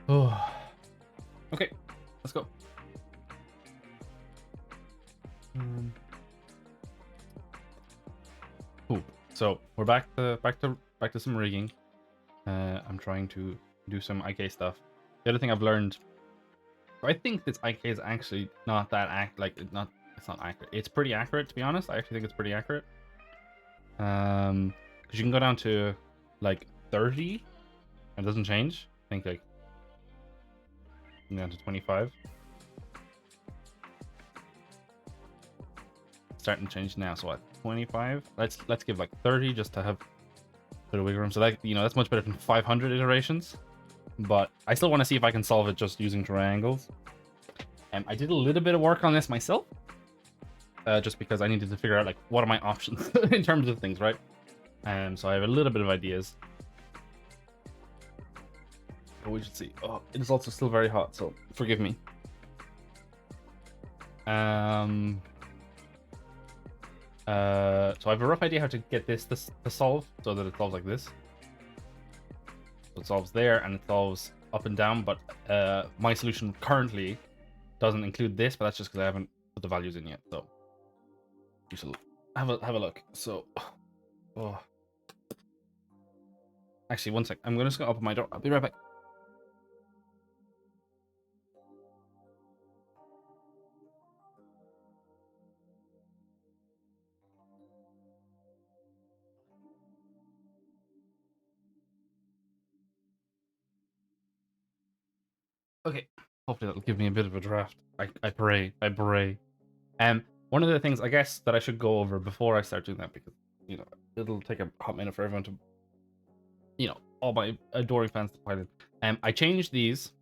Oh, okay, let's go. Cool. So we're back to some rigging. I'm trying to do some IK stuff. The other thing I've learned, I think this IK is actually not that it's not accurate. It's pretty accurate, to be honest. I actually think it's pretty accurate. Because you can go down to like 30 and it doesn't change. I think like down to 25. Starting to change now. So what? 25. Let's give like 30 just to have a bit of wiggle room. So that, that's much better than 500 iterations. But I still want to see if I can solve it just using triangles. I did a little bit of work on this myself, just because I needed to figure out like what are my options in terms of things, right? So I have a little bit of ideas. But we should see. Oh, it is also still very hot, so forgive me. So I have a rough idea how to get this to solve so that it solves like this. So it solves there and it solves up and down, but my solution currently doesn't include this, but that's just because I haven't put the values in yet. So you should have a look. So, oh, actually, one sec. I'm just gonna open my door. I'll be right back. Okay, hopefully that'll give me a bit of a draft. I pray. One of the things I guess that I should go over before I start doing that, because it'll take a hot minute for everyone to, all my adoring fans to pilot. I changed these.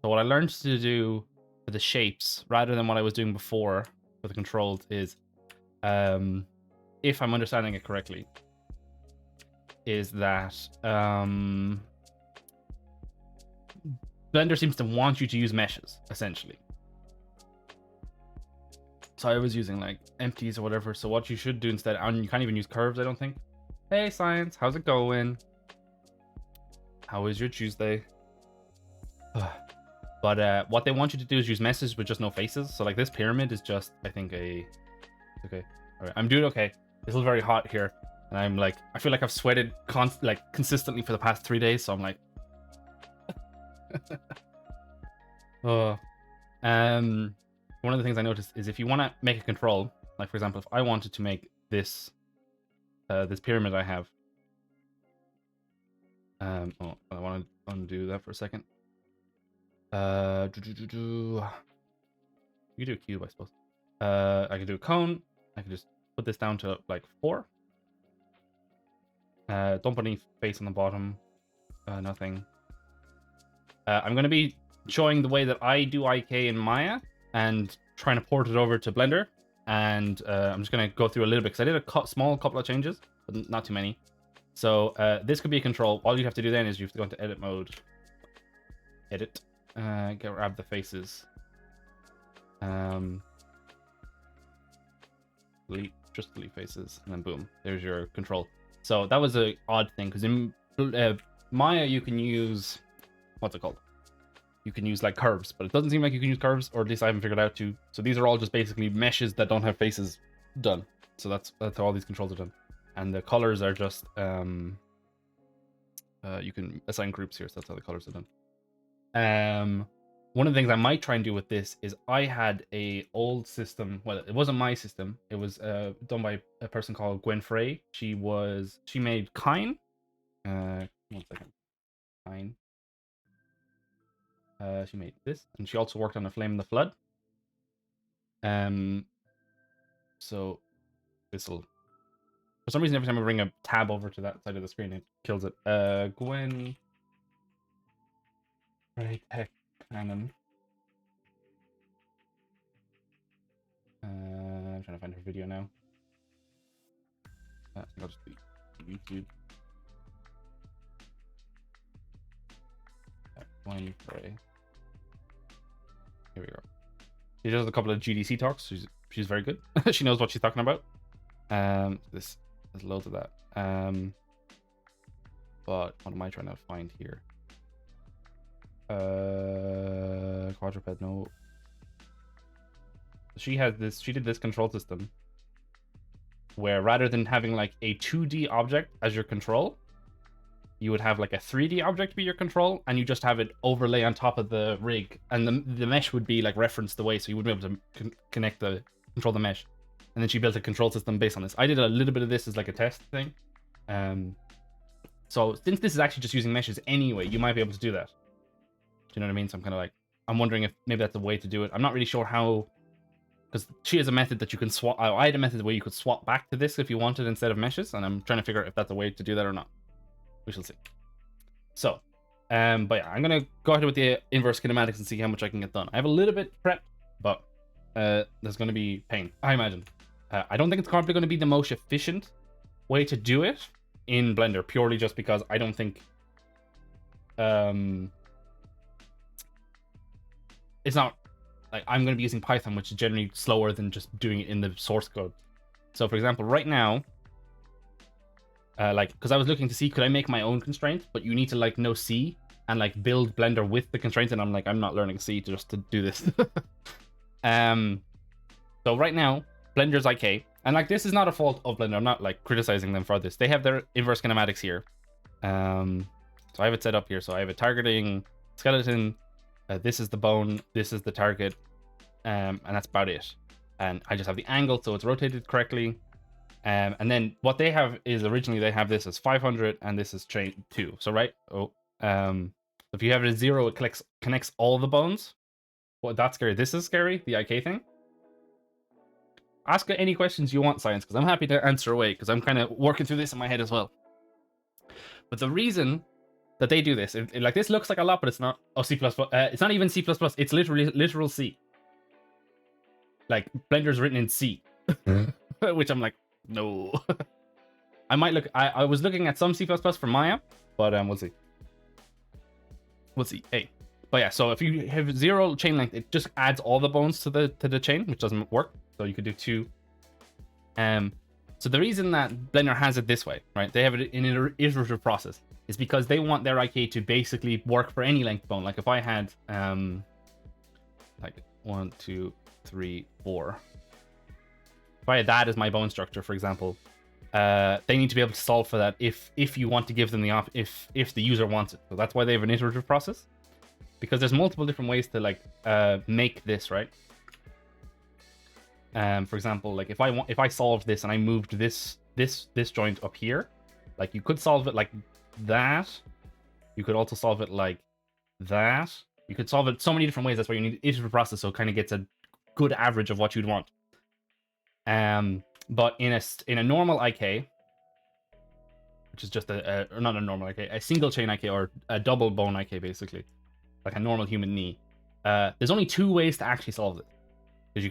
So what I learned to do for the shapes, rather than what I was doing before for the controls, is, if I'm understanding it correctly, is that Blender seems to want you to use meshes, essentially. So I was using like empties or whatever. So what you should do instead, and you can't even use curves, I don't think. Hey, science, how's it going? How is your Tuesday? But what they want you to do is use meshes with just no faces. So like this pyramid is just, I think, okay. All right, I'm doing okay. It's still very hot here, and I'm like, I feel like I've sweated consistently for the past 3 days. So I'm like, oh. One of the things I noticed is if you want to make a control, like for example, if I wanted to make this this pyramid I have, I want to undo that for a second. You can do a cube, I suppose. I can do a cone. I can just put this down to like 4. Don't put any face on the bottom. Nothing. I'm going to be showing the way that I do IK in Maya and trying to port it over to Blender. And I'm just going to go through a little bit because I did a small couple of changes, but not too many. So this could be a control. All you have to do then is you have to go into edit mode. Edit. Grab the faces. Delete faces, and then boom, there's your control. So that was a odd thing because in Maya you can use, what's it called? You can use like curves, but it doesn't seem like you can use curves, or at least I haven't figured out to. So these are all just basically meshes that don't have faces done. So that's how all these controls are done, and the colors are just you can assign groups here, so that's how the colors are done. One of the things I might try and do with this is I had a old system. Well, it wasn't my system. It was done by a person called Gwen Frey. She made Kine. One second. Kine. She made this, and she also worked on A Flame in the Flood. So this'll, for some reason, every time I bring a tab over to that side of the screen, it kills it. Gwen Frey Tech Canon. I'm trying to find her video now. I'll just do YouTube. Gwen Frey. Here we go. She does a couple of GDC talks. She's very good. She knows what she's talking about. There's loads of that. But what am I trying to find here? Quadruped, no. She has this, she did this control system where rather than having like a 2D object as your control, you would have like a 3D object be your control, and you just have it overlay on top of the rig, and the mesh would be like referenced the way, so you wouldn't be able to control the mesh. And then she built a control system based on this. I did a little bit of this as like a test thing. So since this is actually just using meshes anyway, you might be able to do that. Do you know what I mean? So I'm kind of like, I'm wondering if maybe that's a way to do it. I'm not really sure how, because she has a method that you can swap. I had a method where you could swap back to this if you wanted instead of meshes, and I'm trying to figure out if that's a way to do that or not. We shall see. So, but yeah, I'm gonna go ahead with the inverse kinematics and see how much I can get done. I have a little bit prepped, but there's gonna be pain, I imagine. I don't think it's probably gonna be the most efficient way to do it in Blender, purely just because I don't think it's not like I'm going to be using Python, which is generally slower than just doing it in the source code. So for example, right now, like, because I was looking to see, could I make my own constraint, but you need to like know C and like build Blender with the constraints, and I'm like, I'm not learning C just to do this. So right now, Blender's IK, and like this is not a fault of Blender. I'm not like criticizing them for this. They have their inverse kinematics here. So I have it set up here. So I have a targeting skeleton. This is the bone. This is the target, and that's about it. And I just have the angle, so it's rotated correctly. And then what they have is originally they have this as 500, and this is chain 2. So right, if you have it at 0, it connects all the bones. Well, that's scary. This is scary. The IK thing. Ask any questions you want, Science, because I'm happy to answer away, because I'm kind of working through this in my head as well. But the reason that they do this, like this looks like a lot, but it's not. Oh, C++. It's not even C++. It's literal C. Like Blender's written in C, which I'm like, no. I might look. I was looking at some C++ for Maya, but we'll see. We'll see. Hey, but yeah. So if you have 0 chain length, it just adds all the bones to the chain, which doesn't work. So you could do 2. So the reason that Blender has it this way, right? They have it in an iterative process, is because they want their IK to basically work for any length bone. Like if I had like 1, 2, 3, 4. If I had that as my bone structure, for example, they need to be able to solve for that if you want to give them the if the user wants it. So that's why they have an iterative process, because there's multiple different ways to like make this, right? For example, like if I solved this and I moved this joint up here, like you could solve it like that. You could also solve it like that. You could solve it so many different ways. That's why you need an iterative process, so it kind of gets a good average of what you'd want. But in a normal IK, which is just not a normal IK, a single chain IK or a double bone IK, basically, like a normal human knee. There's only 2 ways to actually solve it, because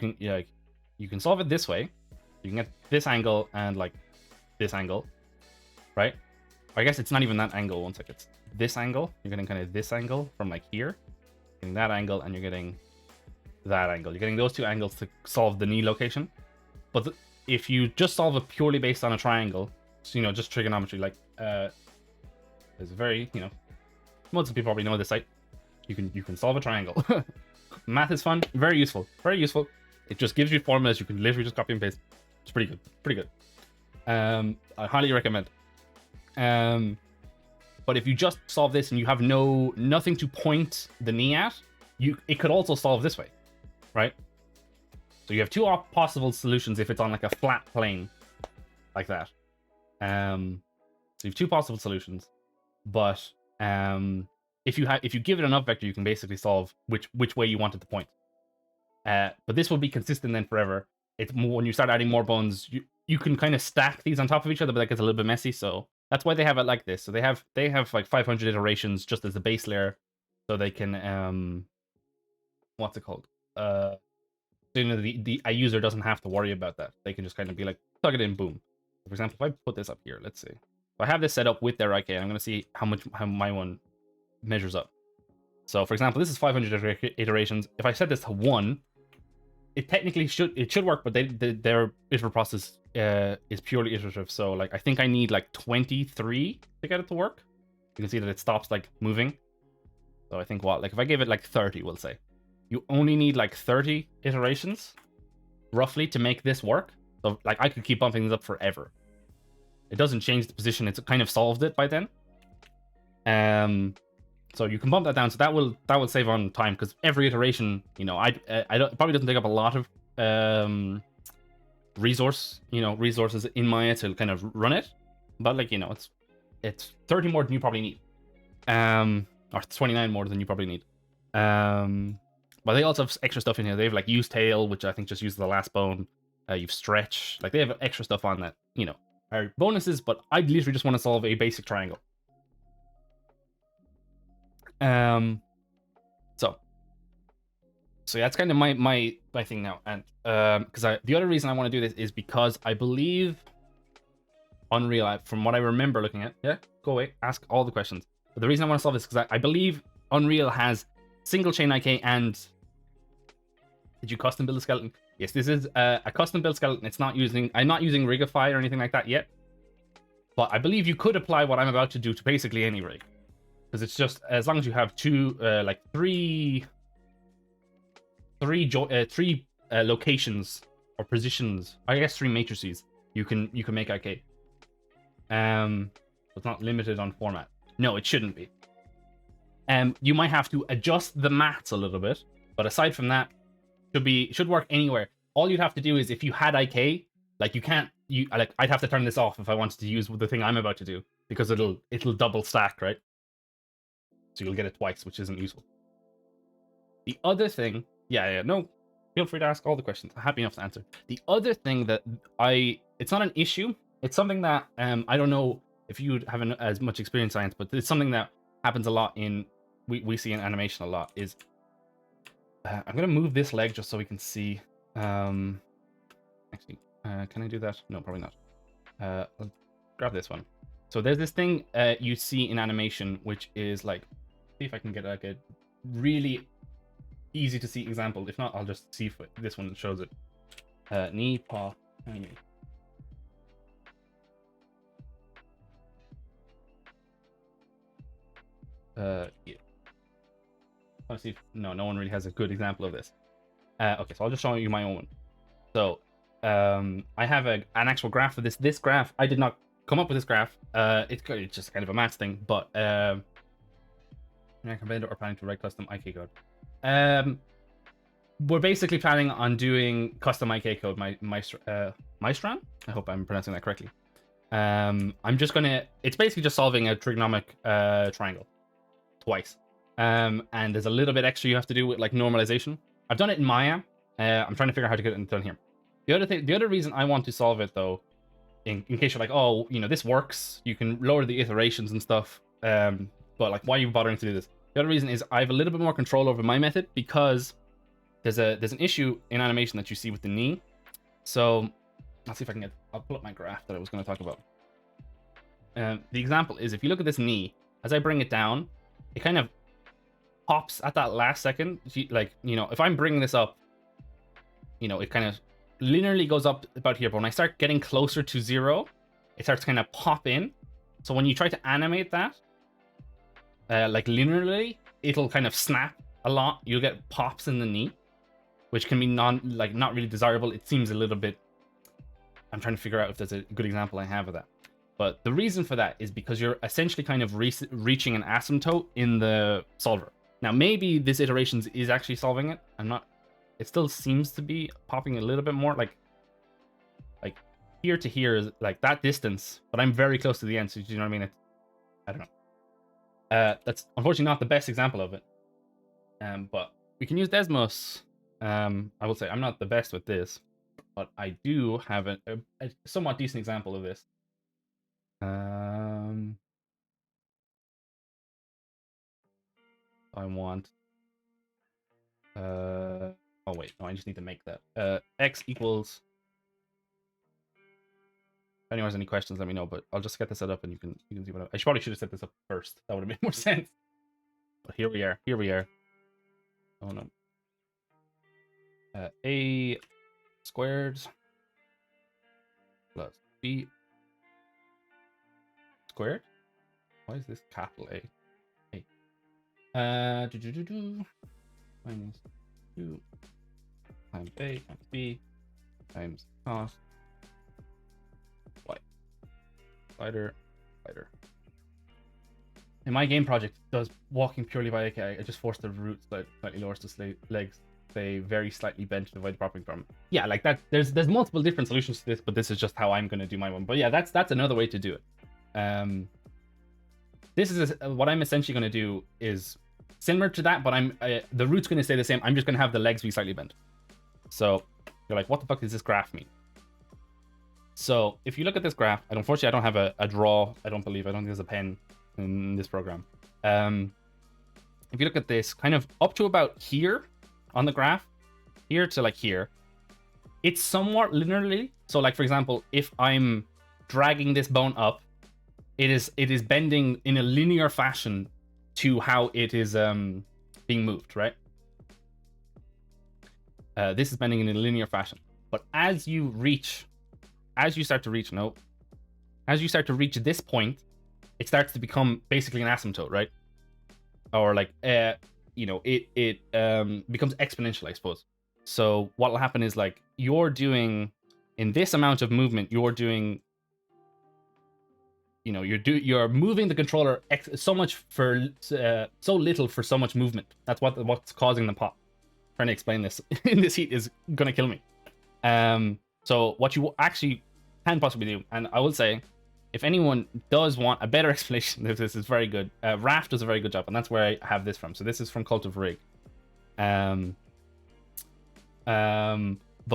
you can solve it this way. You can get this angle and like this angle, right? I guess it's not even that angle. One second, it's this angle. You're getting kind of this angle from like here, getting that angle, and you're getting that angle. You're getting those 2 angles to solve the knee location. But if you just solve it purely based on a triangle, so, just trigonometry, like it's very, most of people probably know this site. You can solve a triangle. Math is fun, very useful, very useful. It just gives you formulas you can literally just copy and paste. It's pretty good. I highly recommend. But if you just solve this and you have nothing to point the knee at, it could also solve this way, right? So you have 2 possible solutions if it's on like a flat plane, like that. So you have 2 possible solutions, but if you give it enough vector, you can basically solve which way you want it to point. But this will be consistent then forever. It's more when you start adding more bones, you can kind of stack these on top of each other, but that gets a little bit messy. So that's why they have it like this. So they have like 500 iterations just as a base layer, so they can what's it called? So, a user doesn't have to worry about that. They can just kind of be like, plug it in, boom. For example, if I put this up here, let's see. If I have this set up with their IK, I'm going to see how my one measures up. So for example, this is 500 iterations. If I set this to 1, it technically should work, but their iterative process is purely iterative. So like I think I need like 23 to get it to work. You can see that it stops like moving. So I think what, like if I gave it like 30, we'll say, you only need like 30 iterations roughly to make this work. So like I could keep bumping this up forever. It doesn't change the position. It's kind of solved it by then. So you can bump that down. So that will save on time, because every iteration, you know, I don't, it probably doesn't take up a lot of resources in Maya to kind of run it. But like, you know, it's 30 more than you probably need. Or 29 more than you probably need. But they also have extra stuff in here. They have like use tail, which I think just uses the last bone. You've stretch. Like they have extra stuff on that, you know, are bonuses, but I literally just want to solve a basic triangle. So yeah, that's kind of my thing now. And because the other reason I want to do this is because I believe Unreal, from what I remember looking at, yeah, go away, ask all the questions. But the reason I want to solve this is because I believe Unreal has single chain IK and... Did you custom build a skeleton? Yes, this is a custom build skeleton. It's not using... I'm not using Rigify or anything like that yet. But I believe you could apply what I'm about to do to basically any rig. Because it's just, as long as you have three locations or positions, I guess 3 matrices, you can make IK. It's not limited on format. No, it shouldn't be. You might have to adjust the maths a little bit, but aside from that, should work anywhere. All you'd have to do is, if you had IK, like I'd have to turn this off if I wanted to use the thing I'm about to do, because it'll double stack, right? So you'll get it twice, which isn't useful. The other thing, no, feel free to ask all the questions. I'm happy enough to answer. The other thing that it's not an issue. It's something that I don't know if you have as much experience science, but it's something that happens a lot we see in animation a lot. Is I'm gonna move this leg just so we can see. Actually, can I do that? No, probably not. I'll grab this one. So there's this thing you see in animation, which is like, see if I can get like a really easy to see example. If not, I'll just see if this one shows it. Knee, paw, knee. Yeah. Let's see if, no one really has a good example of this. Okay, so I'll just show you my own. So I have an actual graph for this. This graph, I did not come up with this graph. It's just kind of a maths thing, but American vendor or planning to write custom IK code. We're basically planning on doing custom IK code. Maestran? I hope I'm pronouncing that correctly. I'm just gonna. It's basically just solving a trigonomic triangle twice. And there's a little bit extra you have to do with like normalization. I've done it in Maya. I'm trying to figure out how to get it done here. The other reason I want to solve it though, in case you're like, oh, you know, this works, you can lower the iterations and stuff. But like, why are you bothering to do this? The other reason is I have a little bit more control over my method, because there's an issue in animation that you see with the knee. So I'll see if I can I'll pull up my graph that I was going to talk about. The example is, if you look at this knee, as I bring it down, it kind of pops at that last second. Like, you know, if I'm bringing this up, you know, it kind of linearly goes up about here, but when I start getting closer to 0, it starts to kind of pop in. So when you try to animate that, like linearly, it'll kind of snap a lot. You'll get pops in the knee, which can be not really desirable. It seems a little bit... I'm trying to figure out if there's a good example I have of that. But the reason for that is because you're essentially kind of reaching an asymptote in the solver. Now, maybe this iteration is actually solving it. I'm not... It still seems to be popping a little bit more. Like like here to here is like that distance, but I'm very close to the end, so you know what I mean? I don't know. That's unfortunately not the best example of it. But we can use Desmos. I will say I'm not the best with this, but I do have a somewhat decent example of this. I want oh wait, no, I just need to make that x equals... If anyone has any questions, let me know, but I'll just get this set up and you can see what I probably should have set this up first. That would have made more sense. But here we are. Oh no. A squared plus B squared. Why is this capital A? Minus 2 times A times B times cost y. Slider. In my game project, does walking purely by AK, I just force the root slightly lower so legs stay very slightly bent to avoid dropping from. Yeah, like that. There's multiple different solutions to this, but this is just how I'm gonna do my one. But yeah, that's another way to do it. This is what I'm essentially gonna do is similar to that, but the root's gonna stay the same. I'm just gonna have the legs be slightly bent. So you're like, what the fuck does this graph mean? So if you look at this graph, and unfortunately I don't have a draw. I don't think there's a pen in this program. If you look at this, kind of up to about here on the graph, here to like here, it's somewhat linearly. So like, for example, if I'm dragging this bone up, it is bending in a linear fashion to how it is being moved, right? This is bending in a linear fashion. But as you start to reach this point, it starts to become basically an asymptote, right? Or like, it becomes exponential, I suppose. So what will happen is like you're doing in this amount of movement, you're doing, you're moving the controller so much for so little for so much movement. That's what's causing the pop. Trying to explain this in this heat is gonna kill me. So what you actually can possibly do, and I will say, if anyone does want a better explanation of this, is very good. Raft does a very good job, and that's where I have this from. So this is from Cult of Rig. But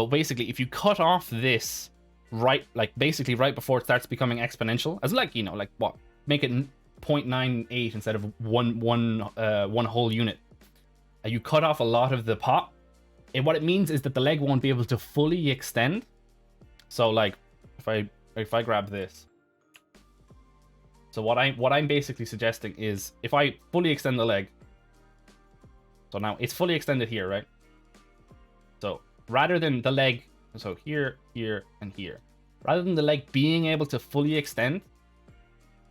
basically, if you cut off this basically right before it starts becoming exponential, as like, like what? Make it 0.98 instead of one whole unit. You cut off a lot of the pop. And what it means is that the leg won't be able to fully extend. So like, if I grab this. So what I'm basically suggesting is if I fully extend the leg. So now it's fully extended here, right? So rather than the leg, so here, and here, rather than the leg being able to fully extend,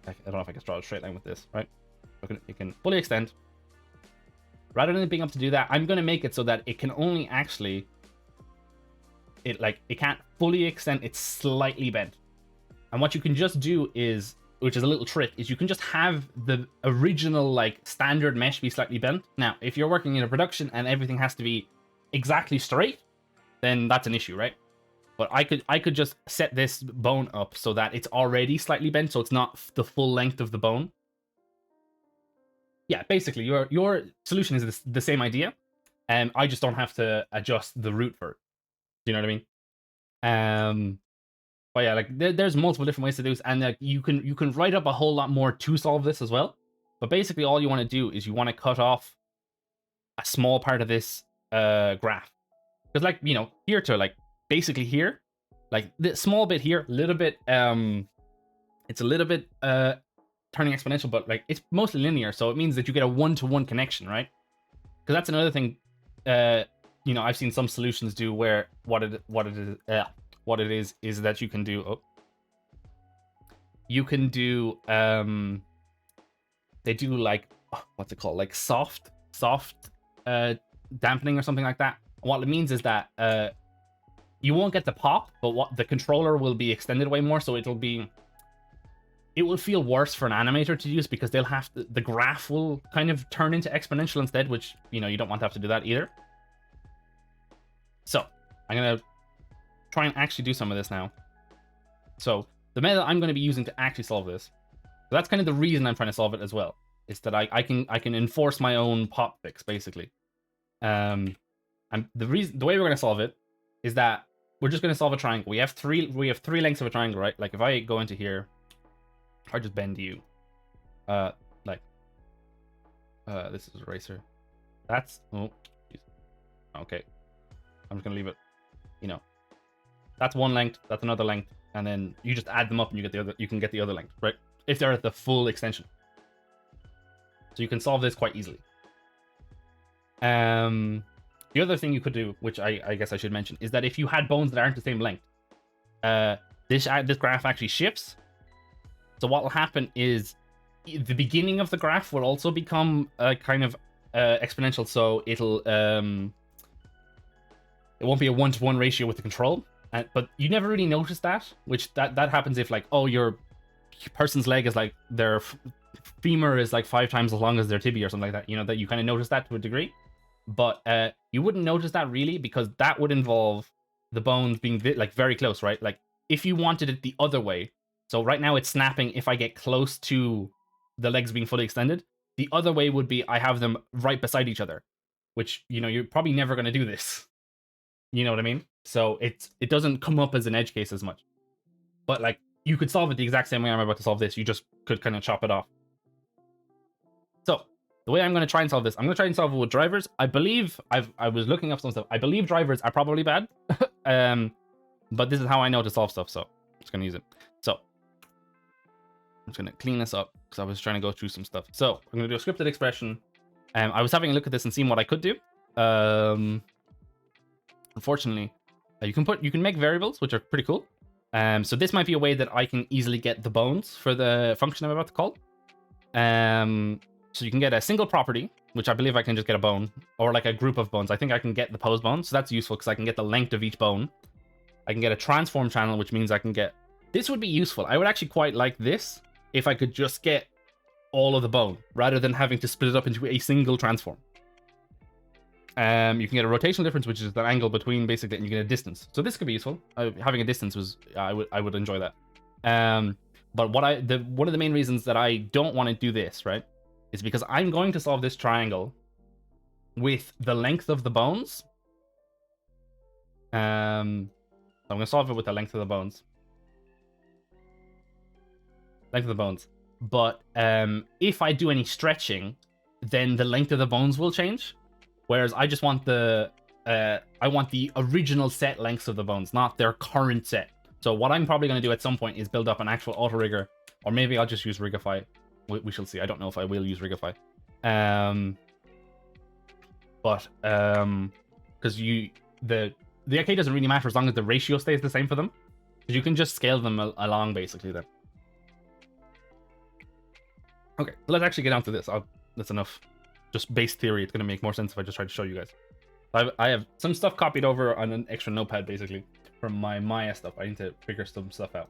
I don't know if I can draw a straight line with this, right? It can fully extend. Rather than being able to do that, I'm going to make it so that it can only actually, it can't fully extend, it's slightly bent. And what you can just do is, which is a little trick, is you can just have the original like standard mesh be slightly bent. Now, if you're working in a production and everything has to be exactly straight, then that's an issue, right? But I could just set this bone up so that it's already slightly bent, so it's not the full length of the bone. Yeah, basically your solution is the same idea, and I just don't have to adjust the root for it. Do you know what I mean? But yeah, like there's multiple different ways to do this, and like you can write up a whole lot more to solve this as well. But basically, all you want to do is you want to cut off a small part of this graph, because like here to like basically here, like this small bit here, a little bit it's a little bit turning exponential, but like it's mostly linear, so it means that you get a one-to-one connection, right? Because that's another thing. I've seen some solutions do where what it is that you can do. They do like what's it called, like soft dampening or something like that. What it means is that you won't get the pop, but what the controller will be extended way more, so it will feel worse for an animator to use, because they'll have the graph will kind of turn into exponential instead, which you don't want to have to do that either. So I'm gonna try and actually do some of this now. So the method I'm going to be using to actually solve this, so that's kind of the reason I'm trying to solve it as well, is that I can enforce my own pop fix basically. And the way we're going to solve it is that we're just going to solve a triangle. We have three lengths of a triangle, right? Like if I go into here, I just bend you, this is eraser. That's okay. I'm just gonna leave it. That's one length. That's another length, and then you just add them up, and you get the other. You can get the other length, right? If they're at the full extension. So you can solve this quite easily. The other thing you could do, which I guess I should mention, is that if you had bones that aren't the same length, this graph actually shifts. So what will happen is the beginning of the graph will also become kind of exponential, so it'll it won't be a 1-to-1 ratio with the control. But you never really notice that, which that happens if like, oh, your person's leg is like, their femur is like 5 times as long as their tibia or something like that, you know, that you kind of notice that to a degree. But you wouldn't notice that really, because that would involve the bones being like very close, right? Like if you wanted it the other way, so right now it's snapping if I get close to the legs being fully extended. The other way would be I have them right beside each other, which, you know, you're probably never going to do this. You know what I mean? So it doesn't come up as an edge case as much. But like, you could solve it the exact same way I'm about to solve this. You just could kind of chop it off. So the way I'm going to try and solve this, I'm going to try and solve it with drivers. I believe I was looking up some stuff. I believe drivers are probably bad. But this is how I know to solve stuff. So I'm just going to use it. So I'm just going to clean this up because I was trying to go through some stuff. So I'm going to do a scripted expression. I was having a look at this and seeing what I could do. Unfortunately, you can make variables, which are pretty cool. So this might be a way that I can easily get the bones for the function I'm about to call. So you can get a single property, which I believe I can just get a bone, or like a group of bones. I think I can get the pose bone, so that's useful because I can get the length of each bone. I can get a transform channel, which means I can get... This would be useful. I would actually quite like this if I could just get all of the bone, rather than having to split it up into a single transform. You can get a rotational difference, which is the angle between, basically, and you get a distance. So this could be useful. Having a distance was... I would enjoy that. But one of the main reasons that I don't want to do this, right, is because I'm going to solve this triangle with the length of the bones. I'm going to solve it with the length of the bones. Length of the bones. But if I do any stretching, then the length of the bones will change. Whereas I just want the original set lengths of the bones, not their current set. So what I'm probably going to do at some point is build up an actual auto rigger, or maybe I'll just use Rigify. We shall see. I don't know if I will use Rigify. Because the IK doesn't really matter as long as the ratio stays the same for them. Because you can just scale them along, basically, then. Okay, so let's actually get on to this. That's enough. Just base theory. It's going to make more sense if I just try to show you guys. I have some stuff copied over on an extra notepad, basically, from my Maya stuff. I need to figure some stuff out.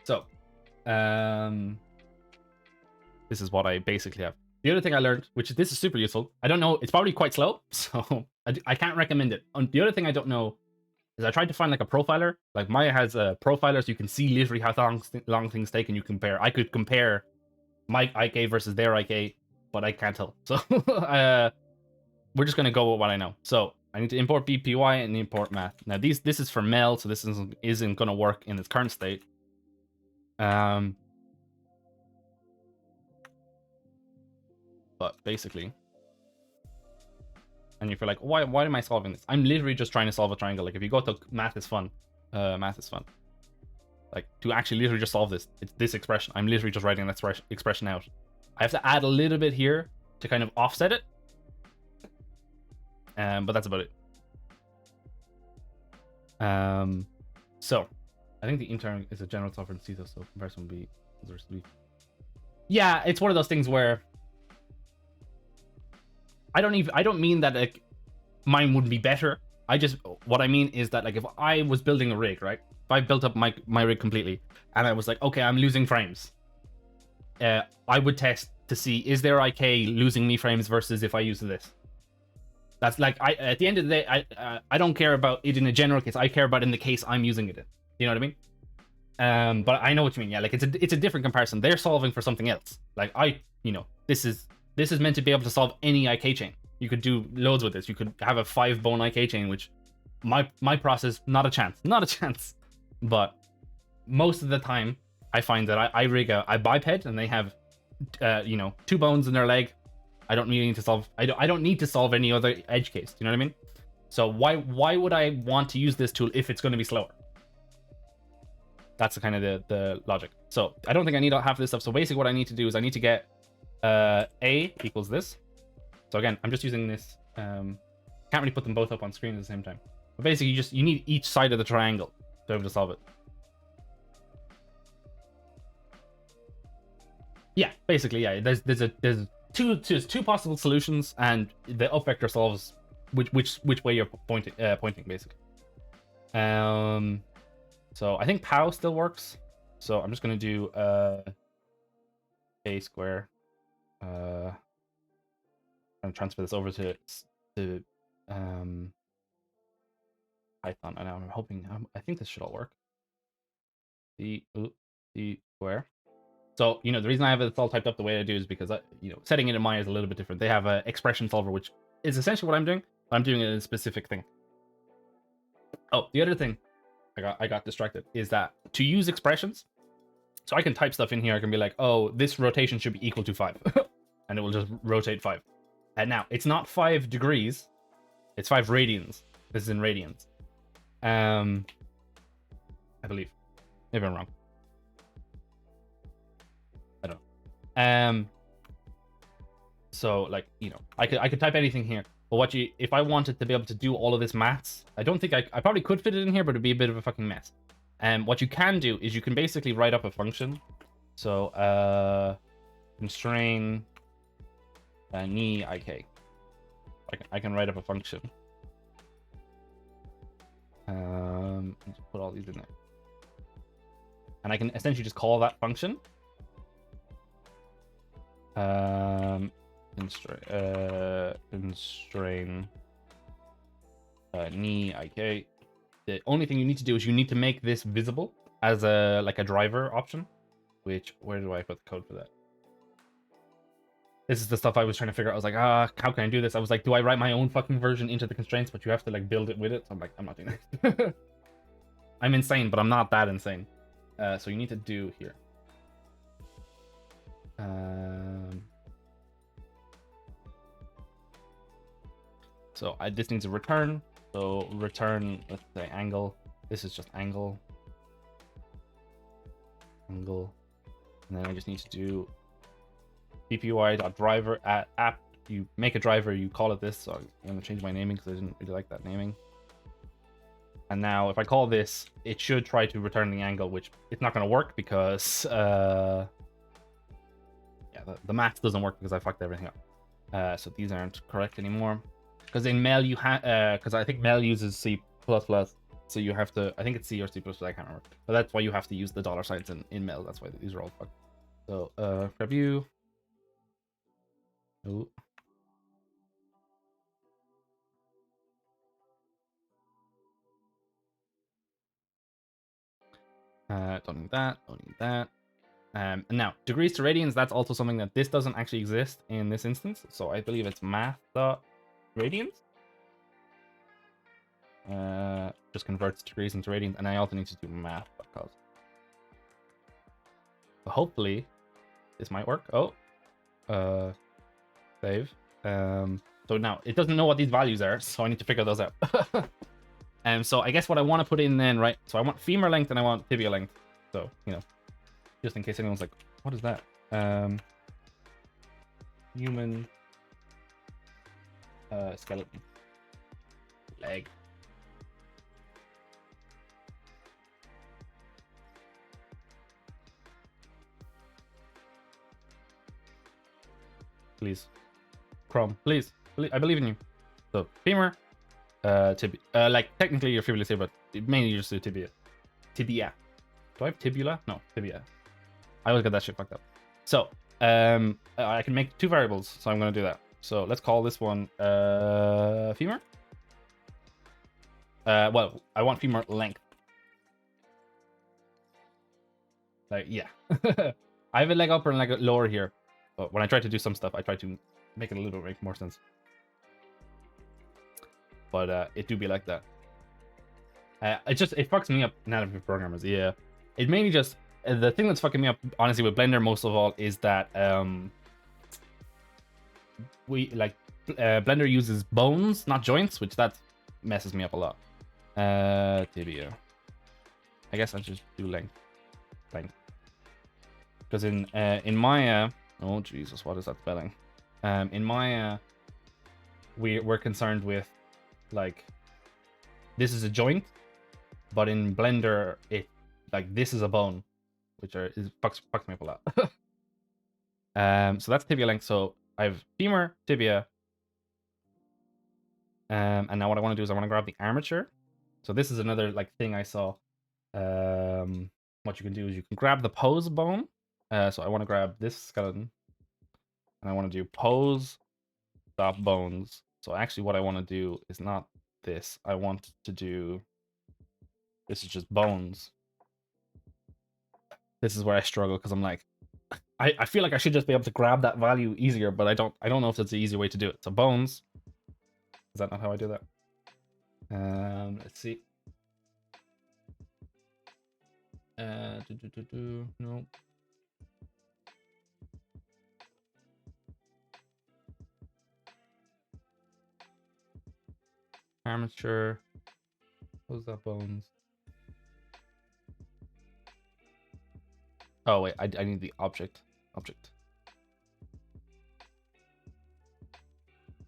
So, this is what I basically have. The other thing I learned, which this is super useful. I don't know. It's probably quite slow, so I can't recommend it. The other thing I don't know is I tried to find like a profiler. Like Maya has a profiler, so you can see literally how long things take, and you compare. I could compare my IK versus their IK, but I can't tell. So we're just gonna go with what I know. So I need to import BPY and import math. Now this is for Mel, so this isn't gonna work in its current state. But basically, and if you're like, why am I solving this? I'm literally just trying to solve a triangle. Like if you go to math is fun, math is fun. Like to actually literally just solve this, it's this expression. I'm literally just writing that expression out. I have to add a little bit here to kind of offset it. But that's about it. So I think the intern is a general software in CISO, so comparison would be yeah, it's one of those things where I don't mean that like mine would be better. What I mean is that like if I was building a rig, right? If I built up my rig completely and I was like, okay, I'm losing frames. I would test to see, is their IK losing me frames versus if I use this. That's like, at the end of the day, I don't care about it in a general case. I care about in the case I'm using it in. You know what I mean? But I know what you mean. Yeah, like it's a different comparison. They're solving for something else. Like this is meant to be able to solve any IK chain. You could do loads with this. You could have a 5-bone IK chain, which my process, not a chance. But most of the time, I find that I rig a biped and they have, 2 bones in their leg. I don't really need to solve. I don't need to solve any other edge case. Do you know what I mean? So why would I want to use this tool if it's going to be slower? That's the kind of the logic. So I don't think I need half of this stuff. So basically, what I need to do is I need to get A equals this. So again, I'm just using this. Can't really put them both up on screen at the same time. But basically, you need each side of the triangle to be able to solve it. Yeah, basically, yeah. There's two possible solutions, and the up vector solves which way you're pointing basically. So I think POW still works. So I'm just gonna do a square. I'm gonna transfer this over to Python, and I'm hoping I think this should all work. The square. So, the reason I have it all typed up the way I do is because, setting it in Maya is a little bit different. They have an expression solver, which is essentially what I'm doing, but I'm doing it in a specific thing. Oh, the other thing I got distracted is that to use expressions, so I can type stuff in here. I can be like, oh, this rotation should be equal to 5, and it will just rotate 5. And now, it's not 5 degrees, it's 5 radians. This is in radians. I believe. Maybe I'm wrong. I don't know. So like, I could type anything here, but if I wanted to be able to do all of this maths, I don't think I probably could fit it in here, but it'd be a bit of a fucking mess. What you can do is you can basically write up a function. So constrain ni ik. I can write up a function. Just put all these in there, and I can essentially just call that function. Constrain ni ik. The only thing you need to do is you need to make this visible as a driver option. Where do I put the code for that? This is the stuff I was trying to figure out. I was like, how can I do this? I was like, do I write my own fucking version into the constraints? But you have to build it with it. So I'm like, I'm not doing that. I'm insane, but I'm not that insane. So you need to do here. So this needs a return. So return, let's say angle. This is just angle. And then I just need to do dpy.driver at app. You make a driver, you call it this. So I'm going to change my naming because I didn't really like that naming. And now if I call this, it should try to return the angle, which it's not going to work because the math doesn't work because I fucked everything up. So these aren't correct anymore. Because in Mel you have, because I think Mel uses C++, so you have to, I think it's C or C++, I can't remember. But that's why you have to use the dollar signs in Mel. That's why these are all fucked. So review. Oh. Don't need that. Don't need that. And now degrees to radians. That's also something that this doesn't actually exist in this instance. So I believe it's math.radians. Just converts degrees into radians, and I also need to do math because. But hopefully, this might work. Oh, save. So now it doesn't know what these values are, so I need to figure those out. So I guess what I want to put in then, right? So I want femur length and I want tibia length. So just in case anyone's like, what is that? Human skeleton leg. Please, Chrome, please. I believe in you. So femur, tibia. Technically you're fibula here, but mainly you just do tibia. Tibia. Do I have tibula? No, tibia. I always get that shit fucked up. So I can make 2 variables, so I'm gonna do that. So let's call this one femur. Well, I want femur length. Yeah. I have a leg upper and leg lower here. But when I try to do some stuff, I try to make it a little bit make more sense. But it do be like that. It fucks me up. Native programmers, yeah. It mainly just the thing that's fucking me up, honestly, with Blender most of all is that Blender uses bones, not joints, which that messes me up a lot. Tibia. I guess I'll just do length. Because in Maya, oh Jesus, what is that spelling? In Maya, we're concerned with this is a joint, but in Blender, it this is a bone, which fucks me up a lot. So that's tibia length. So I have femur, tibia. And now what I want to do is I want to grab the armature. So this is another like thing I saw. What you can do is you can grab the pose bone. So I want to grab this skeleton, and I want to do pose stop bones. So actually, what I want to do is not this. I want to do. This is just bones. This is where I struggle because I'm like, I feel like I should just be able to grab that value easier, but I don't know if that's the easy way to do it. So bones. Is that not how I do that? Let's see. No. Armature. Close that bones. Oh wait, I need the object. Object.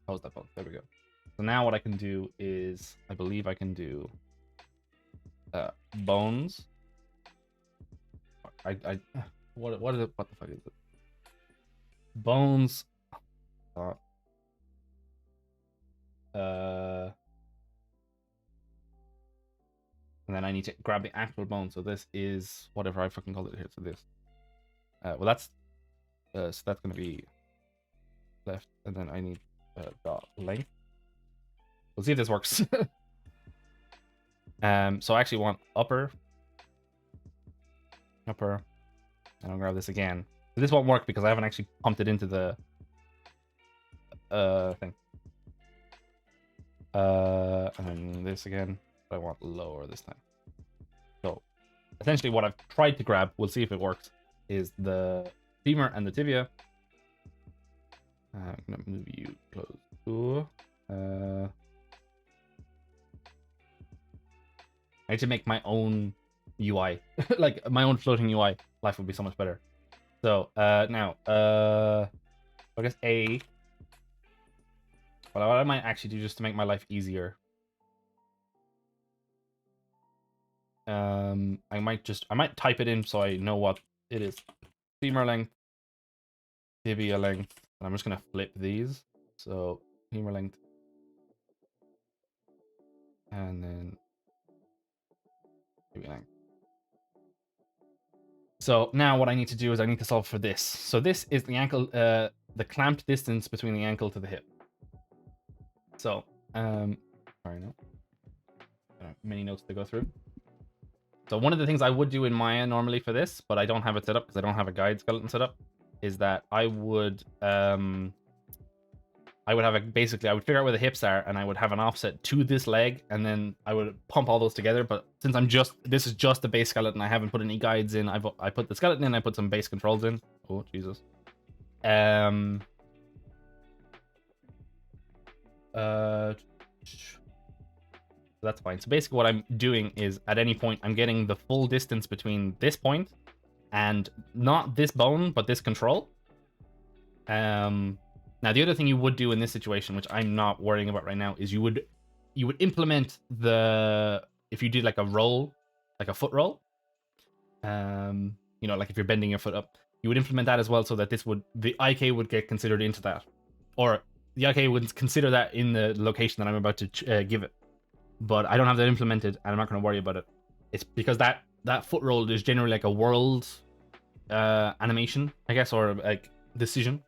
Close that bone. There we go. So now what I can do is, I believe I can do bones. What is it? What the fuck is it? Bones. And then I need to grab the actual bone. So this is whatever I fucking called it here. So this. Well, that's so that's gonna be left, and then I need dot length. We'll see if this works. So I actually want upper, and I'll grab this again. So this won't work because I haven't actually pumped it into the thing. And then this again. But I want lower this time. So essentially, what I've tried to grab, we'll see if it works, is the femur and the tibia. I'm gonna move you close. I need to make my own UI, like my own floating UI. Life would be so much better. So now, I guess A. What I might actually do just to make my life easier. I might type it in so I know what it is. Femur length, tibia length, and I'm just gonna flip these. So femur length, and then tibia length. So now what I need to do is I need to solve for this. So this is the ankle, the clamped distance between the ankle to the hip. So, sorry, no. Many notes to go through. So one of the things I would do in Maya normally for this, but I don't have it set up because I don't have a guide skeleton set up, is that I would have basically I would figure out where the hips are and I would have an offset to this leg and then I would pump all those together. But since this is just the base skeleton, I haven't put any guides in. I put the skeleton in, I put some base controls in. Oh Jesus. That's fine. So basically what I'm doing is at any point, I'm getting the full distance between this point and not this bone, but this control. Now the other thing you would do in this situation, which I'm not worrying about right now, is you would implement if you did like a roll, like a foot roll, like if you're bending your foot up, you would implement that as well so that the IK would get considered into that. Or the IK would consider that in the location that I'm about to give it. But I don't have that implemented, and I'm not going to worry about it. It's because that foot roll is generally like a world animation, I guess, or like decision,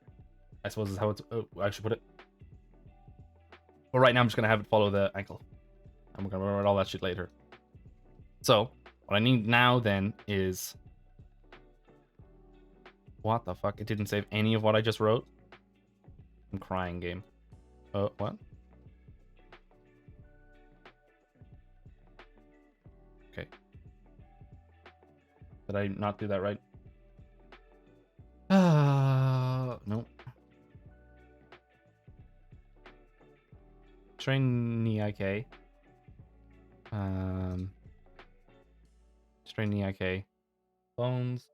I suppose is how I should put it. But right now I'm just going to have it follow the ankle. I'm going to worry about all that shit later. So what I need now then is... What the fuck? It didn't save any of what I just wrote? I'm crying, game. Oh, what? Okay. Did I not do that right? No. Train knee IK. Strain knee IK. Bones.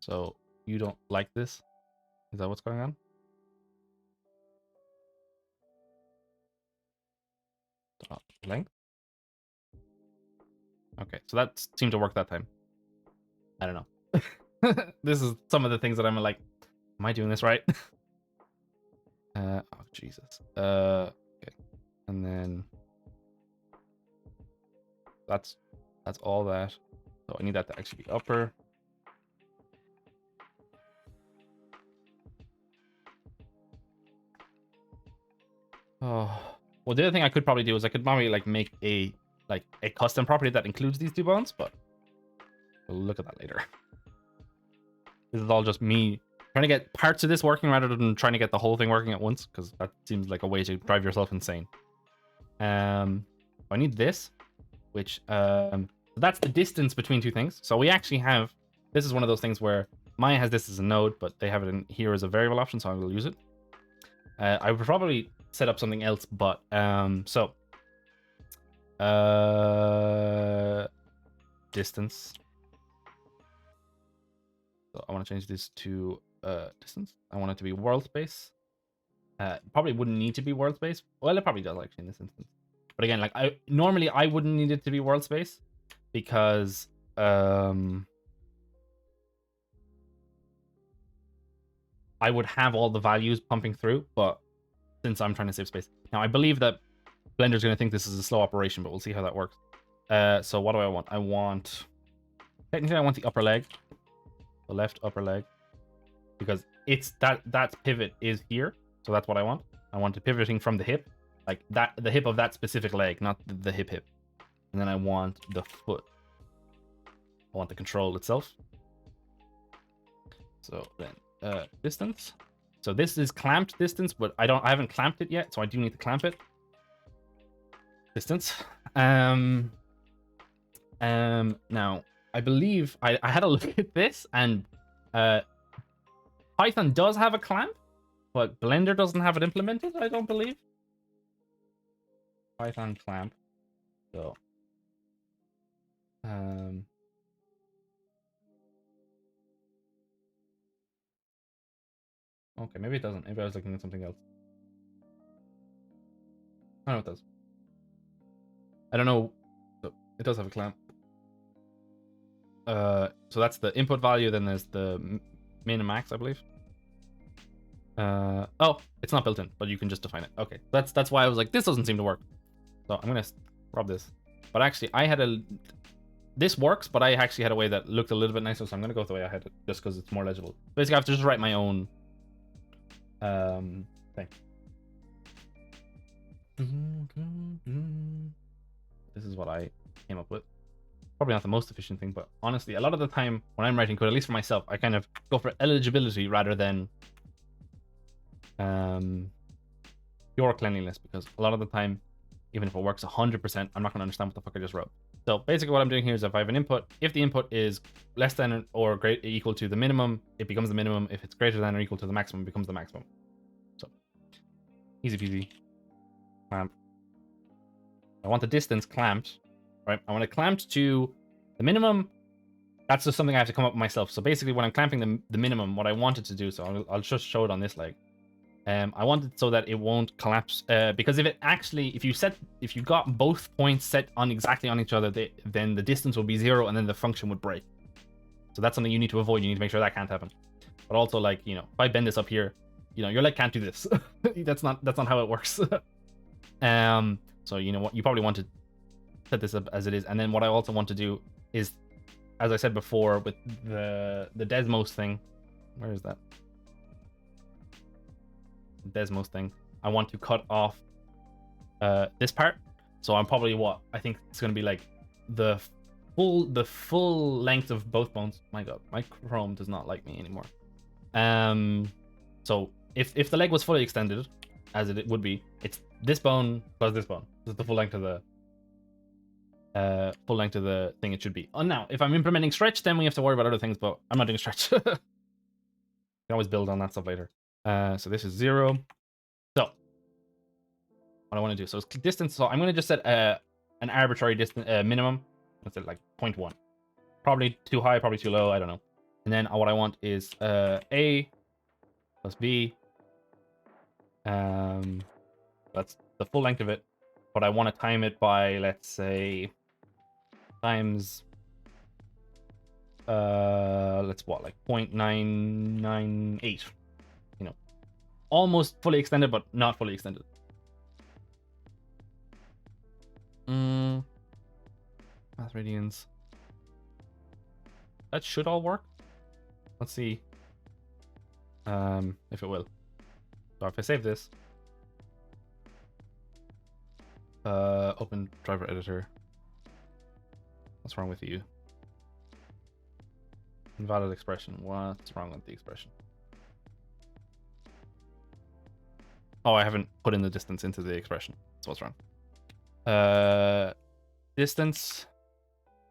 So you don't like this? Is that what's going on? Length? Okay, so that seemed to work that time. I don't know. This is some of the things that I'm like, am I doing this right? Oh Jesus. Okay, and then that's all that. So I need that to actually be upper. Oh, well, the other thing I could probably do is I could probably like make a custom property that includes these two bones, but we'll look at that later. This is all just me trying to get parts of this working rather than trying to get the whole thing working at once, because that seems like a way to drive yourself insane. I need this, which that's the distance between two things. So we actually have, this is one of those things where Maya has this as a node, but they have it in here as a variable option, so I will use it. I would probably set up something else, but distance. So I want to change this to distance. I want it to be world space. Probably wouldn't need to be world space. Well, it probably does actually in this instance. But again, like normally I wouldn't need it to be world space because I would have all the values pumping through, but since I'm trying to save space. Now I believe that Blender's going to think this is a slow operation, but we'll see how that works. So what do I want? Technically I want the upper leg. The left upper leg. Because it's that pivot is here. So that's what I want. I want it pivoting from the hip. Like that, the hip of that specific leg, not the hip. And then I want the foot. I want the control itself. So then distance. So this is clamped distance, but I haven't clamped it yet, so I do need to clamp it. Distance. Now I believe I had a look at this, and Python does have a clamp, but Blender doesn't have it implemented, I don't believe. Python clamp. So okay, maybe it doesn't. Maybe I was looking at something else. I know it does. I don't know. So it does have a clamp. So that's the input value. Then there's the min and max, I believe. Oh, it's not built in, but you can just define it. Okay, that's why I was like, this doesn't seem to work. So I'm gonna rub this. But actually, this works, but I actually had a way that looked a little bit nicer, so I'm gonna go with the way I had it, just because it's more legible. Basically, I have to just write my own thing. This is what I came up with. Probably not the most efficient thing, but honestly, a lot of the time when I'm writing code, at least for myself, I kind of go for eligibility rather than pure cleanliness, because a lot of the time, even if it works 100%, I'm not going to understand what the fuck I just wrote. So basically what I'm doing here is if I have an input, if the input is less than or equal to the minimum, it becomes the minimum. If it's greater than or equal to the maximum, it becomes the maximum. So easy peasy. Clamp. I want the distance clamped, right? I want it clamped to the minimum. That's just something I have to come up with myself. So basically when I'm clamping the minimum, what I wanted to do, so I'll just show it on this leg. I want it so that it won't collapse, because if you got both points set on exactly on each other, then the distance will be 0 and then the function would break. So that's something you need to avoid. You need to make sure that can't happen. But also, like, if I bend this up here, your leg can't do this. That's not how it works. So what, you probably want to set this up as it is. And then what I also want to do is, as I said before, with the Desmos thing, where is that? Desmos thing, I want to cut off this part. So I'm probably I think it's going to be like the full length of both bones. My god, my Chrome does not like me anymore. So if the leg was fully extended, as it would be, it's this bone plus this bone. This is the full length of the thing it should be. Oh, now if I'm implementing stretch, then we have to worry about other things, but I'm not doing stretch. You can always build on that stuff later. So this is 0. So what I want to do, so it's distance. So I'm going to just set an arbitrary distance minimum. Let's say like 0.1. Probably too high, probably too low. I don't know. And then what I want is A plus B. That's the full length of it, but I want to time it by, let's say, times let's what, like 0.998. You know, almost fully extended, but not fully extended. Math radians. That should all work. Let's see if it will. So if I save this, open driver editor. What's wrong with you? Invalid expression. What's wrong with the expression? Oh, I haven't put in the distance into the expression. That's what's wrong. Distance.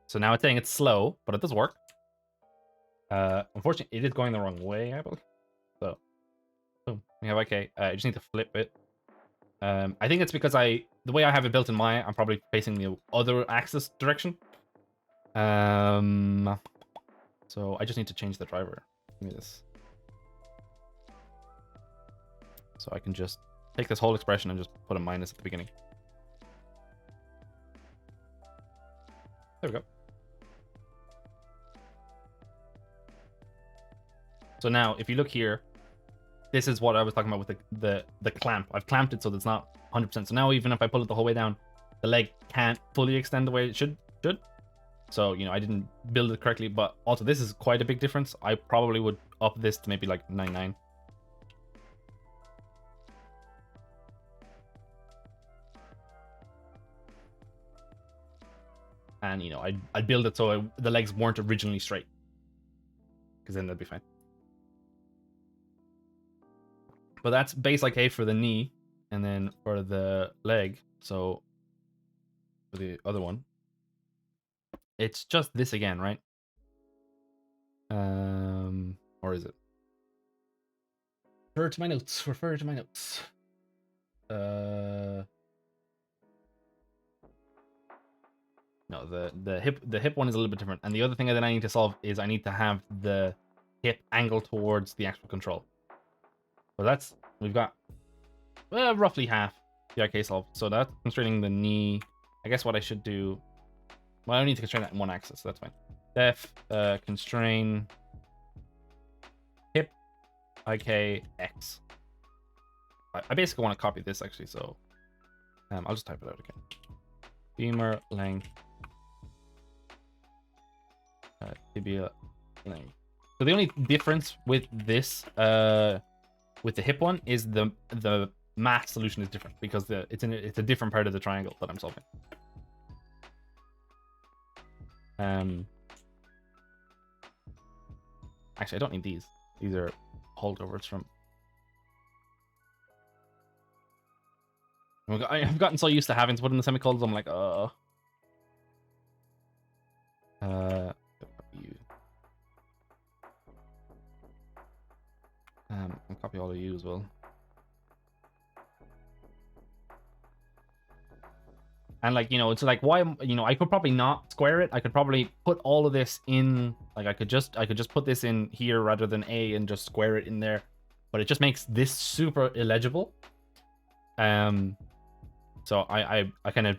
So now it's saying it's slow, but it does work. Unfortunately, it is going the wrong way, I believe. So, boom. We have okay. I just need to flip it. I think it's because the way I have it built in Maya, I'm probably facing the other axis direction. So I just need to change the driver. Give me this. So I can just take this whole expression and just put a minus at the beginning. There we go. So now, if you look here, this is what I was talking about with the clamp. I've clamped it so that it's not 100%. So now even if I pull it the whole way down, the leg can't fully extend the way it should. So, you know, I didn't build it correctly, but also this is quite a big difference. I probably would up this to maybe like 9.9. And, you know, I'd build it so the legs weren't originally straight. Because then that'd be fine. But that's base like A for the knee. And then for the leg, so for the other one, it's just this again, right? Or is it? Refer to my notes. Refer to my notes. No, the hip one is a little bit different. And the other thing that I need to solve is I need to have the hip angle towards the actual control. So that's, we've got roughly half the IK solved. So that's constraining the knee. I guess what I should do, well, I don't need to constrain that in one axis, so that's fine. Def constrain hip IK X. I basically want to copy this actually, so I'll just type it out again. Femur length, tibia length. So the only difference with this, with the hip one, is the math solution is different because it's a different part of the triangle that I'm solving. Actually, I don't need these. These are holdovers from. I've gotten so used to having to put in the semicolons. I'm like, you. I'll copy all of you as well. And like, you know, it's like, why, you know, I could probably not square it. I could probably put all of this in, like I could just put this in here rather than A and just square it in there. But it just makes this super illegible. So I kind of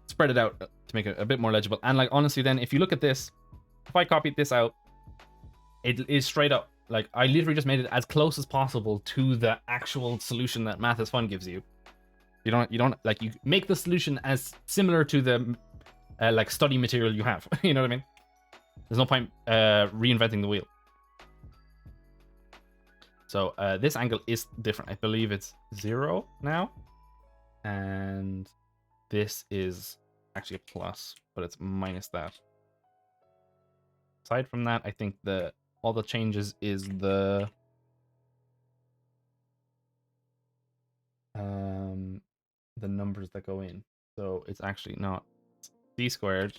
spread it out to make it a bit more legible. And like, honestly, then if you look at this, if I copied this out, it is straight up. Like, I literally just made it as close as possible to the actual solution that Math is Fun gives you. You don't like, you make the solution as similar to the like study material you have. You know what I mean? There's no point reinventing the wheel. So this angle is different. I believe it's 0 now. And this is actually a plus, but it's minus that. Aside from that, I think all the changes is the numbers that go in. So it's actually not c squared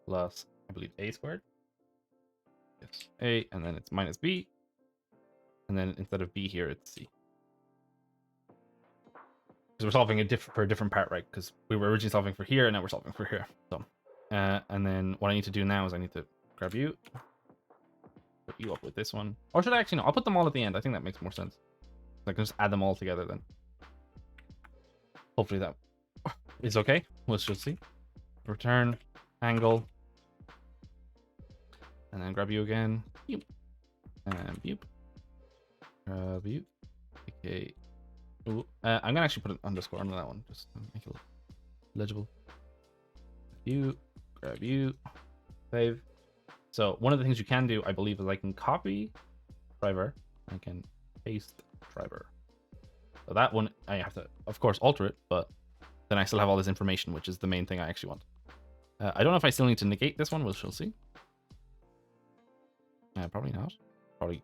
plus, I believe, a squared. Yes, a, and then it's minus b. And then instead of b here, it's c. Because we're solving for a different part, right? Because we were originally solving for here, and now we're solving for here. So, and then what I need to do now is I need to grab you, put you up with this one. Or should I actually, no, I'll put them all at the end. I think that makes more sense. I can just add them all together then. Hopefully that is okay. Let's just see. Return angle. And then grab you again. Boop. And boop. Grab you. Okay. Ooh. I'm gonna actually put an underscore under that one, just to make it legible. You. Grab you. Save. So one of the things you can do, I believe, is I can copy driver. I can paste driver. So that one, I have to, of course, alter it, but then I still have all this information, which is the main thing I actually want. I don't know if I still need to negate this one. We'll shall see. Probably not. Probably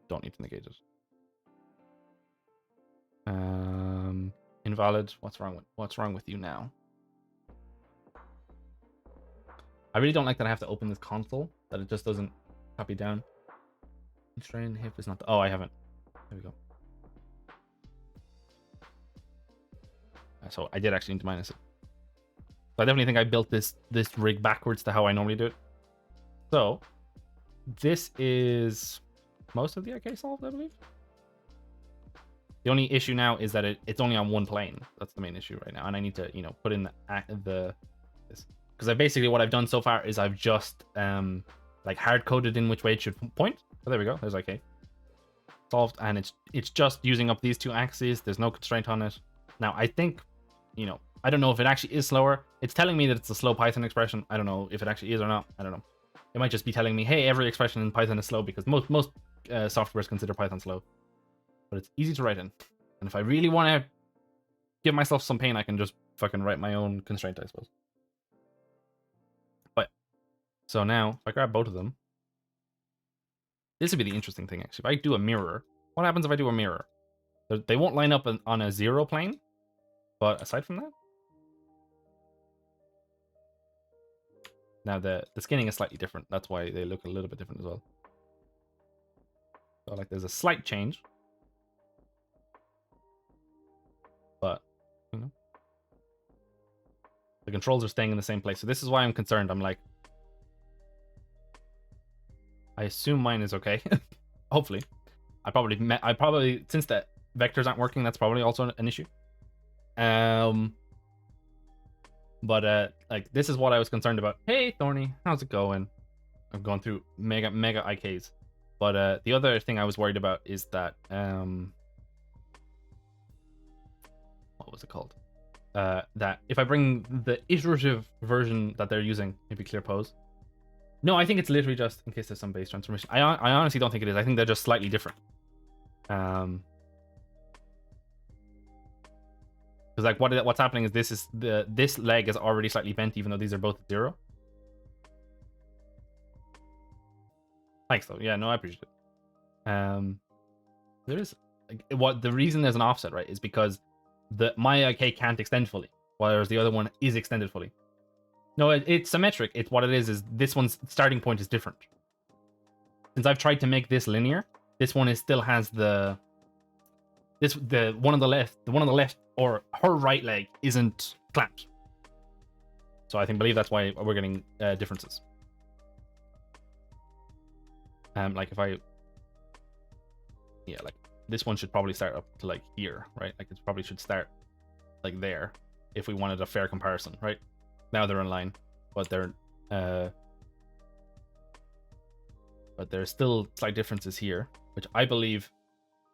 don't need to negate it. Invalid. What's wrong with you now? I really don't like that I have to open this console, that it just doesn't copy down. Constrain hip is not the, oh, I haven't. There we go. So I did actually need to minus it. So I definitely think I built this rig backwards to how I normally do it. So this is most of the IK solved, I believe. The only issue now is that it's only on one plane. That's the main issue right now, and I need to, you know, put in this, because I basically, what I've done so far is I've just like hard coded in which way it should point. Oh, there we go. There's IK solved, and it's just using up these two axes. There's no constraint on it. Now I think, you know, I don't know if it actually is slower. It's telling me that it's a slow Python expression. I don't know if it actually is or not. I don't know. It might just be telling me, hey, every expression in Python is slow, because most softwares consider Python slow. But it's easy to write in. And if I really want to give myself some pain, I can just fucking write my own constraint, I suppose. But so now, if I grab both of them, this would be the interesting thing, actually. If I do a mirror, what happens if I do a mirror? They won't line up on a zero plane, but aside from that, now the skinning is slightly different. That's why they look a little bit different as well. So like there's a slight change. But, you know, the controls are staying in the same place. So this is why I'm concerned. I'm like, I assume mine is okay. Hopefully. I probably, since the vectors aren't working, that's probably also an issue. But like, this is what I was concerned about. Hey, Thorny, how's it going? I'm going through mega IKs. But the other thing I was worried about is that, what was it called? That if I bring the iterative version that they're using, maybe clear pose. No, I think it's literally just in case there's some base transformation. I honestly don't think it is. I think they're just slightly different. Because like what's happening is this leg is already slightly bent, even though these are both 0. Thanks though. Yeah, no, I appreciate it. There is the reason there's an offset, right, is because my IK can't extend fully, whereas the other one is extended fully. No, it's symmetric. It's what it is this one's starting point is different. Since I've tried to make this linear, this one still has the one on the left or her right leg isn't clamped. So I believe that's why we're getting differences. Like if I, yeah, like this one should probably start up to like here, right? Like it probably should start like there if we wanted a fair comparison, right? Now they're in line, but there's still slight differences here, which I believe,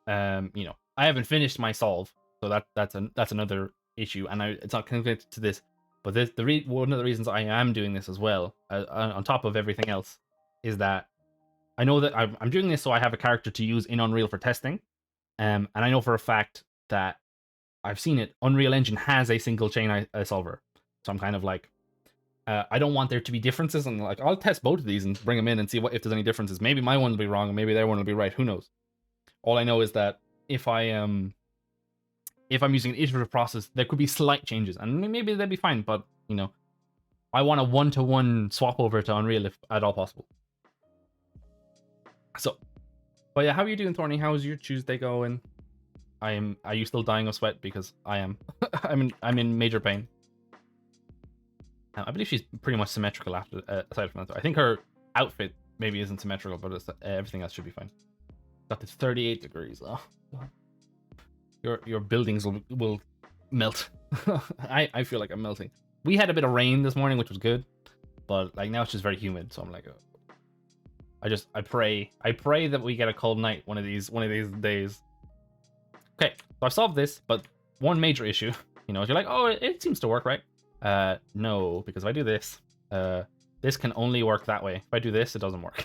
you know, I haven't finished my solve, so that's another issue, and it's not connected to this. But one of the reasons I am doing this as well, on top of everything else, is that I know that I'm doing this so I have a character to use in Unreal for testing, and I know for a fact that I've seen it. Unreal Engine has a single chain solver, so I'm kind of like, I don't want there to be differences, and like I'll test both of these and bring them in and see if there's any differences. Maybe my one will be wrong, and maybe their one will be right. Who knows? All I know is that if I'm using an iterative process, there could be slight changes, and maybe they'd be fine. But you know, I want a one-to-one swap over to Unreal if at all possible. So, but yeah, how are you doing, Thorny? How's your Tuesday going? Are you still dying of sweat? Because I am. I'm in major pain. I believe she's pretty much symmetrical after, aside from that. I think her outfit maybe isn't symmetrical, but everything else should be fine. Got this 38 degrees. Oh, your buildings will melt. I feel like I'm melting. We had a bit of rain this morning, which was good, but like now it's just very humid. So I'm like, I pray that we get a cold night one of these days. Okay, so I've solved this, but one major issue, you're like, oh, it seems to work, right? No, because if I do this, this can only work that way. If I do this, it doesn't work.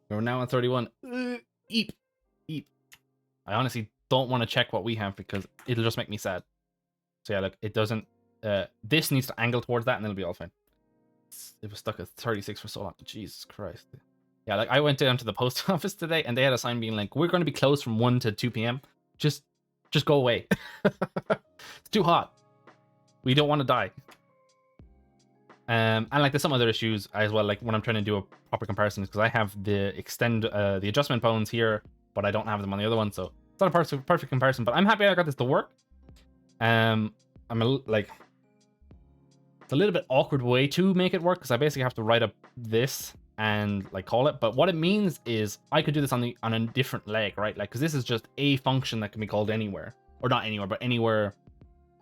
We're now on 31. Eep. I honestly don't want to check what we have because it'll just make me sad. So yeah, look, it doesn't. This needs to angle towards that, and it'll be all fine. It was stuck at 36 for so long. Jesus Christ. Yeah, like I went down to the post office today, and they had a sign being like, "We're going to be closed from 1 to 2 p.m. Just go away. It's too hot. We don't want to die." And like there's some other issues as well, like when I'm trying to do a proper comparison, because I have the adjustment bones here, but I don't have them on the other one, so it's not a perfect comparison. But I'm happy I got this to work. It's a little bit awkward way to make it work, because I basically have to write up this and like call it. But what it means is I could do this on a different leg, right? Like, because this is just a function that can be called anywhere, or not anywhere, but anywhere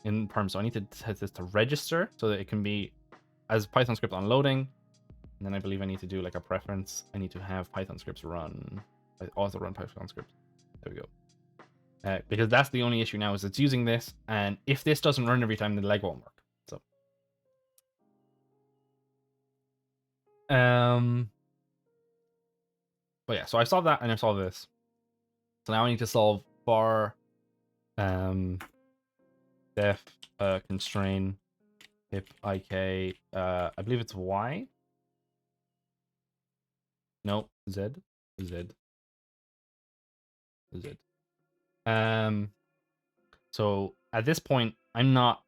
in Perm. So I need to set this to register so that it can be as Python script on loading. And then I believe I need to do like a preference. I need to have Python scripts run. I also run Python scripts. There we go. Because that's the only issue now, is it's using this, and if this doesn't run every time, the leg won't work. So but yeah, so I solved that and I solved this. So now I need to solve for def constrain if ik, I believe it's y. No, z. So at this point, I'm not,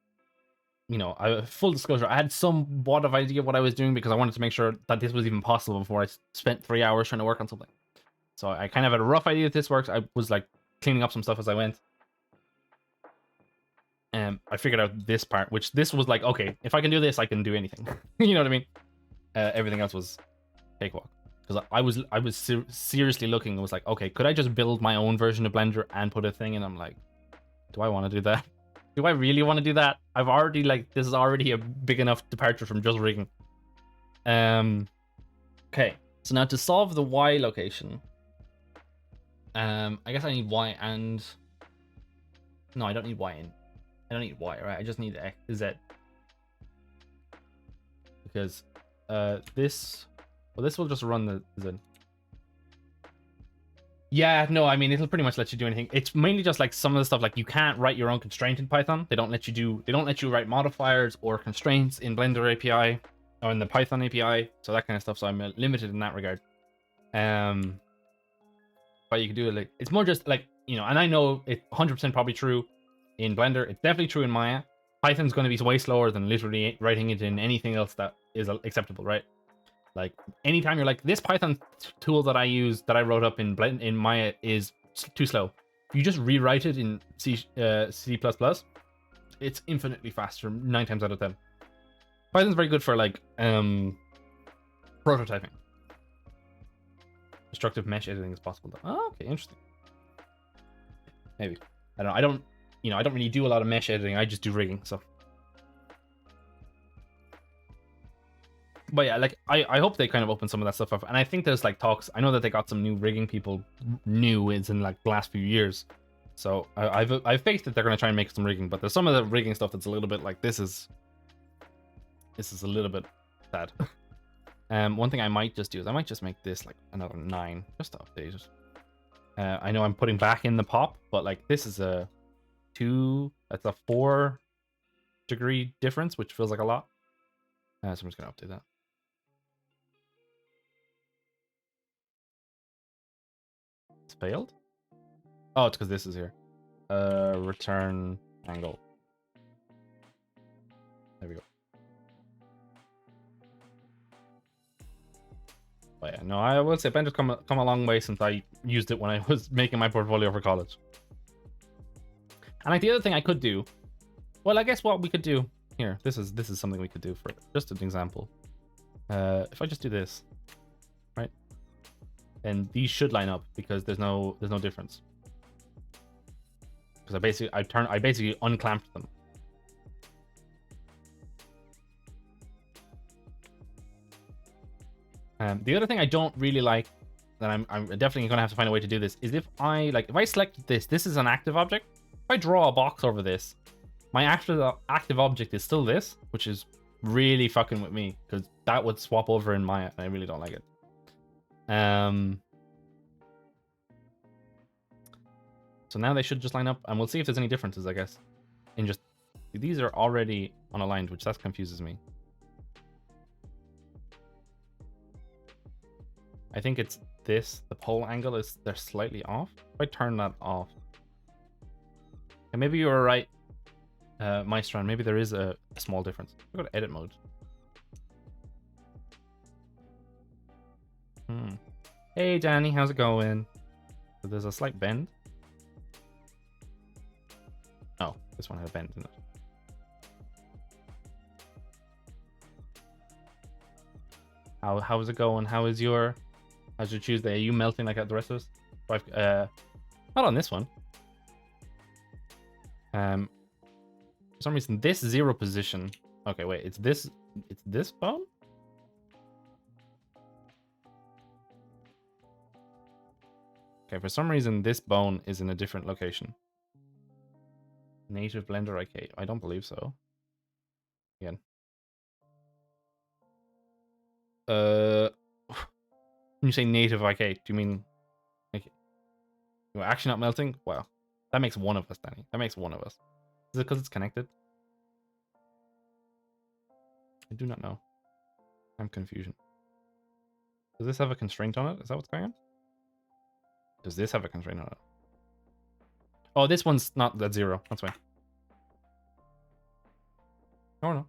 full disclosure, I had somewhat of idea what I was doing, because I wanted to make sure that this was even possible before I spent 3 hours trying to work on something. So I kind of had a rough idea that this works. I was like cleaning up some stuff as I went. And I figured out this part, which this was like, okay, if I can do this, I can do anything. You know what I mean? Everything else was cakewalk. Because I was seriously looking. It was like, okay, could I just build my own version of Blender and put a thing in? I'm like, do I want to do that? Do I really want to do that? I've already, like, this is already a big enough departure from just rigging. Okay, so now to solve the Y location, I guess I need Y and... No, I don't need Y in. I don't need Y, right? I just need X, Z. Because this... Well, this will just run the Z. Yeah, no, I mean, it'll pretty much let you do anything. It's mainly just like some of the stuff, like you can't write your own constraint in Python. They don't let you write modifiers or constraints in Blender API or in the Python API. So that kind of stuff. So I'm limited in that regard. But you can do it like, it's more just like, and I know it's 100% probably true in Blender. It's definitely true in Maya. Python's going to be way slower than literally writing it in anything else that is acceptable, right? Like anytime you're like, this Python tool that I use, that I wrote up in Maya is too slow. If you just rewrite it in C++, it's infinitely faster 9 times out of 10. Python's very good for like prototyping. Destructive mesh editing is possible though. Oh, okay, interesting. Maybe. I don't really do a lot of mesh editing. I just do rigging, so. But yeah, like I hope they kind of open some of that stuff up, and I think there's like talks. I know that they got some new rigging people, it's in like the last few years, so I've faith that they're gonna try and make some rigging. But there's some of the rigging stuff that's a little bit like this is a little bit sad. One thing I might just do is I might just make this like another 9 just to update it. I know I'm putting back in the pop, but like this is a 2. That's a 4 degree difference, which feels like a lot. So I'm just gonna update that. It's failed? Oh, it's because this is here. Return angle. There we go. But yeah, no, I will say Blender's come a long way since I used it when I was making my portfolio for college. And like the other thing I could do, well, I guess what we could do here, this is something we could do for just an example. If I just do this, right? And these should line up because there's no difference. Because I basically unclamped them. The other thing I don't really like, that I'm definitely gonna have to find a way to do this, is if I select this is an active object. If I draw a box over this, my active object is still this, which is really fucking with me, because that would swap over in Maya, and I really don't like it. So now they should just line up, and we'll see if there's any differences, I guess. In just, these are already unaligned, which that confuses me. I think it's this, the pole angle is, they're slightly off. If I turn that off. And maybe you were right, Maestron, maybe there is a small difference. I'll go to edit mode. Hey Danny, how's it going? So there's a slight bend. Oh, this one had a bend in it. How's it going? How's your Tuesday? Are you melting like the rest of us? Not on this one. For some reason, this 0 position. Okay, wait, it's this bone? Okay, for some reason, this bone is in a different location. Native Blender IK. I don't believe so. Again. When you say native IK, do you mean like you're actually not melting? Wow. That makes one of us, Danny. That makes one of us. Is it because it's connected? I do not know. I'm confusion. Does this have a constraint on it? Is that what's going on? Does this have a constraint on it? Oh, this one's not at 0. That's fine. Oh no.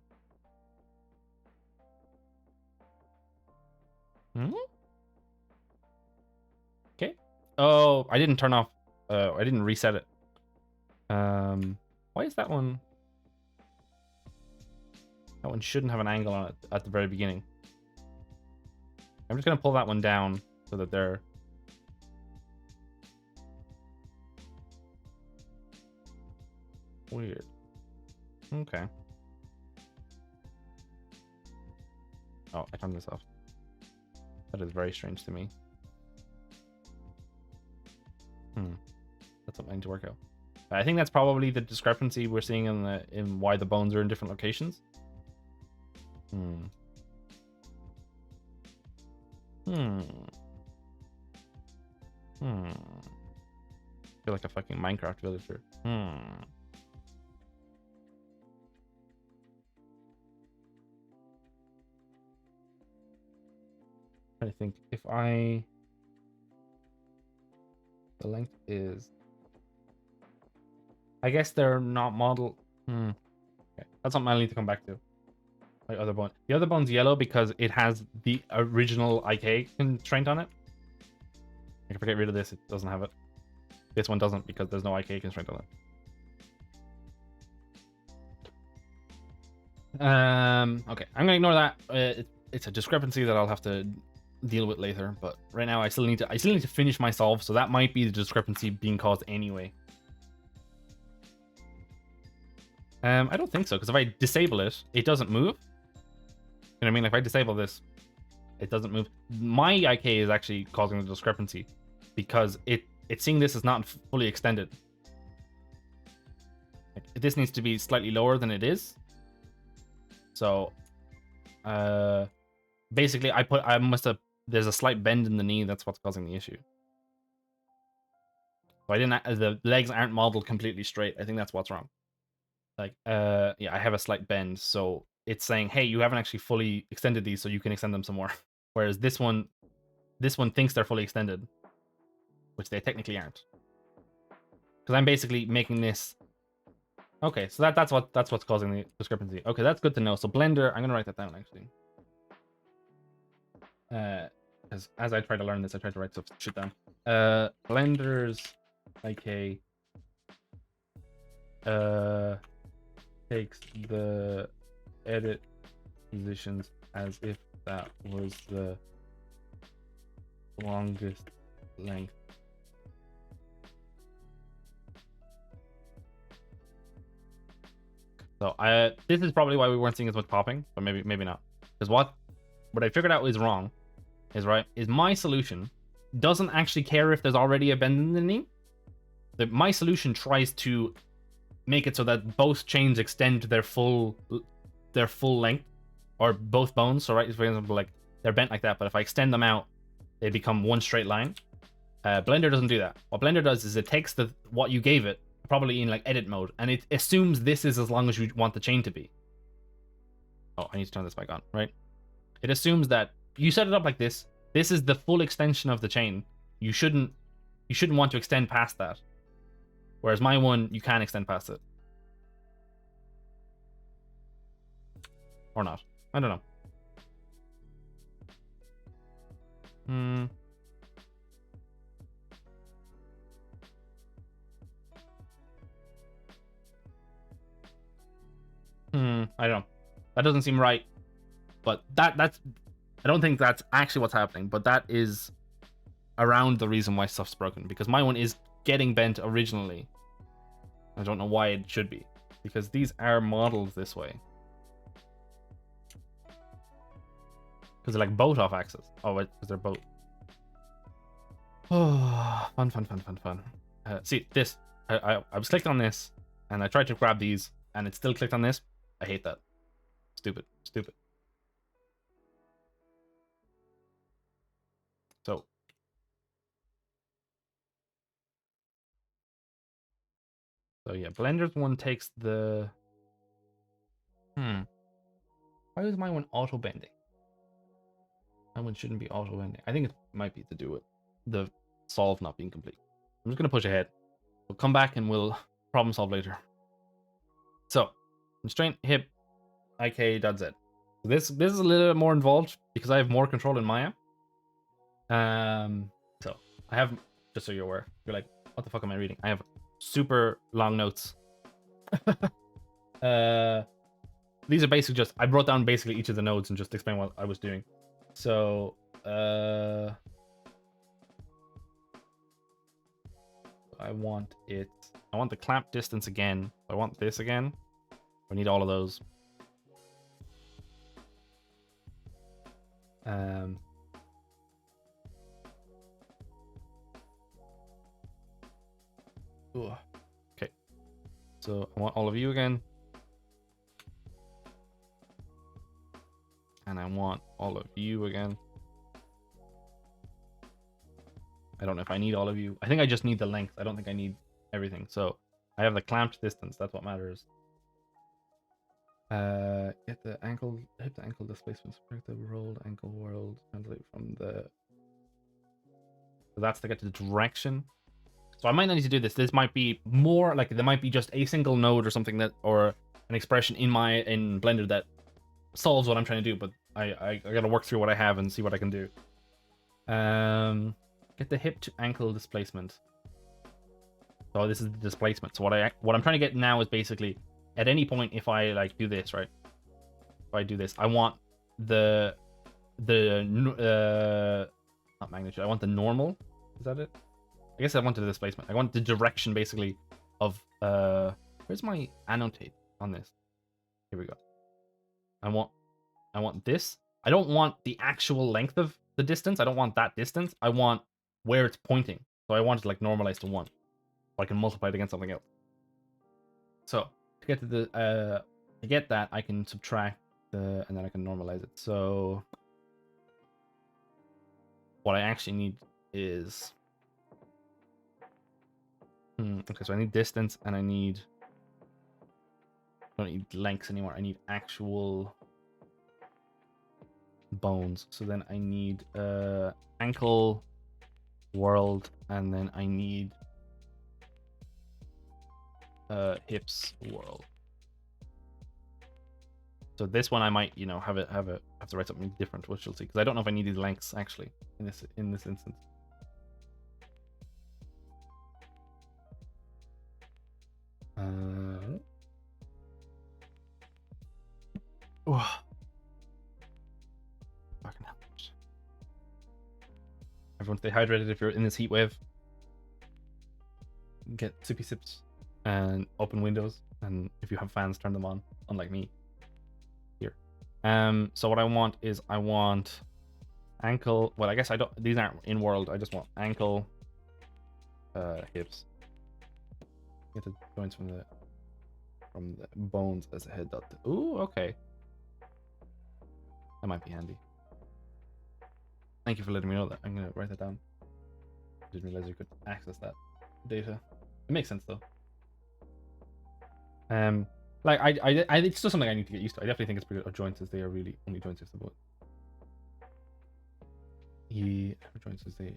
Okay. Oh, I didn't turn off. I didn't reset it. Why is that one? That one shouldn't have an angle on it at the very beginning. I'm just gonna pull that one down so that they're. Weird. Okay. Oh, I turned this off. That is very strange to me. That's something I need to work out. I think that's probably the discrepancy we're seeing in why the bones are in different locations. I feel like a fucking Minecraft villager. I think if the length is, I guess they're not model. Okay. That's something I'll need to come back to. My other bone. The other bone's yellow because it has the original IK constraint on it. If I get rid of this, it doesn't have it. This one doesn't because there's no IK constraint on it. Okay, I'm gonna ignore that. It's a discrepancy that I'll have to deal with later. But right now, I still need to finish my solve. So that might be the discrepancy being caused anyway. I don't think so, because if I disable it, it doesn't move. You know what I mean? If I disable this, it doesn't move. My IK is actually causing the discrepancy because it's seeing this as not fully extended. Like, this needs to be slightly lower than it is. So, basically, there's a slight bend in the knee. That's what's causing the issue. So the legs aren't modeled completely straight. I think that's what's wrong. Like, yeah, I have a slight bend, so it's saying, hey, you haven't actually fully extended these, so you can extend them some more. Whereas this one thinks they're fully extended, which they technically aren't. Because I'm basically making this. Okay, so that's what's causing the discrepancy. Okay, that's good to know. So Blender, I'm gonna write that down actually. Because as I try to learn this, I try to write stuff shit down. Blender's IK takes the edit positions as if that was the longest length. So this is probably why we weren't seeing as much popping, but maybe not. Because what I figured out is wrong is, right, is my solution doesn't actually care if there's already a bend in the knee. My solution tries to make it so that both chains extend to their full length, or both bones. So, right, for example, like they're bent like that, but if I extend them out, they become one straight line. Blender doesn't do that. What Blender does is it takes what you gave it, probably in like edit mode, and it assumes this is as long as you want the chain to be. Oh, I need to turn this back on, right? It assumes that you set it up like this. This is the full extension of the chain. You shouldn't want to extend past that. Whereas my one, you can extend past it. Or not. I don't know. I don't know. That doesn't seem right. But that's I don't think that's actually what's happening, but that is around the reason why stuff's broken, because my one is getting bent originally. I don't know why it should be, because these are modeled this way. Because they're like both off axis. Oh, wait, because they're both. Oh, fun. See, this. I was clicked on this, and I tried to grab these, and it still clicked on this. I hate that. Stupid. So yeah, Blender's one takes the... Why is my one auto-bending? My one shouldn't be auto-bending. I think it might be to do with the solve not being complete. I'm just going to push ahead. We'll come back and we'll problem solve later. So, constraint hip ik.z. So this is a little bit more involved because I have more control in Maya. So I have, just so you're aware, you're like, what the fuck am I reading? I have super long notes. These are basically just, I wrote down basically each of the nodes and just explain what I was doing. So I want the clamp distance again. I want this again. I need all of those. Okay, so I want all of you again, and I want all of you again. I don't know if I need all of you. I think I just need the length. I don't think I need everything. So I have the clamped distance. That's what matters. Get the ankle, hip the ankle displacement, subtract the rolled ankle world, translate from the... So that's to get to the direction. So I might not need to do this. This might be more like, there might be just a single node or something that, or an expression in Blender that solves what I'm trying to do, but I gotta work through what I have and see what I can do. Get the hip to ankle displacement. So this is the displacement. So what I'm trying to get now is basically at any point, if I like do this, right? If I do this, I want the not magnitude. I want the normal. Is that it? I guess I wanted the displacement. I want the direction basically of where's my annotate on this? Here we go. I want this. I don't want the actual length of the distance. I don't want that distance. I want where it's pointing. So I want it to like normalize to 1. So I can multiply it against something else. So to get to the to get that, I can subtract and then I can normalize it. So what I actually need is okay, so I need distance and I don't need lengths anymore. I need actual bones. So then I need ankle world, and then I need hips world. So this one I might, have to write something different, which you'll see, because I don't know if I need these lengths actually in this instance. Fucking hell. Everyone stay hydrated if you're in this heat wave. Get sippy sips and open windows, and if you have fans, turn them on, unlike me here. So what I want is ankle. Well, I guess I don't. These aren't in world. I just want ankle, hips. Get the joints from the bones as a head dot. Ooh, okay. That might be handy. Thank you for letting me know that. I'm gonna write that down. Didn't realize you could access that data. It makes sense though. Like it's still something I need to get used to. I definitely think it's pretty good. Joints as they are really only joints as the bone. Joints as they.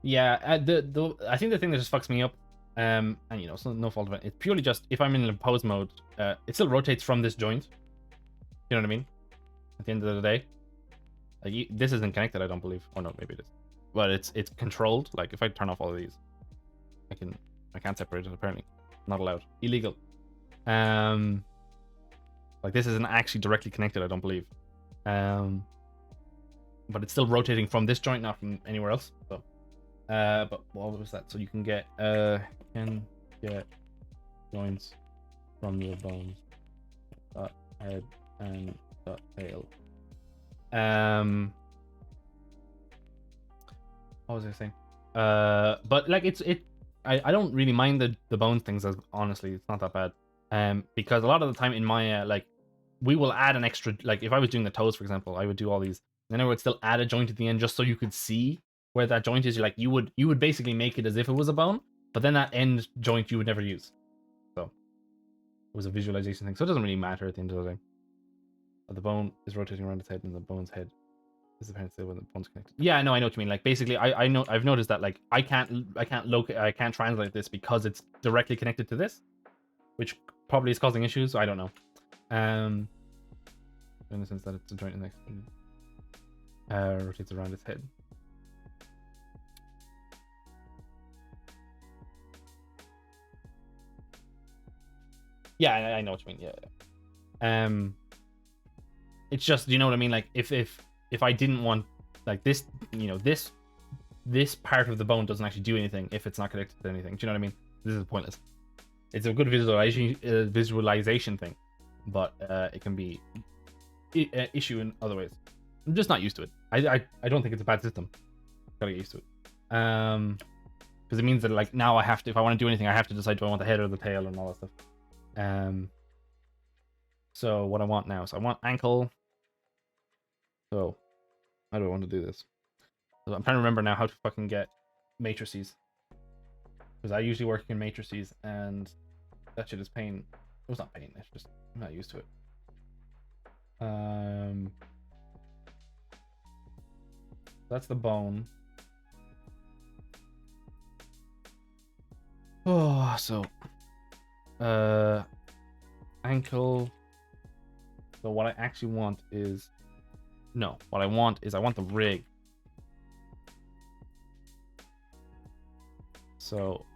Yeah, I think the thing that just fucks me up, and you know, it's no fault of it. It's purely just if I'm in a pose mode, it still rotates from this joint. You know what I mean? At the end of the day, like this isn't connected. I don't believe. Oh no, maybe it is. But it's controlled. Like if I turn off all of these, I can't separate it. Apparently, not allowed. Illegal. Like this isn't actually directly connected. I don't believe. But it's still rotating from this joint, not from anywhere else. So. But what was that? So you can get joints from your bones. Head and tail. What was I saying? But like I don't really mind the bones things, as honestly it's not that bad. Because a lot of the time in Maya, like we will add an extra, like if I was doing the toes, for example, I would do all these, and then I would still add a joint at the end just so you could see where that joint is. You would basically make it as if it was a bone, but then that end joint you would never use. So it was a visualization thing. So it doesn't really matter at the end of the day. The bone is rotating around its head, and the bone's head is apparently still when the bone's connected. Yeah, no, I know what you mean. Like basically, I've noticed that like I can't translate this because it's directly connected to this, which probably is causing issues. So I don't know. In the sense that it's a joint next rotates around its head. Yeah, I know what you mean. Yeah. It's just, you know what I mean? Like if I didn't want like this, you know, this part of the bone doesn't actually do anything if it's not connected to anything. Do you know what I mean? This is pointless. It's a good visualization thing, but it can be an issue in other ways. I'm just not used to it. I don't think it's a bad system. Gotta get used to it. Because it means that like now I have to, if I want to do anything, I have to decide do I want the head or the tail and all that stuff. So what I want now, so I want ankle. So how do I want to do this? So I'm trying to remember now how to fucking get matrices, because I usually work in matrices and that shit is pain. It was not pain. It's just I'm not used to it. That's the bone. Oh, so ankle. So what I actually want is what I want the rig. So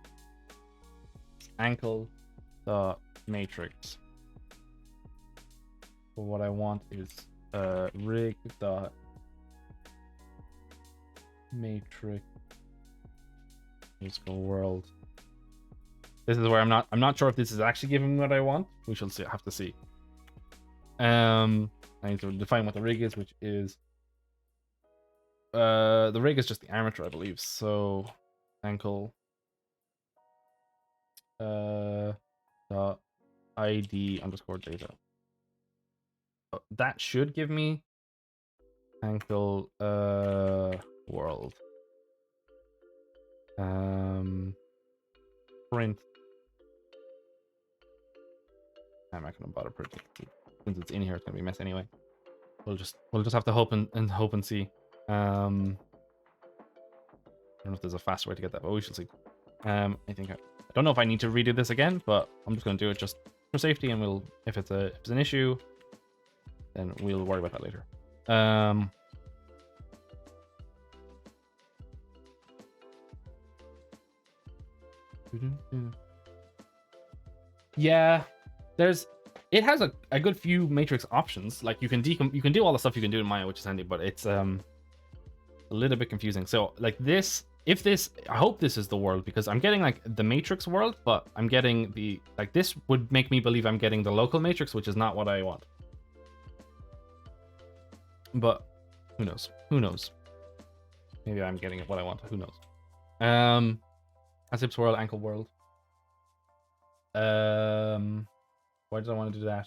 ankle dot matrix. So what I want is rig dot matrix musical world. This is where I'm not sure if this is actually giving me what I want. We shall see. Have to see. I need to define what the rig is, which is the rig is just the armature, I believe. So ankle dot id underscore data. So that should give me ankle world. Print. I'm not gonna bother printing since it's in here. It's gonna be a mess anyway. We'll just have to hope and see. I don't know if there's a faster way to get that, but we shall see. I don't know if I need to redo this again, but I'm just gonna do it just for safety, and we'll if it's an issue, then we'll worry about that later. Yeah, it has a good few matrix options. Like you can do all the stuff you can do in Maya, which is handy, but it's a little bit confusing. So like this, I hope this is the world, because I'm getting like the matrix world, but I'm getting this would make me believe I'm getting the local matrix, which is not what I want. But who knows? Who knows? Maybe I'm getting what I want. Who knows? Hips World, Ankle World. Why did I want to do that?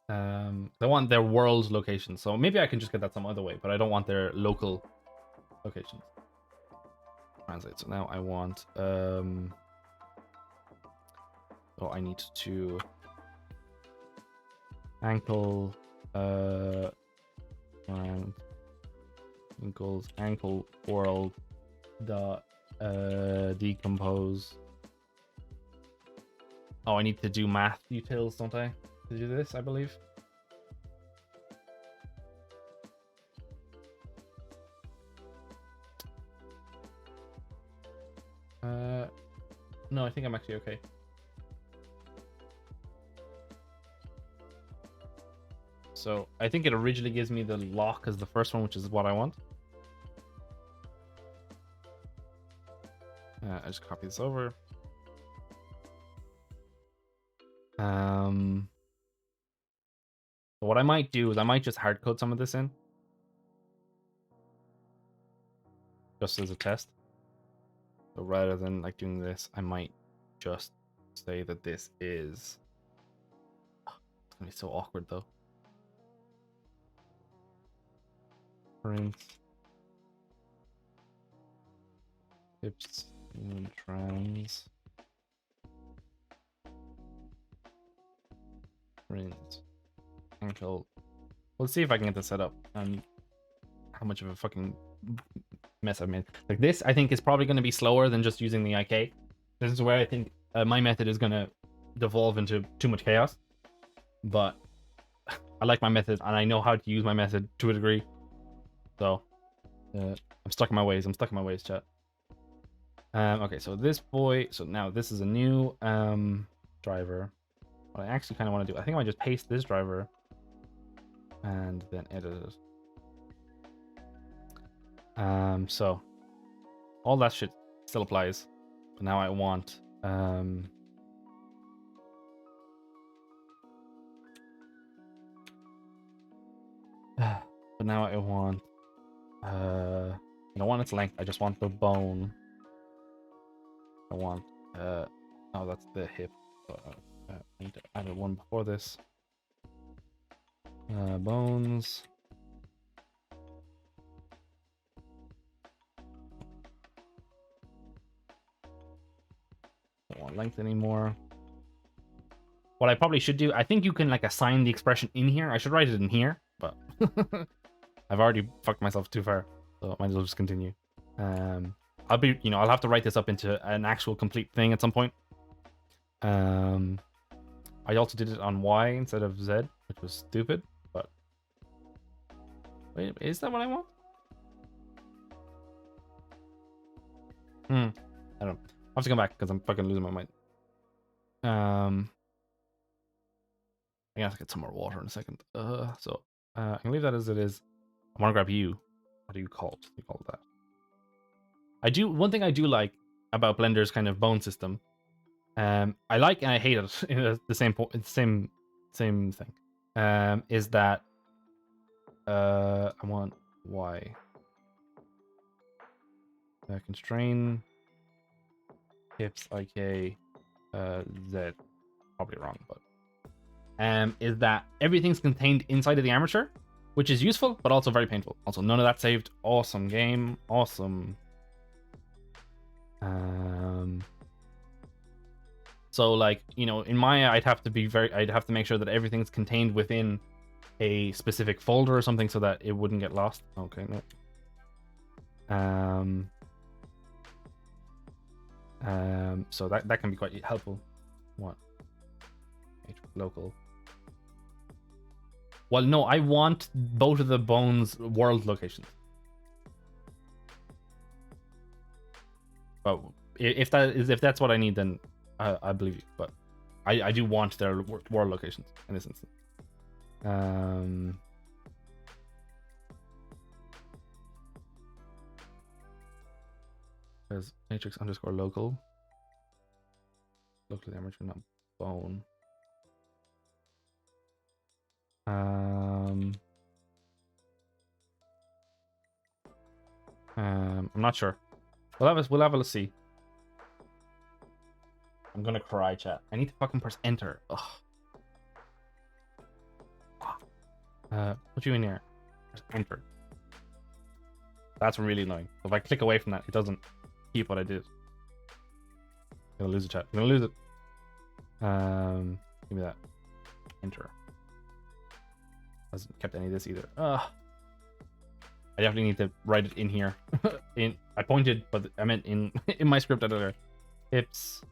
I want their world locations, so maybe I can just get that some other way, but I don't want their local locations. Translate. So now I want so I need to ankle and ankle world dot decompose. Oh, I need to do math details, don't I? To do this, I believe. No, I think I'm actually okay. So I think it originally gives me the lock as the first one, which is what I want. I just copy this over. So what I might do is I might just hard code some of this in, just as a test. So rather than like doing this, I might just say that this is. It's gonna be so awkward though. Print hips and trans. Print ankle. Let's see if I can get this set up and how much of a fucking mess I've made. Like this, I think is probably going to be slower than just using the IK. This is where I think my method is going to devolve into too much chaos. But I like my method and I know how to use my method to a degree. So I'm stuck in my ways. I'm stuck in my ways, chat. Okay, so this boy. So now this is a new driver. What I actually kind of want to do, I think I might just paste this driver and then edit it. So all that shit still applies, but now I want but now I want I don't want its length, I just want the bone. I want oh, that's the hip. So, I need to add one before this. Bones. Don't want length anymore. What I probably should do, I think you can like assign the expression in here. I should write it in here, but I've already fucked myself too far, so I might as well just continue. I'll be, I'll have to write this up into an actual complete thing at some point. I also did it on Y instead of Z, which was stupid, but wait, is that what I want? I don't know. I have to come back because I'm fucking losing my mind. I gotta get some more water in a second. So I can leave that as it is. I want to grab you. What do you call it? You call it that. One thing I do like about Blender's kind of bone system. I like and I hate it in the same point. Same thing. Is that I want Y. Constrain hips IK Z. Probably wrong, but is that everything's contained inside of the armature, which is useful but also very painful. Also, none of that saved. Awesome game. Awesome. So like, in Maya, I'd have to make sure that everything's contained within a specific folder or something so that it wouldn't get lost. Okay, no. So that can be quite helpful. What? Local. Well, no, I want both of the bones world locations. But if that's what I need, then I believe you. But I do want their world locations in this instance. There's matrix underscore local. Local armature, not bone. I'm not sure. We'll have a see. I'm gonna cry, chat. I need to fucking press enter. Ugh. Put you in here. Press enter. That's really annoying. If I click away from that, it doesn't keep what I did. I'm gonna lose the chat. I'm gonna lose it. Give me that. Enter. Hasn't kept any of this either. Ugh. I definitely need to write it in here. I pointed, but I meant in my script editor. Hips,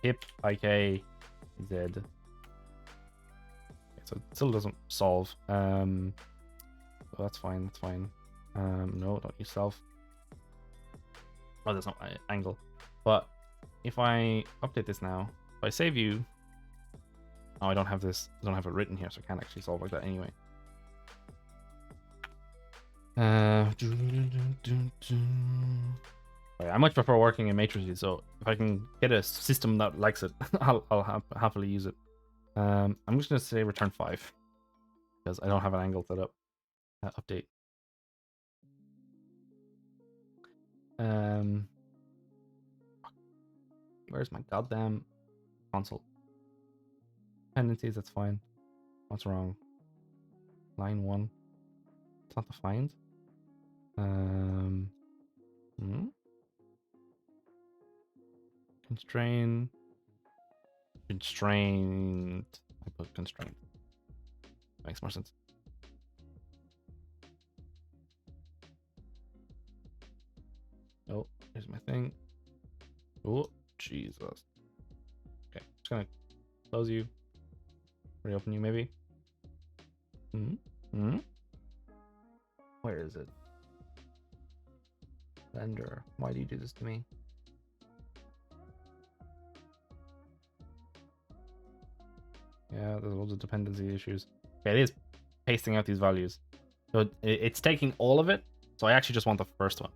hip, IK, Z. Okay, so it still doesn't solve. Well, that's fine. That's fine. No, don't use self. Oh, that's not my angle. But if I update this now, if I save you. Oh, I don't have this. I don't have it written here, so I can't actually solve like that anyway. I much prefer working in matrices, so if I can get a system that likes it, I'll happily use it. I'm just gonna say return 5 because I don't have an angle set up. Update. Where's my goddamn console? Dependencies, that's fine. What's wrong? Line 1. It's not defined. Constraint. Constraint. I put constraint. Makes more sense. Oh, here's my thing. Oh, Jesus. Okay, just gonna close you. Reopen you, maybe. Where is it? Blender, why do you do this to me? Yeah, there's loads of dependency issues. Okay, it is pasting out these values. So it's taking all of it. So I actually just want the first one.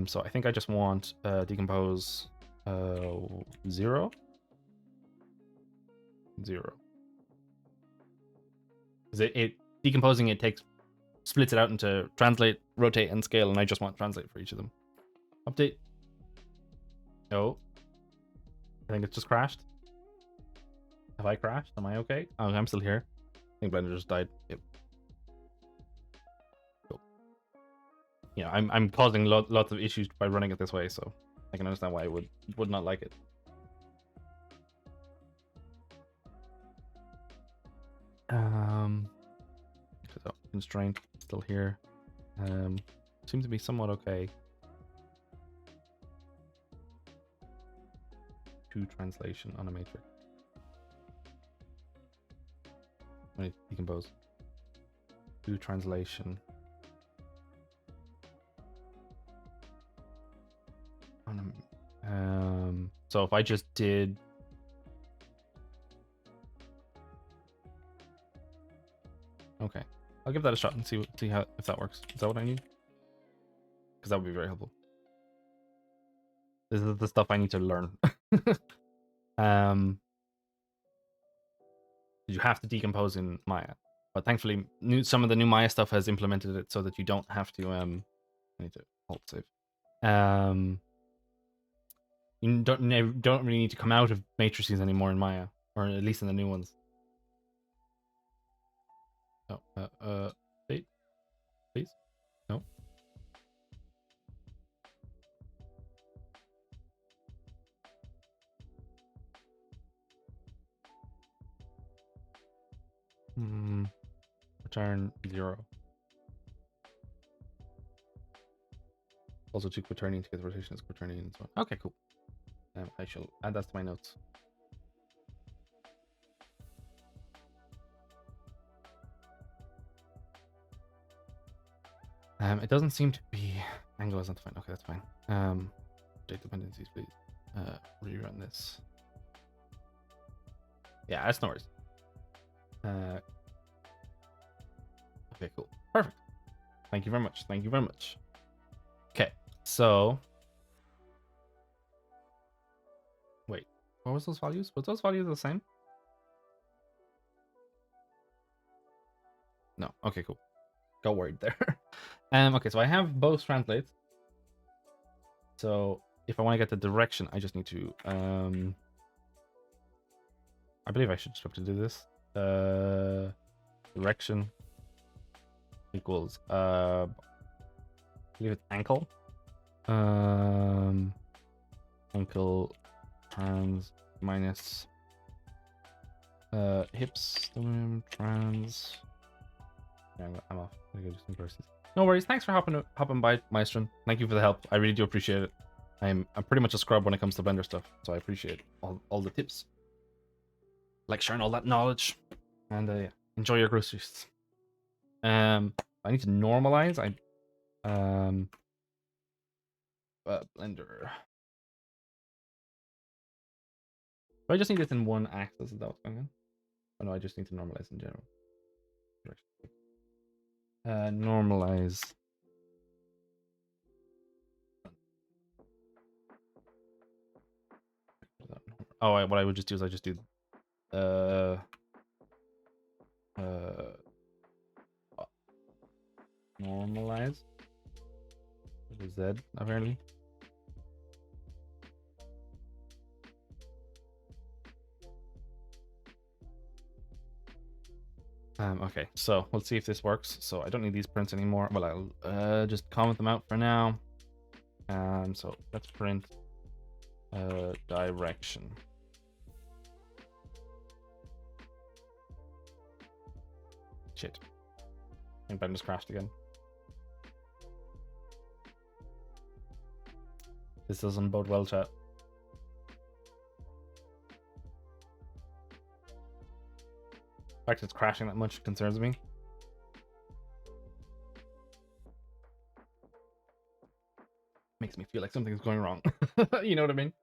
So I think I just want decompose 0. 0. Because it decomposing it splits it out into translate, rotate, and scale, and I just want translate for each of them. Update. Oh. I think it's just crashed. Have I crashed? Am I okay? Oh, I'm still here. I think Blender just died. Yep. Cool. Yeah, I'm causing lots of issues by running it this way, so I can understand why I would not like it. So constraint still here. Seems to be somewhat okay. To translation on a matrix. I need to decompose. To translation. So if I just did. Okay, I'll give that a shot and see how if that works. Is that what I need? Because that would be very helpful. This is the stuff I need to learn. You have to decompose in Maya, but thankfully, some of the new Maya stuff has implemented it so that you don't have to. I need to alt save. You don't really need to come out of matrices anymore in Maya, or at least in the new ones. Oh, wait, please, no. Return 0. Also to quaternion to get the rotation as quaternion and so on. Okay, cool. I shall add that to my notes. It doesn't seem to be angle isn't defined. Okay, that's fine. Date dependencies, please. Rerun this. Yeah, that's no worries. Okay, cool. Perfect. Thank you very much. Thank you very much. Okay, so wait, what was those values? Was those values the same? No. Okay, cool. Got worried there. Okay, so I have both translates. So if I want to get the direction, I just need to I believe I should just have to do this. Direction equals I believe it's ankle. Ankle trans minus hips trans. Yeah, I'm off. I'm gonna go do some verses. No worries. Thanks for hopping by, Maestro. Thank you for the help. I really do appreciate it. I'm pretty much a scrub when it comes to Blender stuff, so I appreciate all the tips. Like sharing all that knowledge, and enjoy your groceries. I need to normalize. Blender. Do I just need this in one axis? Is that what's going on? Oh no, I just need to normalize in general. Normalize. Oh, what I would just do is I just do normalize with a Z apparently. Okay, so let's see if this works. So I don't need these prints anymore. Well, I'll just comment them out for now. So let's print direction. Shit. I think Ben just crashed again. This doesn't bode well, chat. The fact it's crashing that much concerns me. Makes me feel like something's going wrong. You know what I mean?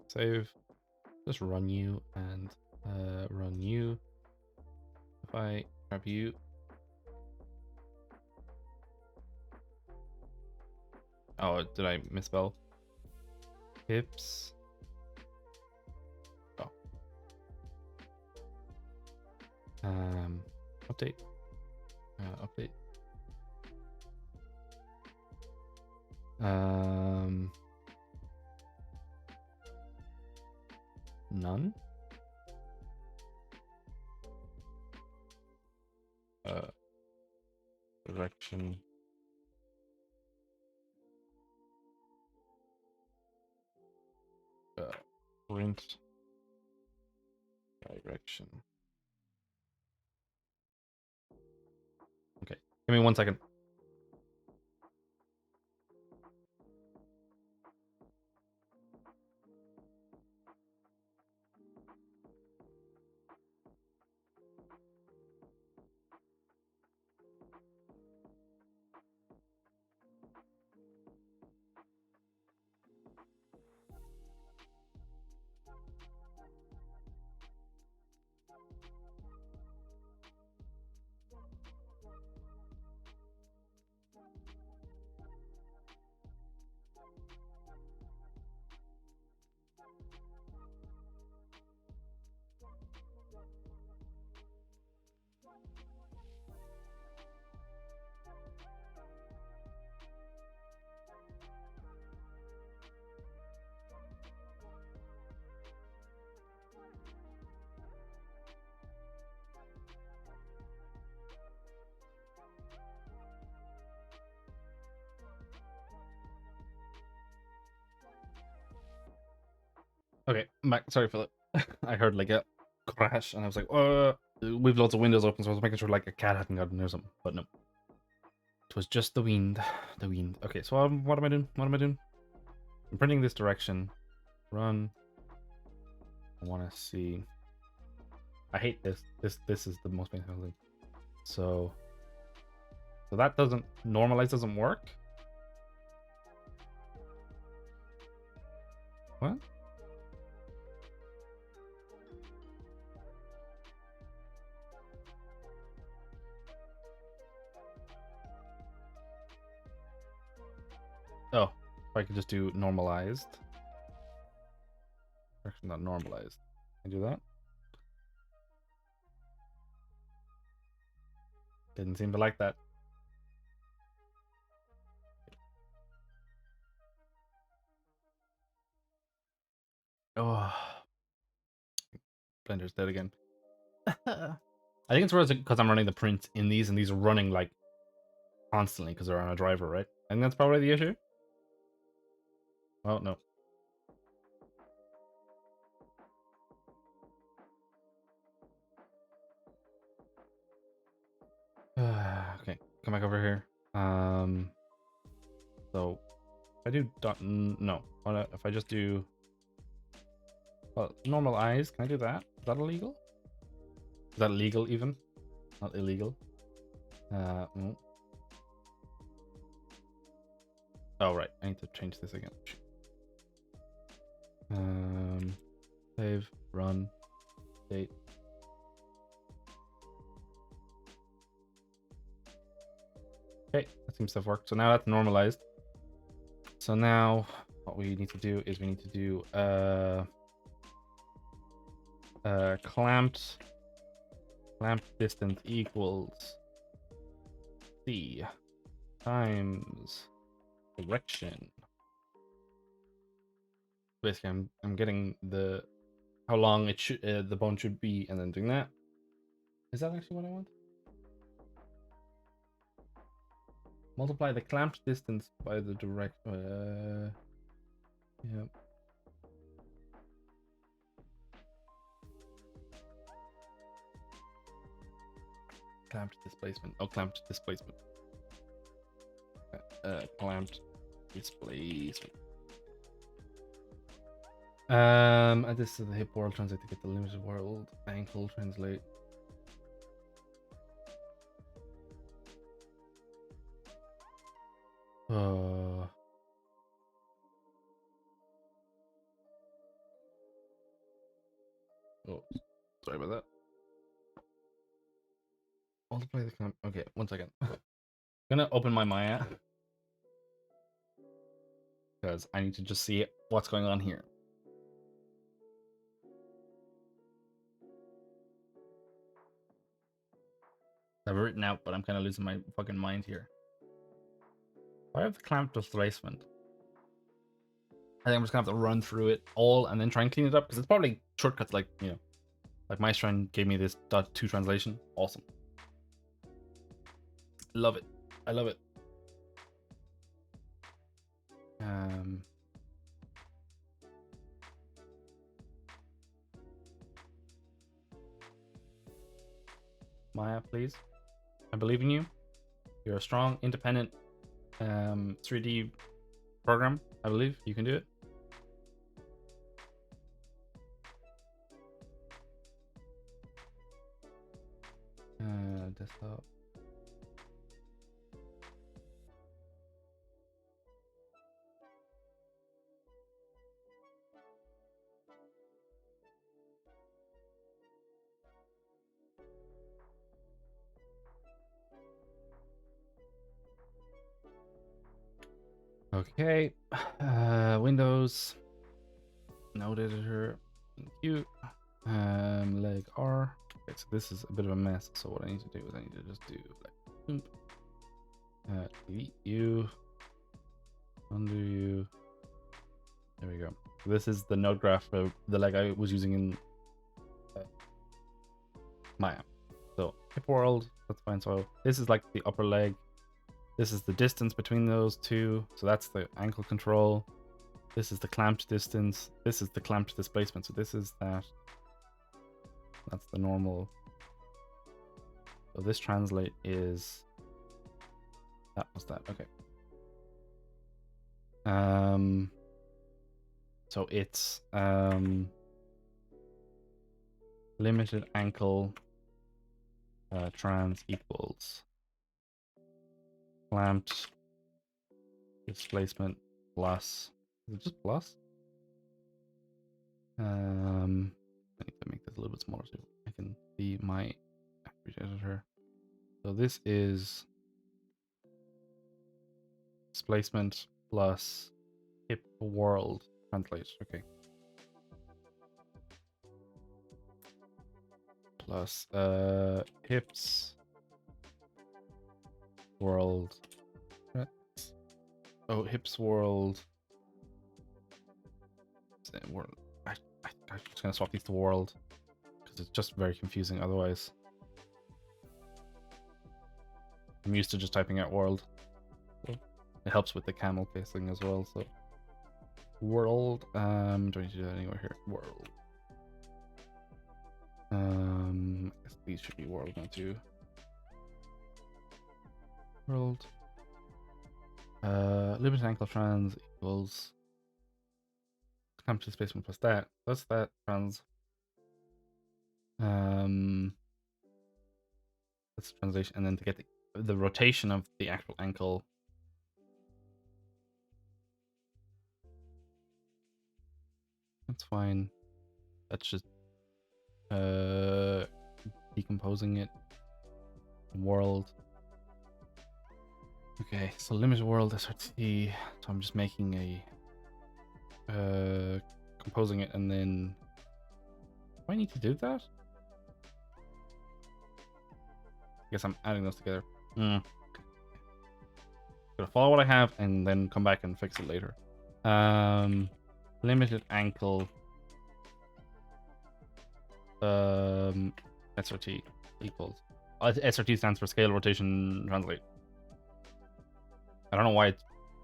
Save. Just run you and run you. If I grab you. Oh, did I misspell? Hips. Oh. Update. Update. None. Direction. Print direction. Okay, give me 1 second. Okay, Mac, sorry for that. I heard like a crash and I was like, we've loads of windows open, so I was making sure like a cat hadn't gotten or something, but no. It was just the wind. The wind. Okay, so what am I doing? What am I doing? I'm printing this direction. Run. I want to see. I hate this. This is the most painful thing. So that doesn't normalize doesn't work. What? Oh, if I could just do normalized. Actually, not normalized. Can I do that? Didn't seem to like that. Oh, Blender's dead again. I think it's because I'm running the print in these, and these are running like constantly because they're on a driver, right? I think that's probably the issue. Oh no. Okay, come back over here. So if I do no, if I just do normal eyes, can I do that? Is that illegal? Is that legal even? Not illegal. No. Oh right, I need to change this again. Save, run, date. Okay, that seems to have worked. So now that's normalized. So now what we need to do is we need to do clamped distance equals C times direction. Basically, I'm getting the how long it should the bone should be, and then doing that. Is that actually what I want? Multiply the clamped distance by the direct. Yeah. Clamped displacement. Oh, clamped displacement. Clamped displacement. This is the hip world translate to get the limited world ankle translate. Oh, sorry about that. Multiply the clamp. Okay, 1 second. I'm gonna open my Maya because I need to just see what's going on here. I've written out, but I'm kind of losing my fucking mind here. I have the clamp displacement. I think I'm just gonna have to run through it all and then try and clean it up because it's probably shortcuts like, you know, like Maestran gave me this .2 translation. Awesome. Love it. I love it. Maya, please. I believe in you. You're a strong, independent 3D program. I believe you can do it. Desktop. Okay. Windows. Node editor. Thank you. Leg R. Okay, so this is a bit of a mess. So what I need to do is I need to just do like delete you. Undo you. There we go. This is the node graph of the leg I was using in Maya. So hip world, that's fine. So this is like the upper leg. This is the distance between those two. So that's the ankle control. This is the clamped distance. This is the clamped displacement. So this is that. That's the normal. So this translate is that was that. Okay. So it's limited ankle trans equals clamped displacement plus. Is it just plus? I need to make this a little bit smaller so I can see my editor. So this is displacement plus hip world translate. Okay. Plus hips world. Oh, hips world. World. I'm just gonna swap these to world because it's just very confusing otherwise. I'm used to just typing out world. So it helps with the camel casing as well. So world. Do I need to do that anywhere here? World. I guess these should be world now too. World. Limited ankle trans equals come to displacement plus that. That's that trans. That's translation, and then to get the rotation of the actual ankle. That's fine. That's just decomposing it. World. Okay, so limited world SRT. So I'm just making a composing it, and then do I need to do that? I guess I'm adding those together. Gonna follow what I have and then come back and fix it later. Limited ankle. SRT equals. SRT stands for scale rotation translate. I don't know why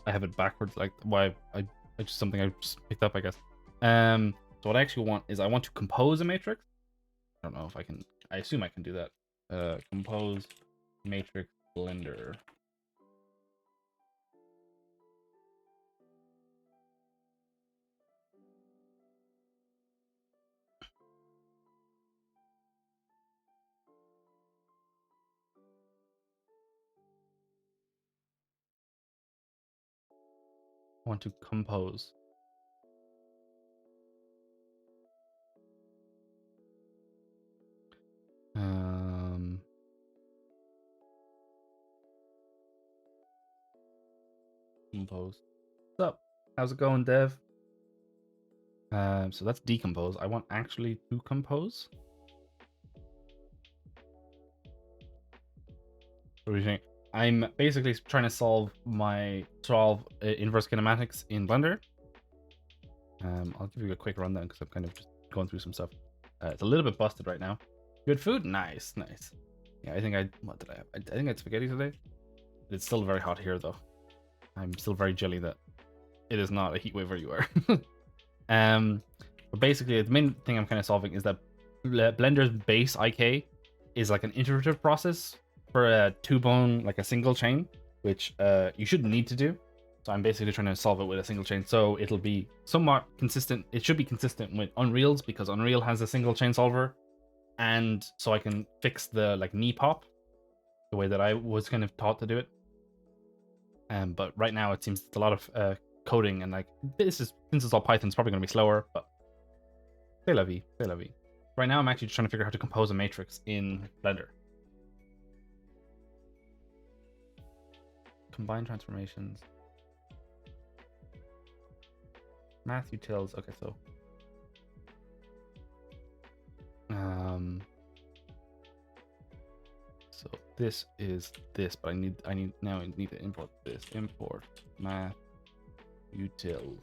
I have it backwards. Like why I just something I just picked up, I guess. So what I actually want is I want to compose a matrix. I don't know if I can. I assume I can do that. Compose matrix blender. I want to compose. Compose. What's up? How's it going, Dev? So that's decompose. I want actually to compose. What do you think? I'm basically trying to solve inverse kinematics in Blender. I'll give you a quick rundown because I'm kind of just going through some stuff. It's a little bit busted right now. Good food? Nice, nice. Yeah, I think what did I have? I think I had spaghetti today. It's still very hot here though. I'm still very jelly that it is not a heat wave where you are. But basically the main thing I'm kind of solving is that Blender's base IK is like an iterative process for a two-bone, like a single chain, which you shouldn't need to do. So I'm basically trying to solve it with a single chain. So it'll be somewhat consistent. It should be consistent with Unreal's because Unreal has a single chain solver. And so I can fix the like knee pop the way that I was kind of taught to do it. But right now it seems it's a lot of coding, and like since it's all Python, it's probably going to be slower, but c'est la vie, c'est la vie. Right now I'm actually just trying to figure out how to compose a matrix in Blender. Combine transformations. Math utils. Okay, so so this is this, but I need to import this. Import math util.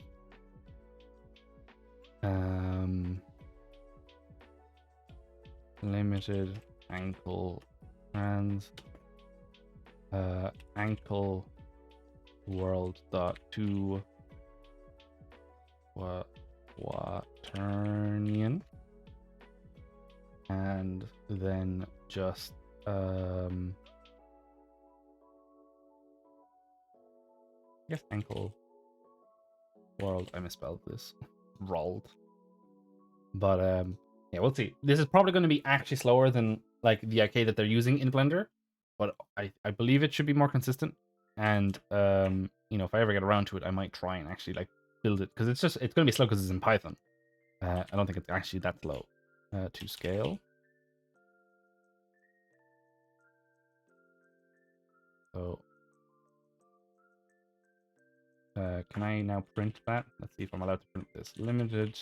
Limited ankle trans ankle world dot to quaternion, and then just I guess ankle world. I misspelled this. Rolled. But yeah, we'll see. This is probably going to be actually slower than like the IK that they're using in Blender, but I believe it should be more consistent. And you know, if I ever get around to it, I might try and actually like build it, because it's going to be slow because it's in Python. I don't think it's actually that slow. To scale. So can I now print that? Let's see if I'm allowed to print this. Limited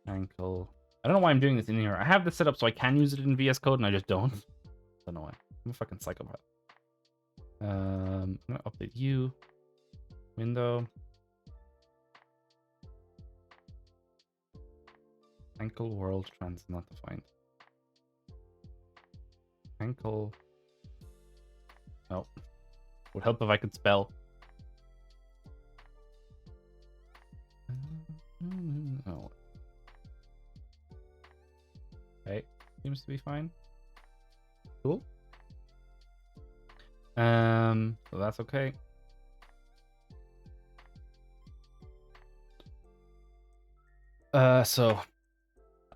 ankle. I don't know why I'm doing this in here. I have this set up so I can use it in VS Code, and I just don't. I don't know why. I'm a fucking psychopath. I'm gonna update you. Window. Ankle world trans not defined. Ankle. No. Would help if I could spell. Oh. Okay. Seems to be fine. Cool. So that's okay. So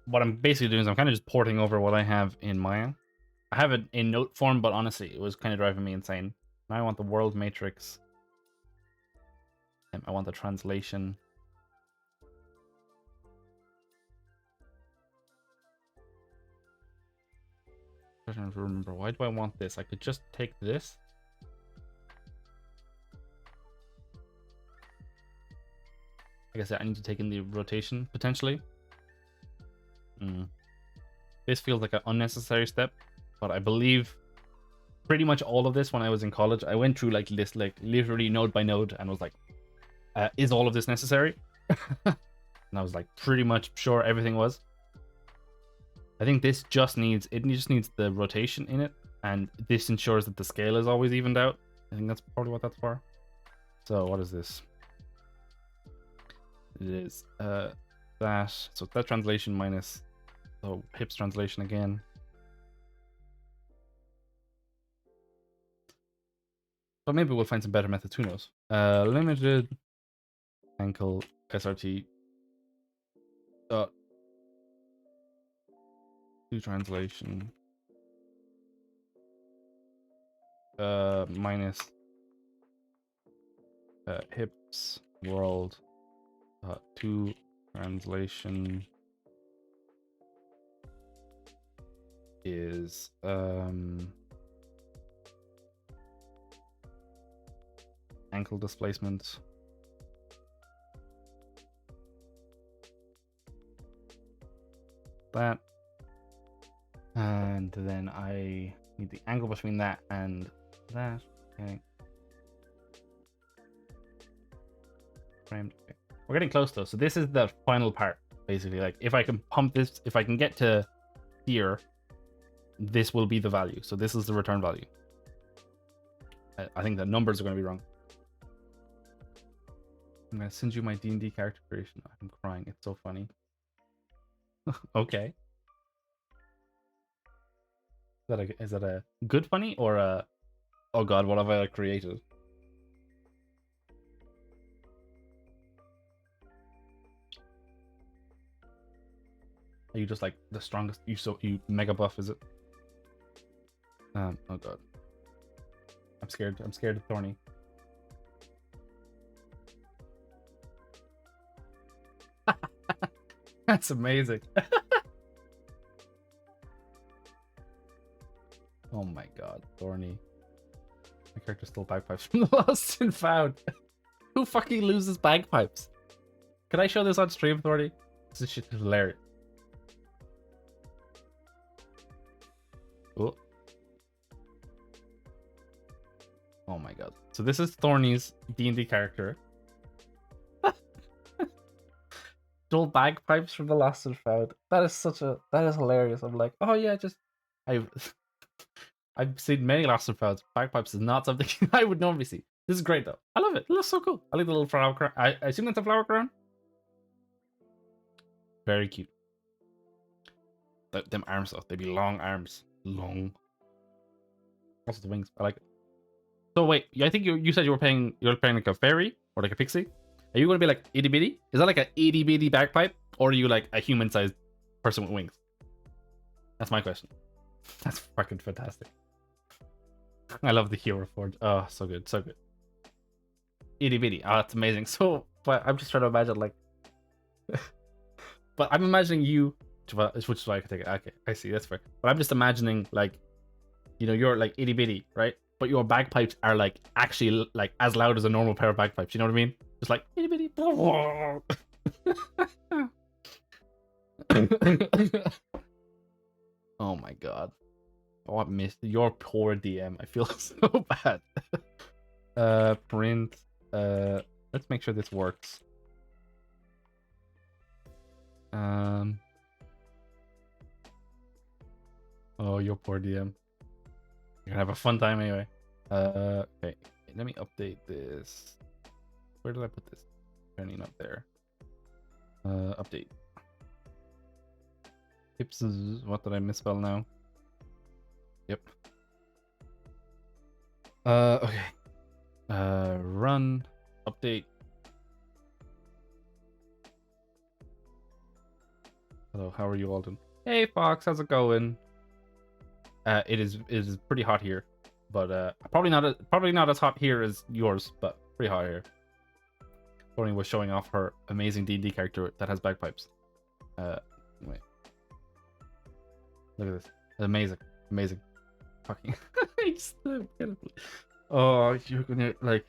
what I'm basically doing is I'm kind of just porting over what I have in Maya. I have it in note form, but honestly, it was kind of driving me insane. Now I want the world matrix. I want the translation. I don't remember. Why do I want this? I could just take this. Like I said, I need to take in the rotation, potentially. This feels like an unnecessary step, but I believe pretty much all of this when I was in college, I went through like this, like literally node by node, and was like, is all of this necessary? And I was like pretty much sure everything was. I think this just needs the rotation in it, and this ensures that the scale is always evened out. I think that's probably what that's for. So what is this? It is that, so that translation minus hips translation again. But maybe we'll find some better methods, who knows? Limited ankle SRT dot to translation minus hips world to translation is ankle displacement that, and then I need the angle between that and that. Okay. Framed. Okay. We're getting close though, so this is the final part basically. Like if I can pump this, if I can get to here, this will be the value. So this is the return value. I think the numbers are going to be wrong. I'm going to send you my D&D character creation. I'm crying. It's so funny. Okay. Is that a good funny or a, oh god, what have I created? Are you just like the strongest? You mega buff, is it? Oh god. I'm scared of Thorny. That's amazing. Oh my god, Thorny. My character stole bagpipes from the Lost and Found. Who fucking loses bagpipes? Can I show this on stream, Thorny? This shit is hilarious. Oh. Oh my god. So this is Thorny's D&D character. Stole bagpipes from the Lost and Found. That is hilarious. I'm like, oh yeah, I've seen many Lost and Founds. Bagpipes is not something I would normally see. This is great though. I love it. It looks so cool. I like the little flower crown. I assume that's a flower crown. Very cute. Them arms though, they be long arms. Long. Also the wings. I like it. So wait, I think you said you're playing like a fairy or like a pixie. Are you gonna be like itty bitty? Is that like an itty bitty bagpipe? Or are you like a human sized person with wings? That's my question. That's fucking fantastic. I love the hero forge. Oh, so good, so good. Itty bitty. Oh, that's amazing. So, but I'm just trying to imagine like, but I'm imagining you, which is why I can take it. Okay, I see. That's fair. But I'm just imagining like, you know, you're like itty bitty, right? But your bagpipes are like actually like as loud as a normal pair of bagpipes. You know what I mean? Just like itty bitty. Oh my god. Oh, I missed your poor DM. I feel so bad. Print. Let's make sure this works. Oh, your poor DM. You're gonna have a fun time anyway. Okay. Let me update this. Where did I put this? Turning up there. Update. Tips. What did I misspell now? Yep. Okay. Run. Update. Hello, how are you all doing? Hey Fox, how's it going? It is pretty hot here, but probably not as hot here as yours, but pretty hot here. Bonnie was showing off her amazing D&D character that has bagpipes. Wait. Look at this. Amazing. Fucking. Oh, you're gonna like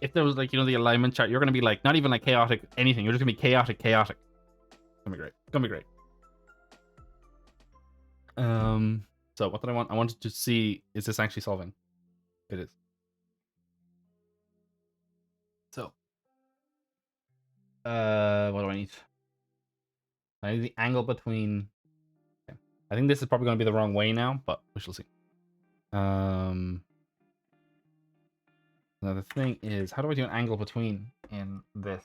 if there was like, you know, the alignment chart, you're gonna be like not even like chaotic anything. You're just gonna be chaotic. It's gonna be great. So what did I want? I wanted to see, is this actually solving? It is. So, what do I need? I need the angle between. Okay. I think this is probably going to be the wrong way now, but we shall see. Now the thing is, how do I do an angle between in this?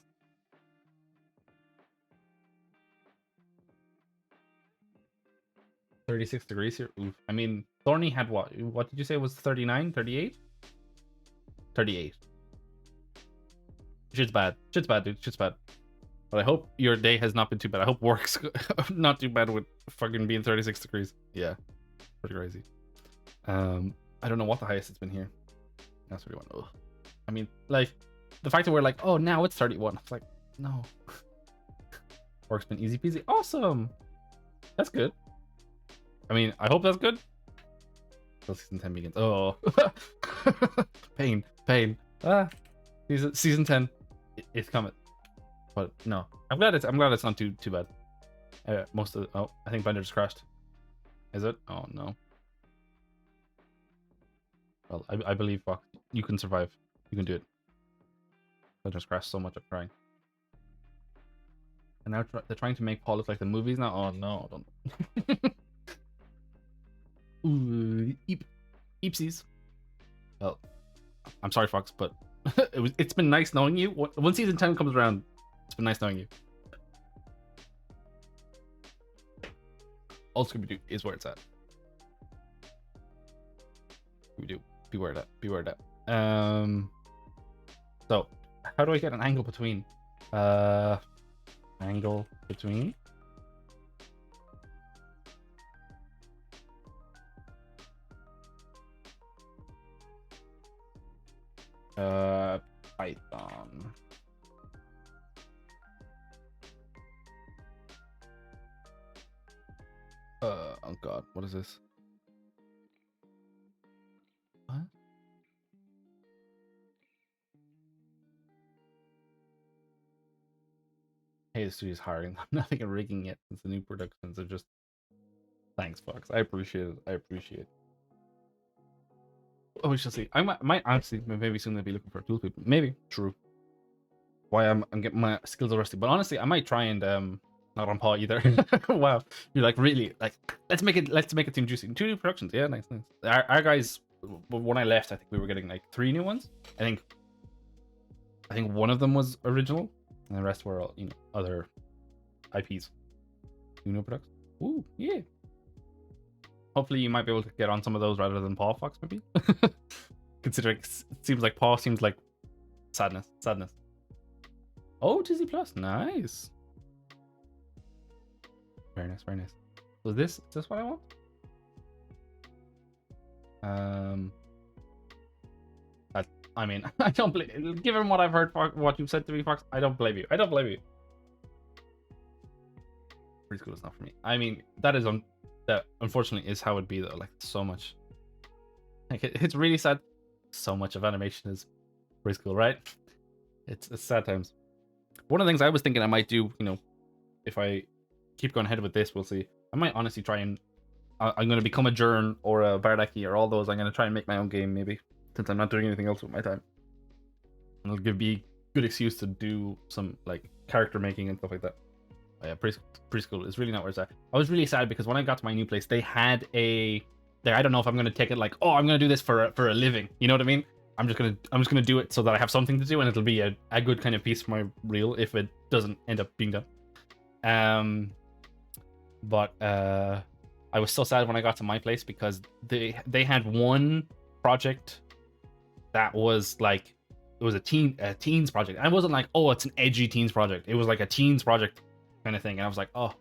$36 degrees here. Oof. I mean, Thorny had what? What did you say was 39, 38? 38. Shit's bad, dude. Shit's bad. But I hope your day has not been too bad. I hope work's not too bad with fucking being 36 degrees. Yeah, pretty crazy. I don't know what the highest it's been here. That's 31. Ugh. I mean, like, the fact that we're like, oh, now it's 31. It's like, no. Work's been easy peasy. Awesome. That's good. I mean, I hope that's good. Till season 10 begins. Oh. pain. Ah. Season 10. It's coming. But no, I'm glad it's not too bad. Most of I think Blender just crashed. Is it? Oh no. Well, I believe Fox, you can survive. You can do it. Blender's crashed so much. I'm crying. And now they're trying to make Paul look like the movies now. Oh no, don't. Ooh, eepsies. Well, I'm sorry, Fox, but it's been nice knowing you. When season 10 comes around, it's been nice knowing you. Old Scooby-Doo is where it's at. Scooby-Doo, beware that. So how do I get an angle between? Angle between. Python. Oh god, what is this? What? Hey, the studio's hiring. I'm not thinking rigging yet since the new productions are just. Thanks, Fox. I appreciate it. Oh, we shall see. I might honestly maybe soon be looking for tools people. Maybe. True. Why I'm getting my skills rusty. But honestly, I might try and not on Paw either. Wow. You're like really like let's make it seem juicy. 2 new productions. Yeah, nice. Our guys, when I left, I think we were getting like 3 new ones. I think one of them was original, and the rest were all, you know, other IPs. 2 new products. Ooh, yeah. Hopefully you might be able to get on some of those rather than Paw, Fox, maybe. Considering it seems like Paw seems like sadness. Oh, Disney Plus, nice. Very nice. So is this what I want? I mean, I don't believe. Given what I've heard, what you've said to me, Fox, I don't blame you. Preschool is not for me. I mean, that unfortunately is how it be though. Like so much. Like it's really sad. So much of animation is preschool, right? It's sad times. One of the things I was thinking I might do, you know, if I keep going ahead with this, we'll see. I might honestly try and I'm going to become a Jern or a Bardaki or all those. I'm going to try and make my own game, maybe. since I'm not doing anything else with my time. And it'll be a good excuse to do some like character making and stuff like that. Oh, yeah, preschool is really not where it's at. I was really sad because when I got to my new place, they had a. I don't know if I'm gonna take it like, oh, I'm gonna do this for a living. You know what I mean? I'm just gonna do it so that I have something to do, and it'll be a good kind of piece for my reel if it doesn't end up being done. But I was so sad when I got to my place because they had one project that was like, it was a teens project. And it wasn't like, oh, it's an edgy teens project. It was like a teens project kind of thing. And I was like, oh,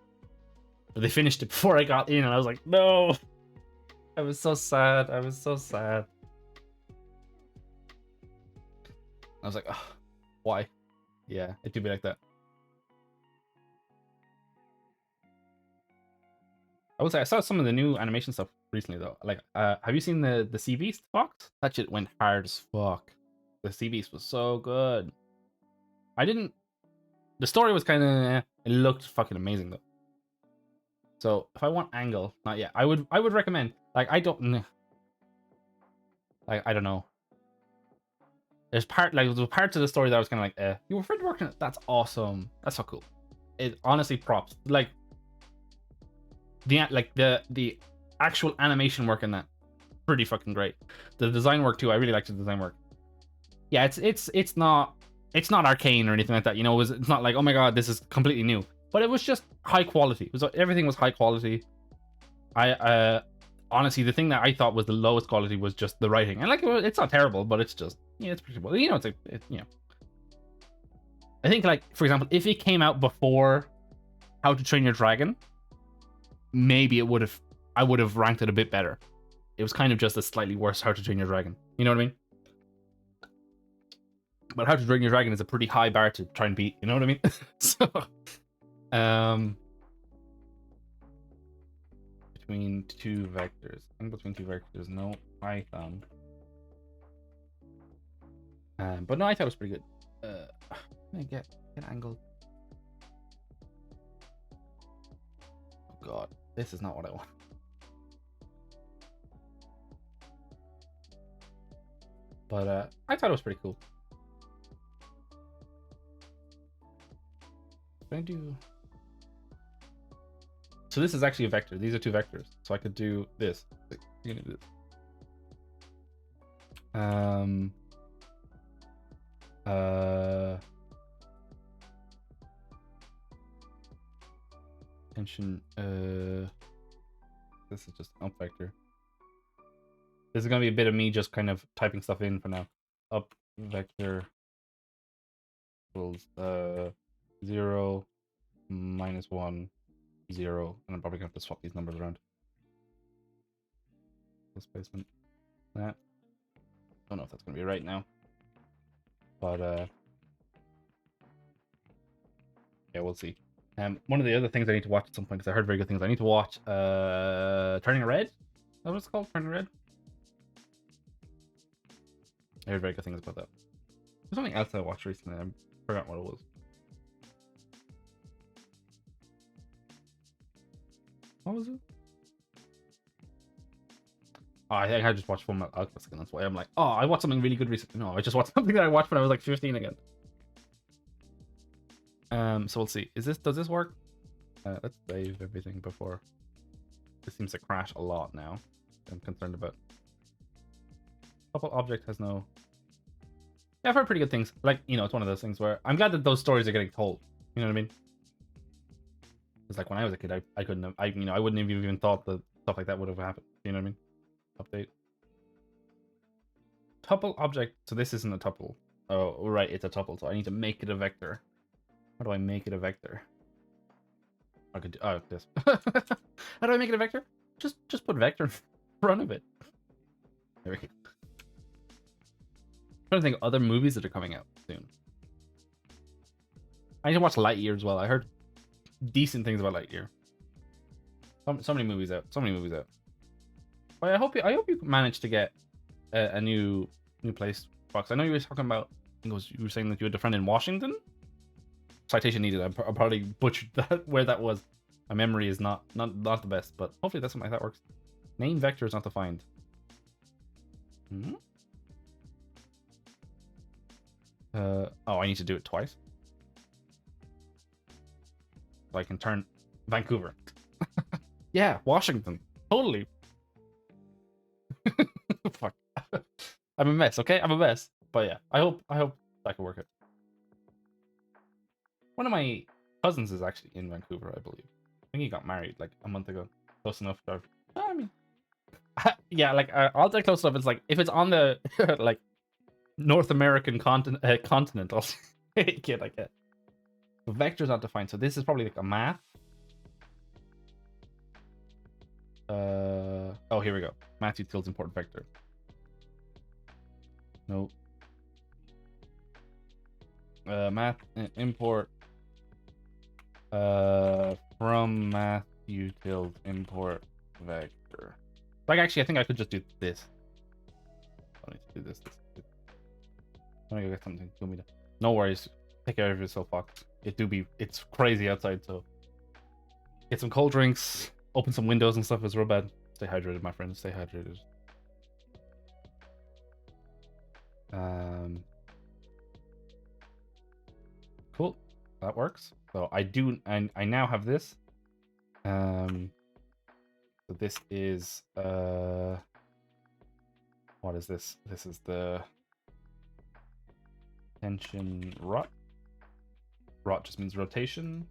but they finished it before I got in, and I was like, no. I was so sad. I was so sad. I was like, oh, why? Yeah, it do be like that. I would say I saw some of the new animation stuff recently though. Like, have you seen the Sea Beast box? That shit went hard as fuck. The Sea Beast was so good. The story was kind of, it looked fucking amazing though. So if I want angle, not yet. I would recommend. Like, I don't know. There's parts of the story that I was kind of like, you were afraid to work on it. That's awesome. That's so cool. It honestly props. Like the actual animation work in that, pretty fucking great. The design work too. I really liked the design work. Yeah, it's not arcane or anything like that. You know, it's not like, oh my god, this is completely new. But it was just high quality. Everything was high quality. I honestly, the thing that I thought was the lowest quality was just the writing. And like, it's not terrible, but it's just, yeah, it's pretty well. You know, you know. I think, like, for example, if it came out before How to Train Your Dragon, maybe I would have ranked it a bit better. It was kind of just a slightly worse How to Train Your Dragon. You know what I mean? But How to Train Your Dragon is a pretty high bar to try and beat. You know what I mean? So, between two vectors. I think between two vectors, no Python. But no, I thought it was pretty good. Let me get angled. Oh god, this is not what I want. But I thought it was pretty cool. Can I do? So this is actually a vector. These are two vectors. So I could do this. You're gonna do this. Tension. This is just an up vector. This is gonna be a bit of me just kind of typing stuff in for now. Up vector equals 0, -1, 0, and I'm probably gonna have to swap these numbers around. Displacement. That. Don't know if that's gonna be right now. But yeah, we'll see. One of the other things I need to watch at some point, because I heard very good things. I need to watch Turning Red. Is that what it's called? Turning Red? I heard very good things about that. There's something else I watched recently. I forgot what it was. What was it? Oh, I think I just watched Fullmetal Alchemist again. That's why I'm like, oh, I watched something really good recently. No, I just watched something that I watched when I was like 15 again. So we'll see. Does this work? Let's save everything before. This seems to crash a lot now. I'm concerned about. Couple object has no. Yeah, I've heard pretty good things. Like, you know, it's one of those things where I'm glad that those stories are getting told. You know what I mean? It's like when I was a kid, I couldn't have, I wouldn't have even thought that stuff like that would have happened. You know what I mean? Update. Tuple object. So this isn't a tuple. Oh, right, it's a tuple. So I need to make it a vector. How do I make it a vector? I could do, oh, this. How do I make it a vector? Just put vector in front of it. There we go. I'm trying to think of other movies that are coming out soon. I need to watch Lightyear as well. I heard decent things about Lightyear. So many movies out. So many movies out. But I hope you managed to get a new place box. I know you were talking about. I think you were saying that you had a friend in Washington. Citation needed. I probably butchered that where that was. My memory is not the best, but hopefully that's something like that works. Name vector is not defined. Oh, I need to do it twice. So I can turn Vancouver. Yeah, Washington. Totally. Fuck. I'm a mess, okay? I'm a mess. But yeah, I hope that can work out. One of my cousins is actually in Vancouver, I believe. I think he got married like a month ago. Close enough. I mean, yeah, like I'll take close enough. It's like if it's on the like North American continent, I'll take it. I get. But vectors not defined, so this is probably like a math. Oh, here we go. Math utils import vector. No. Math import. From math utils import vector. Like actually, I think I could just do this. I need to do this. Let me go get something. No worries. Take care of yourself, Fox. It's crazy outside, so get some cold drinks, open some windows and stuff is real bad. Stay hydrated, my friends. Stay hydrated. Cool. That works. So I now have this. So this is what is this? This is the tension rot. Rot just means rotation.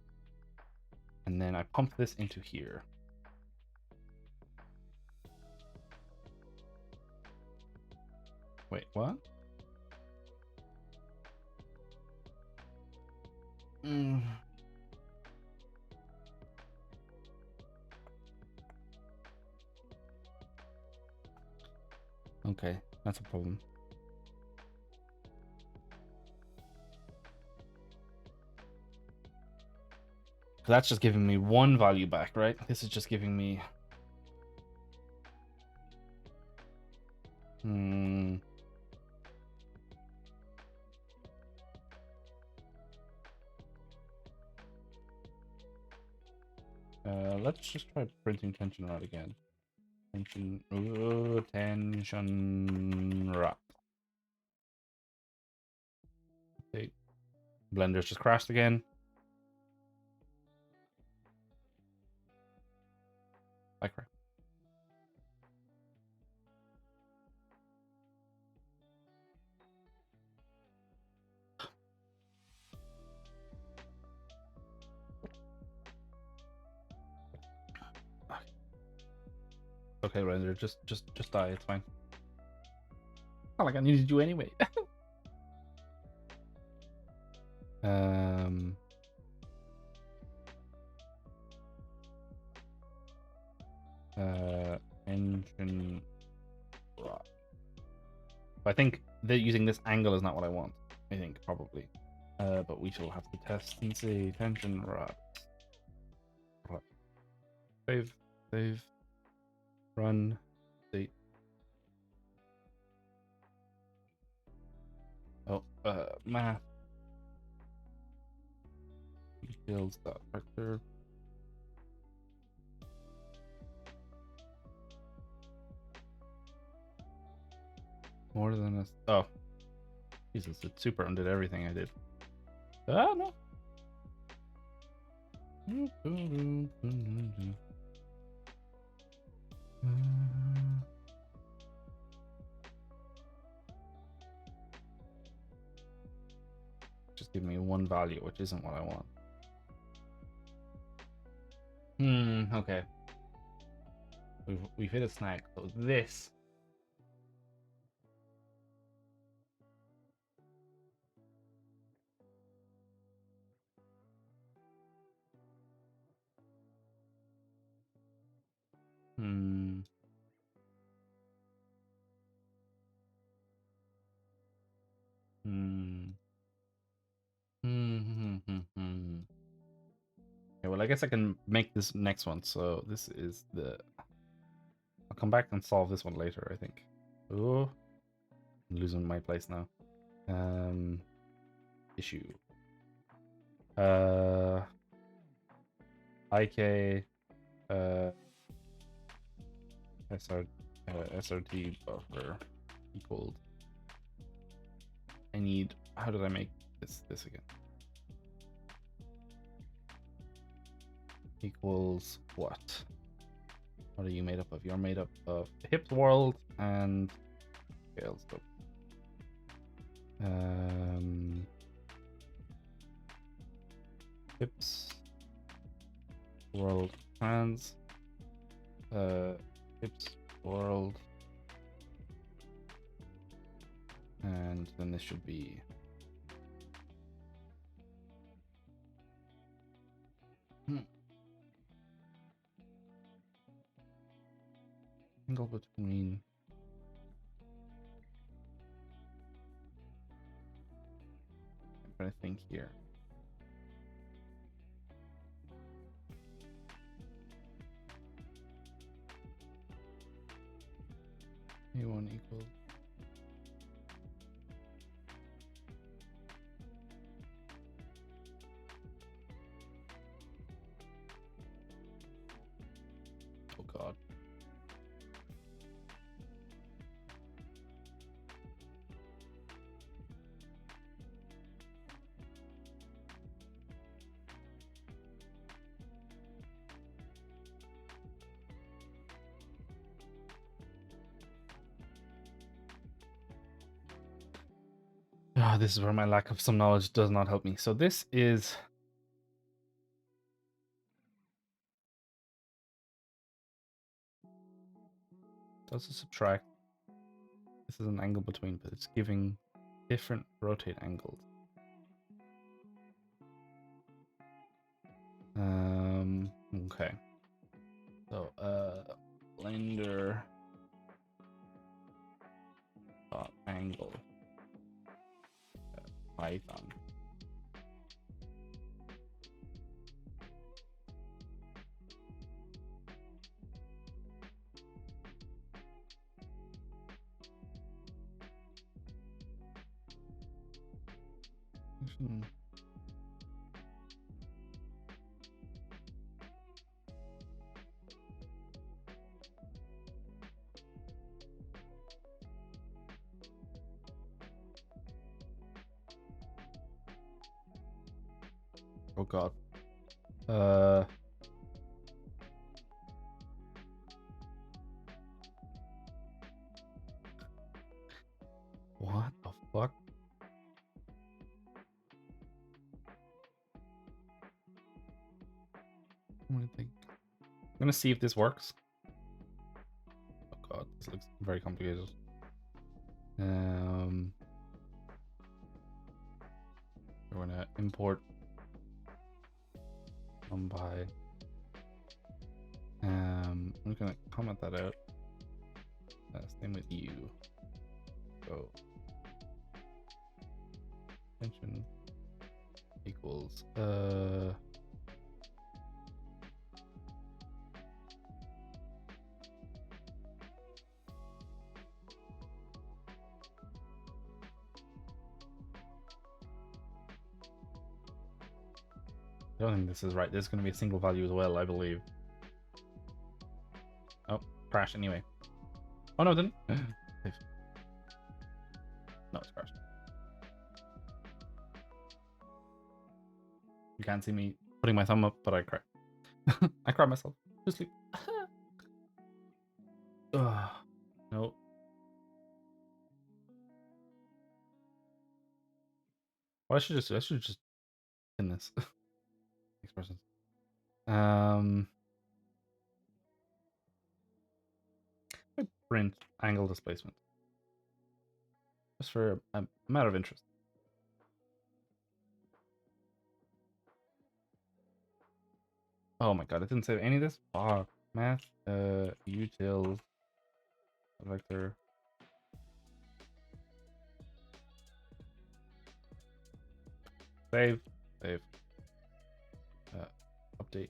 And then I pump this into here. Wait, what? Okay, that's a problem. That's just giving me one value back, right? This is just giving me... let's just try printing tension rod again. Tension rod. Okay. Blender's just crashed again. Like crap. Okay, render, just die. It's fine. Not like I needed you anyway. Engine rod. I think that using this angle is not what I want. I think probably, but we shall have to test and see. Tension rod. Save. Run. See. Oh, math. Details dot vector. More than a... Oh. Jesus, it super undid everything I did. Ah, no. Just give me one value, which isn't what I want. Okay. We've hit a snag. So this... Okay, well, I guess I can make this next one. So this is the... I'll come back and solve this one later, I think. Oh, I'm losing my place now. Issue. IK SRT buffer equaled. I need how did I make this again? Equals what? What are you made up of? You're made up of the hips world and scales. So, hips world hands. Hips world, and then this should be angle between I'm trying to think here. A1 equals oh god. Ah, this is where my lack of some knowledge does not help me. So this is does it subtract? This is an angle between, but it's giving different rotate angles. Okay. So blender angle Python. Oh god. What the fuck? I'm gonna see if this works. Oh god, this looks very complicated. We're gonna import by. I'm gonna comment that out. Same with you. So tension equals I don't think this is right. There's going to be a single value as well, I believe. Oh, crash anyway. Oh no, it didn't. No, it's crashed. You can't see me putting my thumb up, but I cry. I cry myself. Just sleep. No. What I should just in this expressions. Print angle displacement. Just for a matter of interest. Oh my god, it didn't save any of this? Fuck. Math, utils, vector. Save. Update.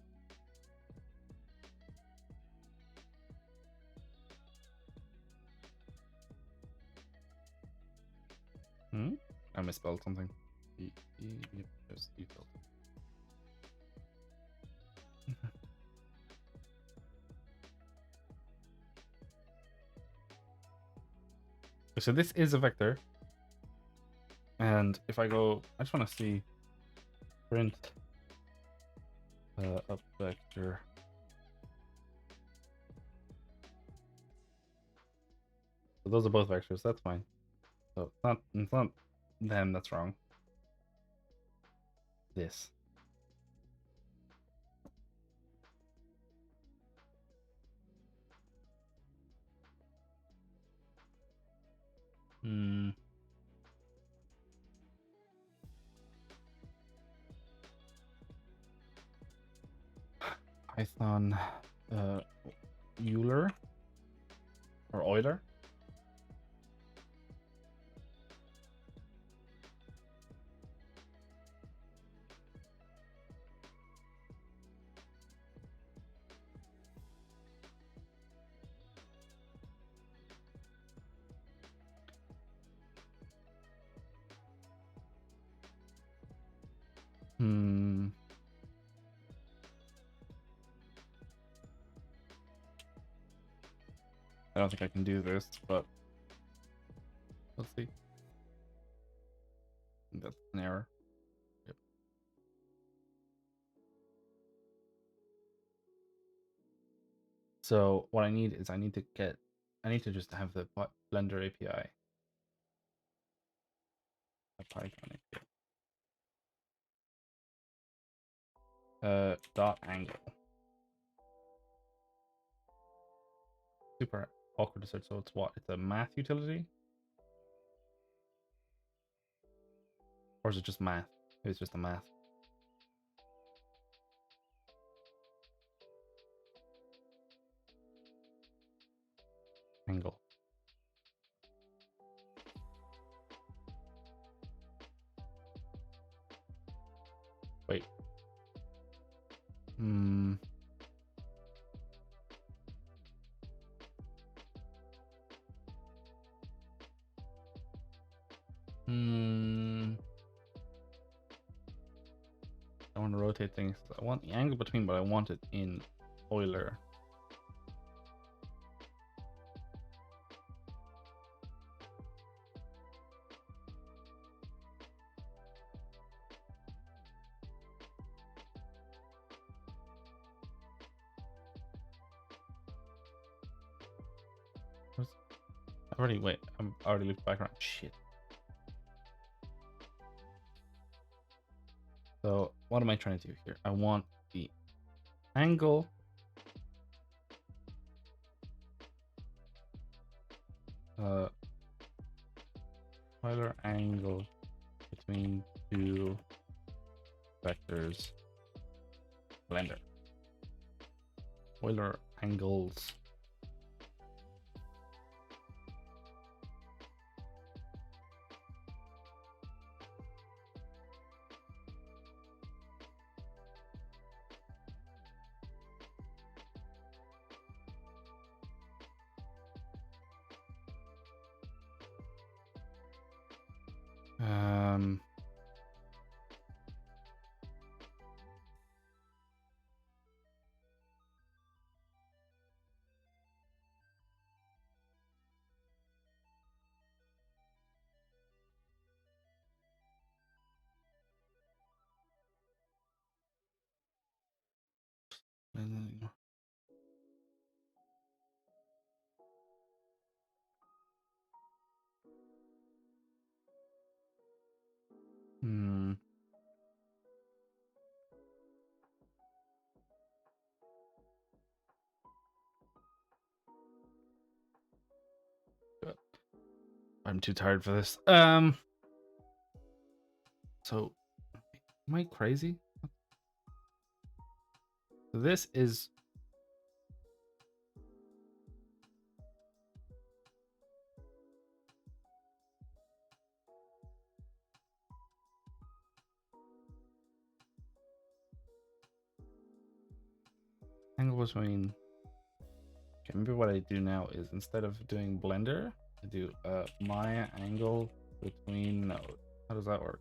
I misspelled something. Just util. So this is a vector, And if I go, I just want to see print up vector. So those are both vectors. That's fine. So it's not them that's wrong. This. Python Euler or Euler. I don't think I can do this, but let's see. That's an error. Yep. So what I need is I need to just have the Blender API. A Python API. Dot angle. Super awkward to search. So it's what? It's a math utility? Or is it just math? It's just a math. Angle. Wait. I want to rotate things. I want the angle between, but I want it in Euler. I'm already looped back around. Shit. So what am I trying to do here? I want the angle Euler angle between two vectors Blender. Euler angles. I'm too tired for this. So am I crazy? So this is angle between. Okay, maybe what I do now is instead of doing Blender, I do Maya angle between node. How does that work?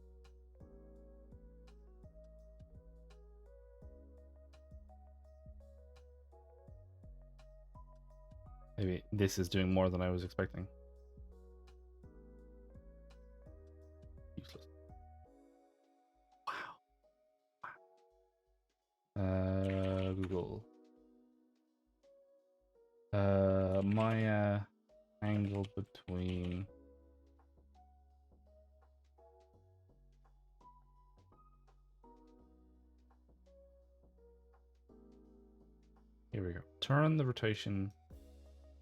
Maybe this is doing more than I was expecting. Useless. Maya angle between here we go. Turn the rotation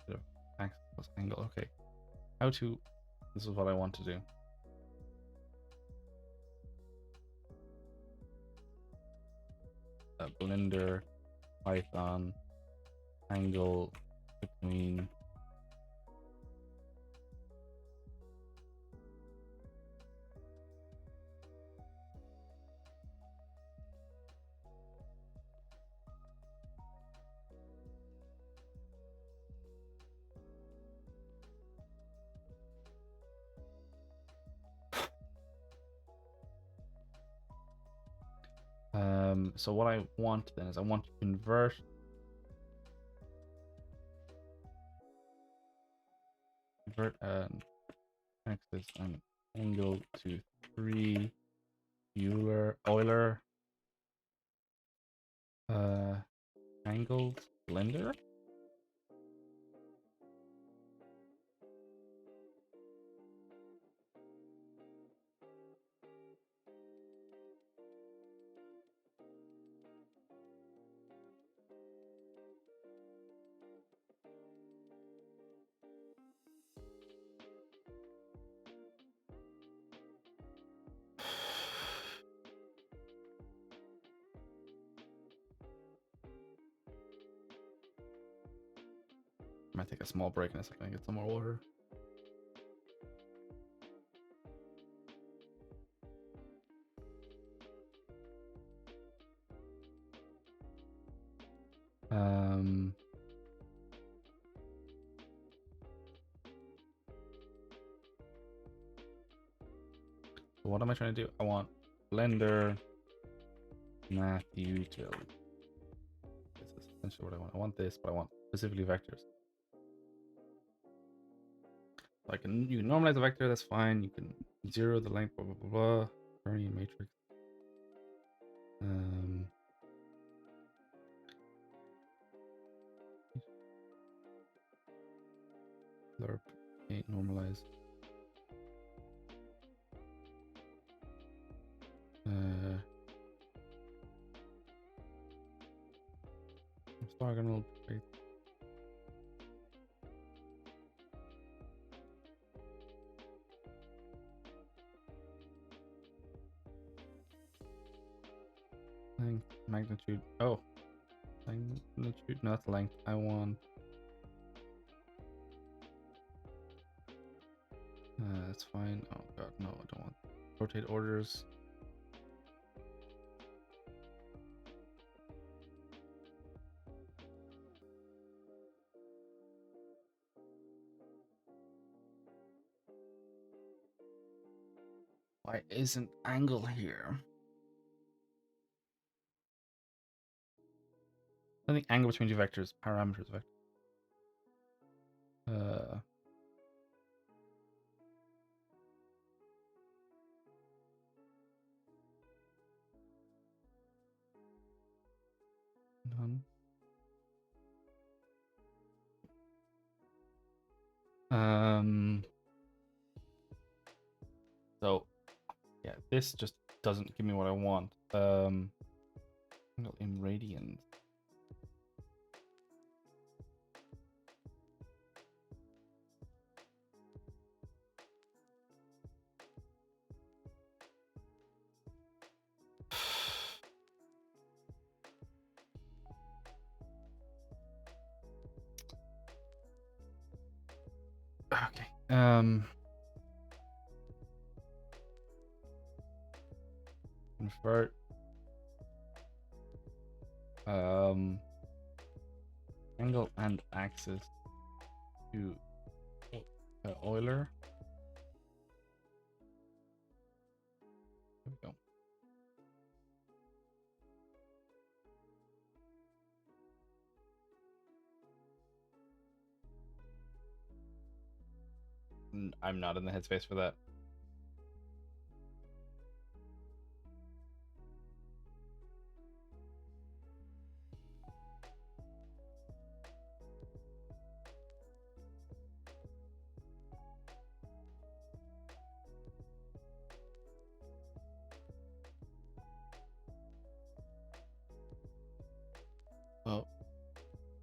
of axis plus angle. Okay. How to this is what I want to do. Blender Python angle between so what I want then is I want to convert axis and angle to 3 Euler angles blender. I might take a small break in a second and get some more water. So what am I trying to do? I want Blender math util. This is essentially what I want. I want this, but I want specifically vectors. Like you can normalize a vector, that's fine. You can zero the length, blah blah blah blah. Turning matrix. Lerp, okay, normalize. Orthogonal. Length, magnitude. Oh, magnitude, not length. I want. That's fine. Oh god, no, I don't want. Rotate orders. Why isn't angle here? I think angle between two vectors, parameters vector. None. So yeah, this just doesn't give me what I want. Angle in radians. Okay. Convert. Angle and axis to Euler. There we go. I'm not in the headspace for that.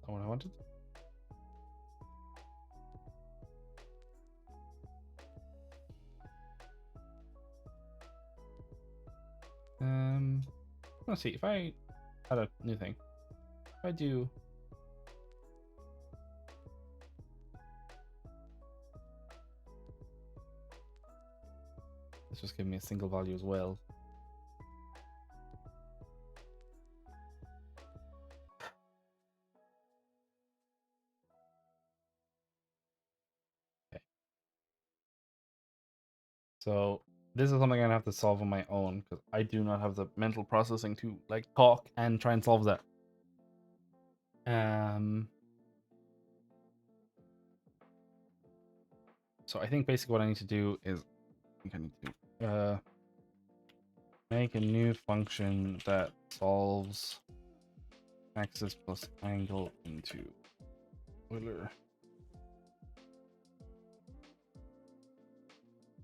not what I wanted. Let's see if I add a new thing. If I do let's just give me a single value as well. Okay. So this is something I'm gonna have to solve on my own because I do not have the mental processing to like talk and try and solve that. So I think basically what I need to do is I think I need to make a new function that solves axis plus angle into Euler.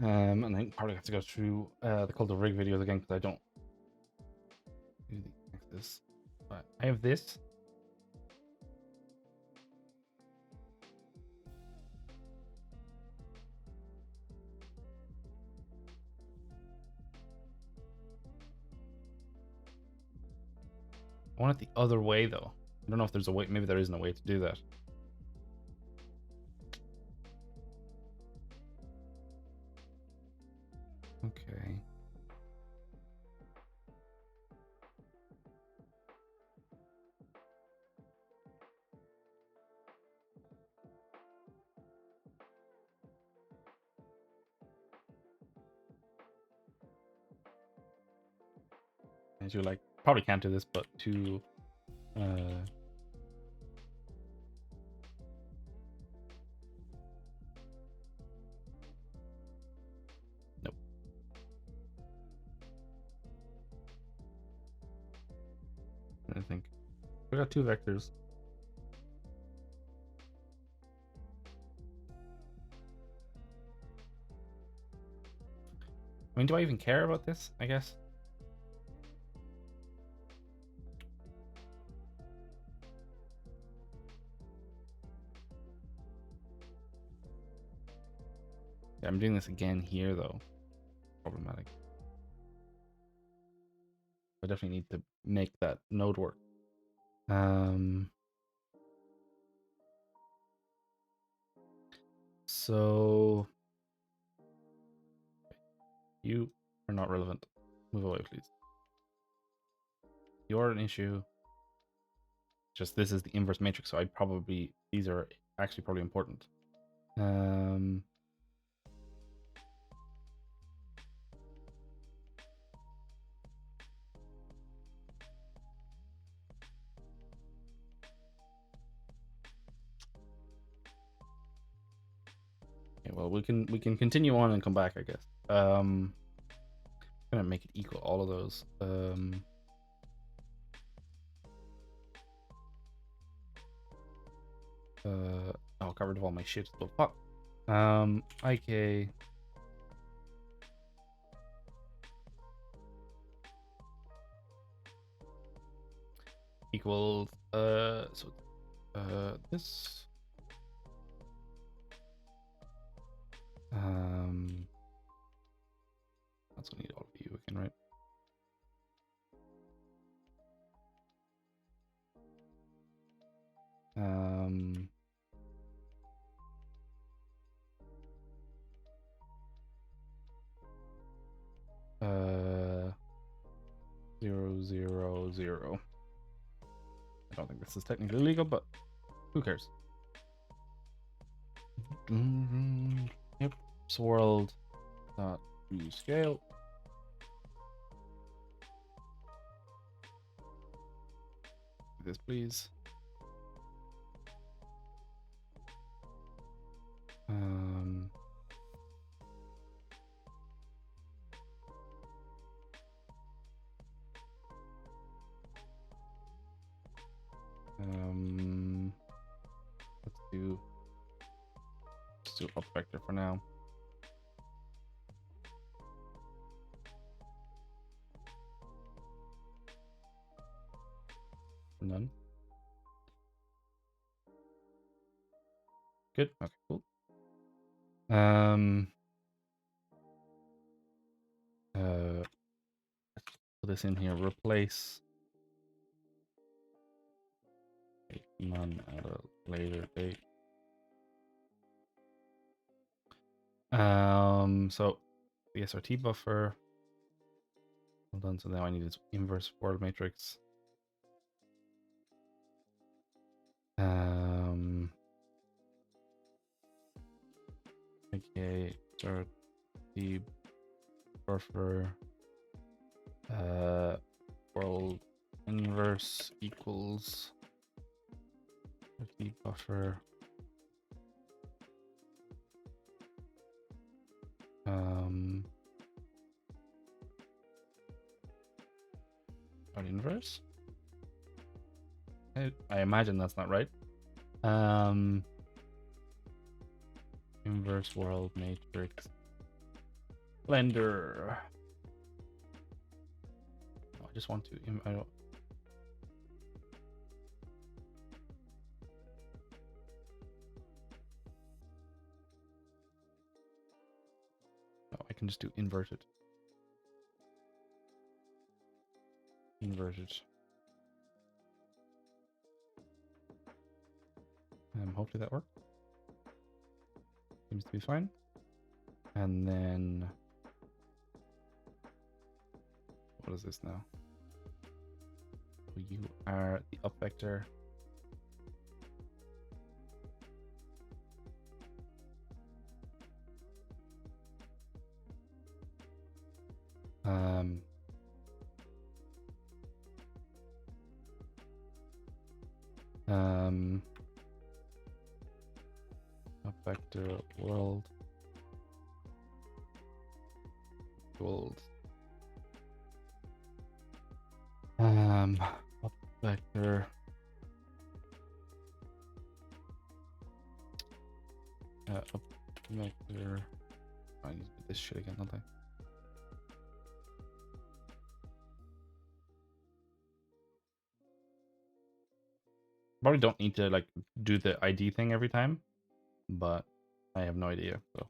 And I probably have to go through the called the rig videos again because I don't do the axis. But I have this. I want it the other way though. I don't know if there's a way. Maybe there isn't a way to do that. Okay. As you like, probably can't do this, but to nope. I think we got two vectors. I mean, do I even care about this? I guess. Yeah, I'm doing this again here though. Problematic. I definitely need to make that node work. So you are not relevant. Move away, please. You're an issue. Just this is the inverse matrix, so these are actually probably important. Okay, well we can continue on and come back, I guess. I'm gonna make it equal all of those. Oh, got rid of all my shit. But fuck. IK equals this. That's what I need all of you again, right? Uh 0, 0, 0. I don't think this is technically legal, but who cares? Yep. Swirled dot rescale. This please. Let's do up vector for now. None. Good. Okay, cool. Let's put this in here. Replace none at a later date. So the SRT buffer. Hold on. So now I need its inverse world matrix. Okay. SRT buffer. World inverse equals SRT buffer. World inverse. I imagine that's not right. Inverse world matrix. Blender. Oh, I just want to. I don't. No, I can just do inverted. Inverted. Hopefully that worked. Seems to be fine. And then what is this now? You are the up vector. Up vector world up vector up vector. I need to do this shit again, don't I? Probably don't need to like do the ID thing every time, but I have no idea. So,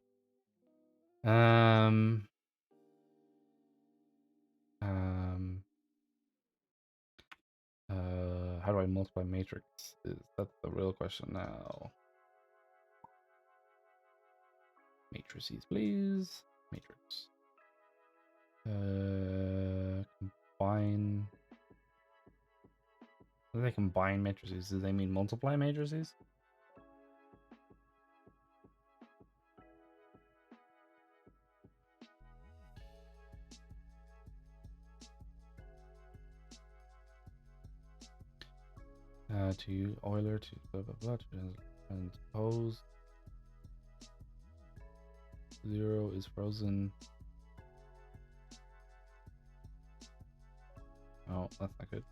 how do I multiply matrix? That's the real question now. Matrices, please. Matrix. Combine. What do they combine matrices? Do they mean multiply matrices? To Euler to blah blah blah to transpose. 0 is frozen. Oh, that's not good.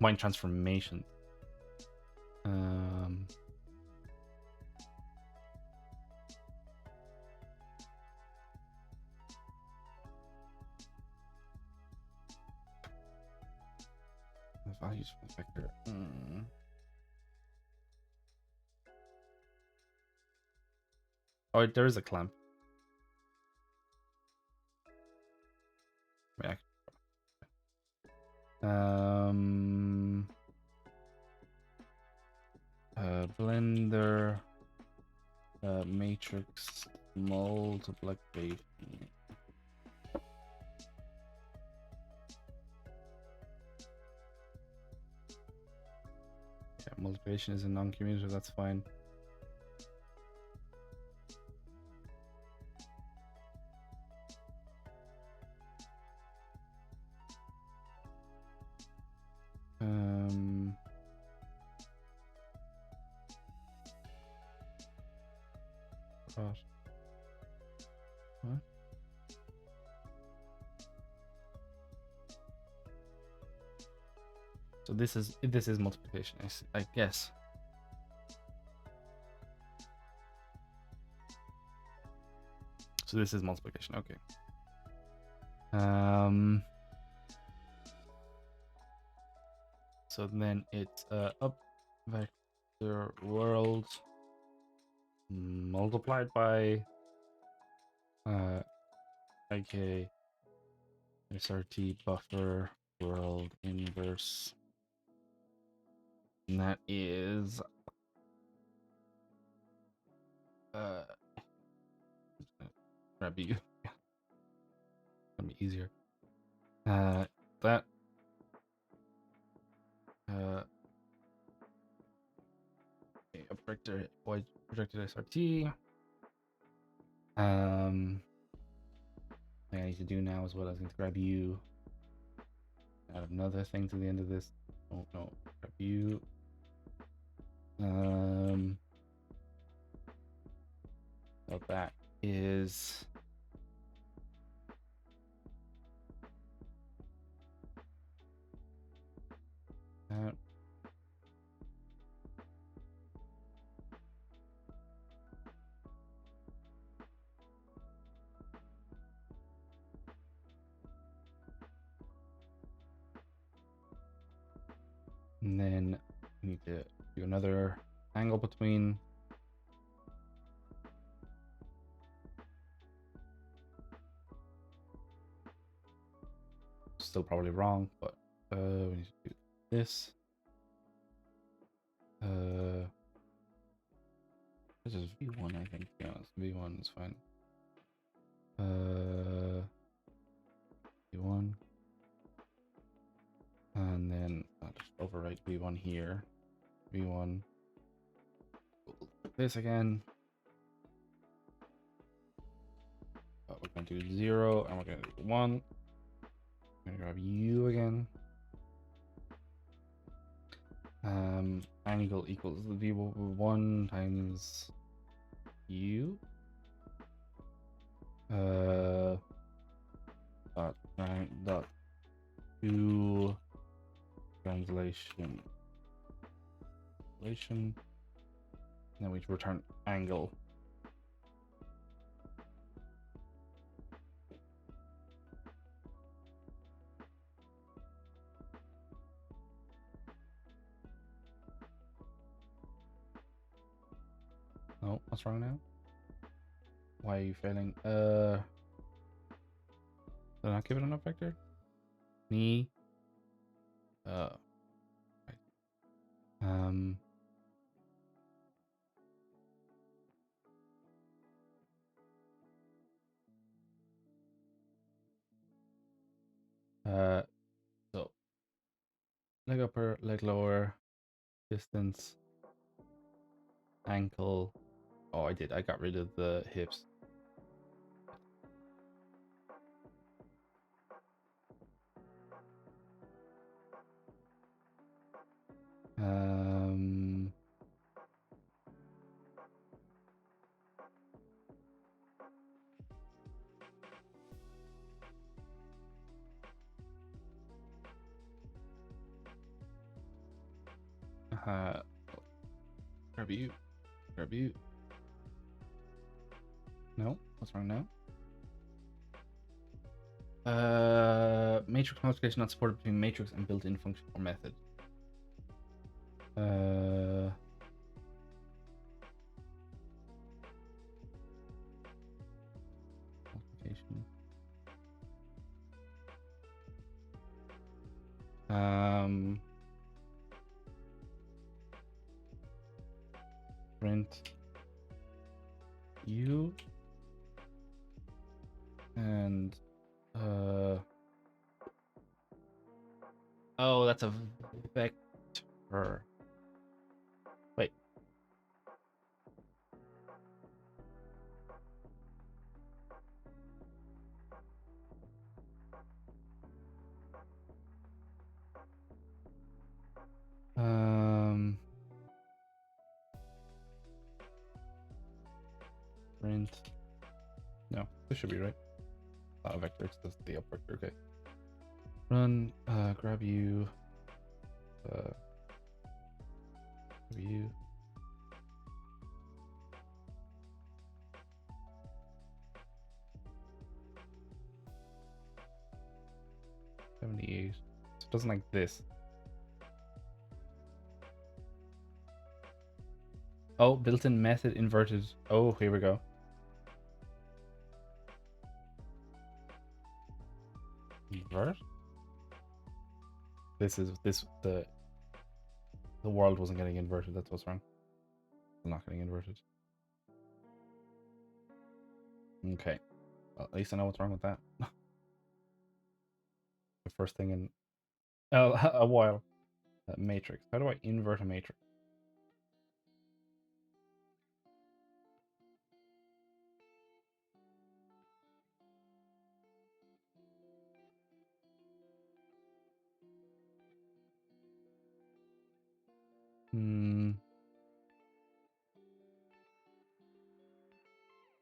Mind transformation. The values for the vector. Oh, there is a clamp. Yeah. Blender matrix multiplication. Yeah, multiplication is a non-commutative, that's fine. What? So this is multiplication, I guess. So this is multiplication. Okay. So then it's up vector world multiplied by ik srt buffer world inverse, and that is grab you. Yeah, gonna be easier. That okay, up vector void projected srt. Thing I need to do now is what I was going to grab you. Add another thing to the end of this. Oh no, grab you. So that is that. And then we need to do another angle between. Still probably wrong, but we need to do this. This is V1, I think. Yeah, V1 is fine. V1. And then I'll just overwrite V1 here. V1. This again. But we're going to do 0 and we're going to do 1. I'm going to grab U again. Angle equals the V1 times U. Dot 2 translation. And then we return angle. Oh, what's wrong now? Why are you failing? Did I not give it enough vector? Knee. Right. So leg upper, leg lower, distance, ankle. Oh, I did. I got rid of the hips. Grab you. Grab you. No, what's wrong now? Matrix multiplication not supported between matrix and built-in function or method. Multiplication. Print U and oh, that's a vector. Wait. Print. No, this should be right. Not a vector, it's just the up vector. Okay. Run. Grab you. Grab you. doesn't like this. Oh, built-in method inverted. Oh, here we go. Invert? The world wasn't getting inverted, that's what's wrong. It's not getting inverted. Okay. Well, at least I know what's wrong with that. The first thing in a while. Matrix. How do I invert a matrix?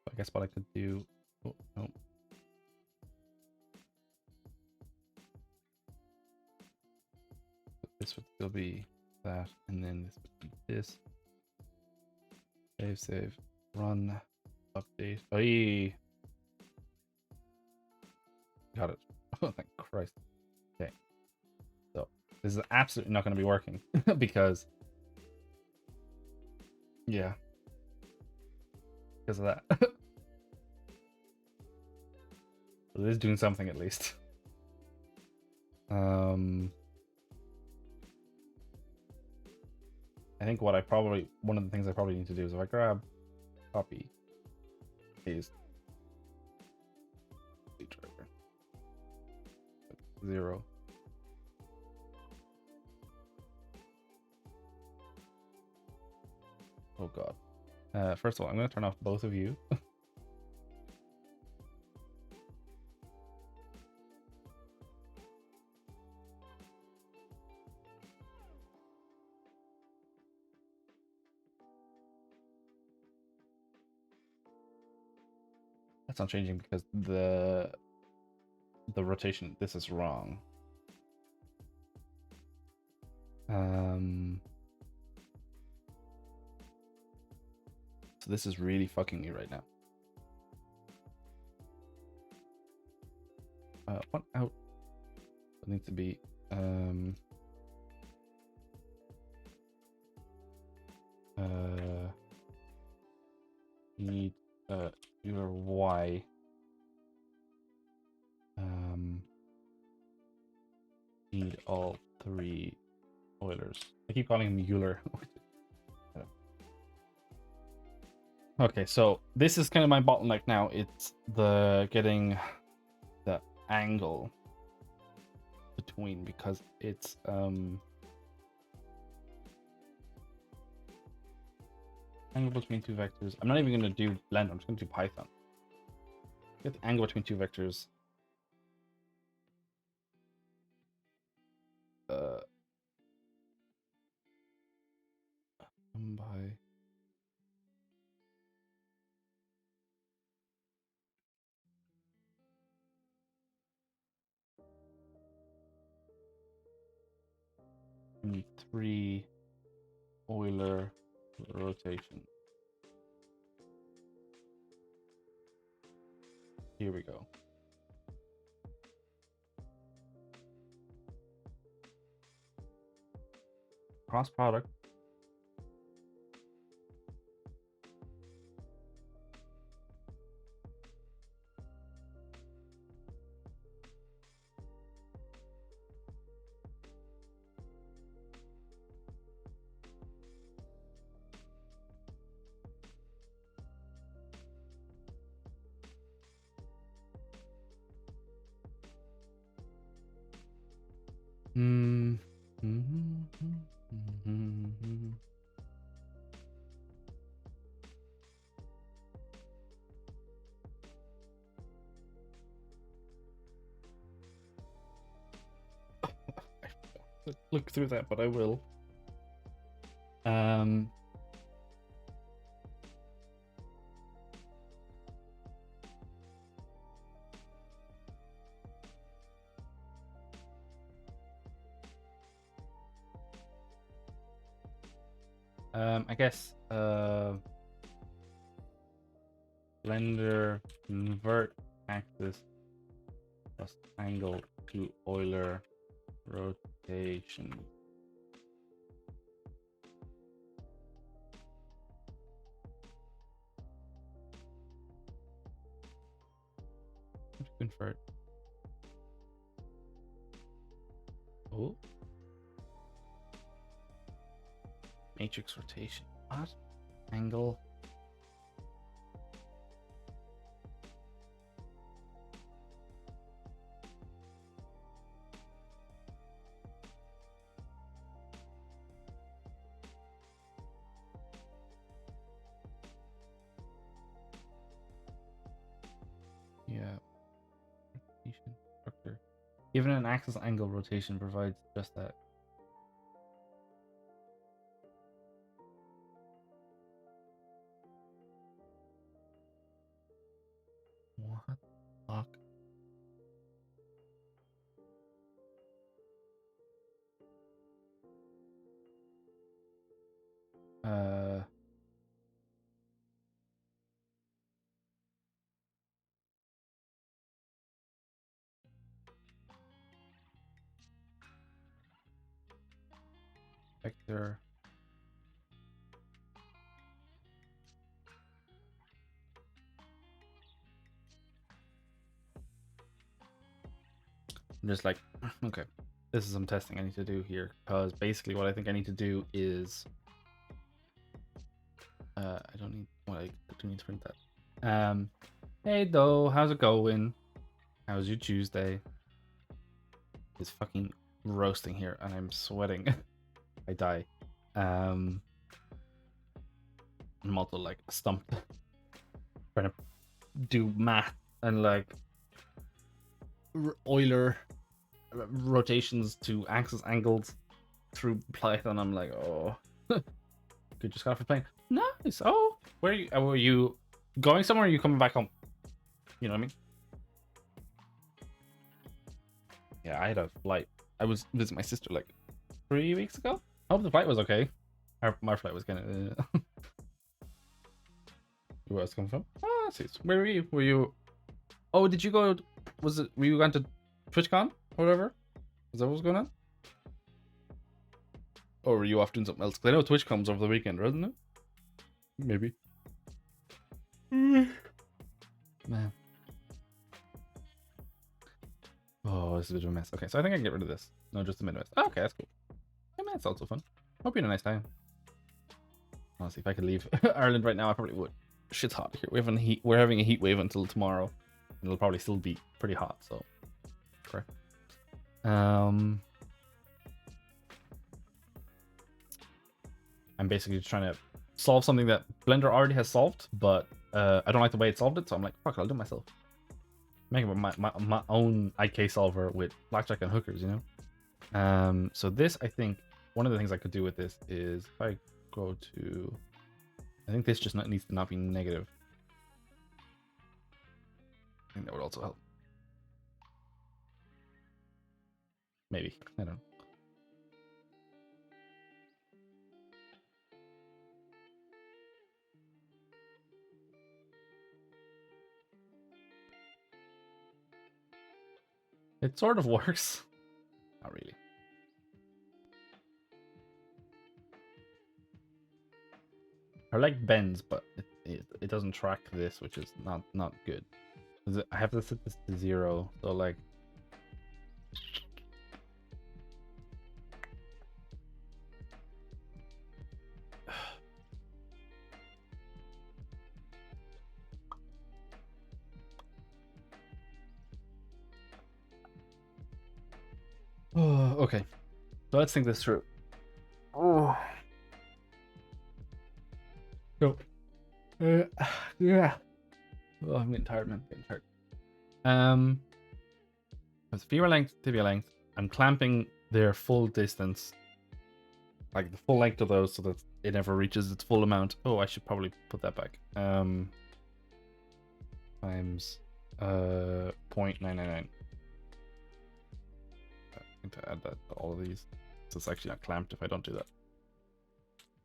I guess what I could do. Oh, no. This would still be that, and then this would be this. Save, run, update. Oh, got it. Oh, thank Christ. Okay. So this is absolutely not going to be working because, yeah, because of that. But it is doing something at least. I think one of the things I probably need to do is if I grab copy, paste, 0. Oh god. First of all, I'm going to turn off both of you. That's not changing because the rotation, this is wrong. So this is really fucking me right now. What out? It needs to be need your Y. Need all 3 Oilers. I keep calling him Euler. Okay, so this is kind of my bottleneck now. It's the getting the angle between, because it's angle between 2 vectors. I'm not even going to do Blender. I'm just going to do Python. Get the angle between 2 vectors. By need 3 Euler rotation. Here we go. Cross product. Look through that, but I will. I guess Blender convert axis plus angle to Euler rotation. Convert. Oh. Matrix rotation. What? Angle. Yeah. Rotation structure. Even an axis angle rotation provides just that. What the fuck? Uh. Vector. I'm just like, okay, this is some testing I need to do here, because basically what I think I need to do is, I don't need, well, I do need to print that. Hey though, how's it going? How's your Tuesday? It's fucking roasting here, and I'm sweating. I die. I'm also like stumped, trying to do math and like Euler rotations to axis angles through Python. I'm like, oh, good, just got off the plane. Nice. Oh, where were you going somewhere? Or are you coming back home? You know what I mean? Yeah, I had a flight. I was visiting my sister like 3 weeks ago. I hope the flight was okay. My flight was kind of. Where I was coming from? Oh, I see. Where were you? Were you? Oh, did you go? Was it? Were you going to TwitchCon or whatever? Is that what was going on? Or were you off doing something else? Because I know TwitchCon's over the weekend, wasn't it? Maybe. Man. Oh, this is a bit of a mess. Okay, so I think I can get rid of this. No, just a minute. Oh, okay, that's cool. I mean, that's also fun. Hope you had a nice time. Honestly, if I could leave Ireland right now, I probably would. Shit's hot here. We're having a heat wave until tomorrow. And it'll probably still be pretty hot, so correct. I'm basically just trying to solve something that Blender already has solved, but I don't like the way it solved it, so I'm like, fuck it, I'll do it myself. Making my own IK solver with blackjack and hookers, you know? So this, I think, one of the things I could do with this is if I go to, I think this just needs to not be negative. I think that would also help. Maybe, I don't know. It sort of works. Not really. I like bends, but it doesn't track this, which is not good. I have to set this to 0, so like. Oh, okay. So let's think this through. Oh. So, yeah. Oh, I'm getting tired, man. Getting tired. It's femur length, tibia length. I'm clamping their full distance, like the full length of those, so that it never reaches its full amount. Oh, I should probably put that back. Times 0.999. I need to add that to all of these. So it's actually not clamped if I don't do that.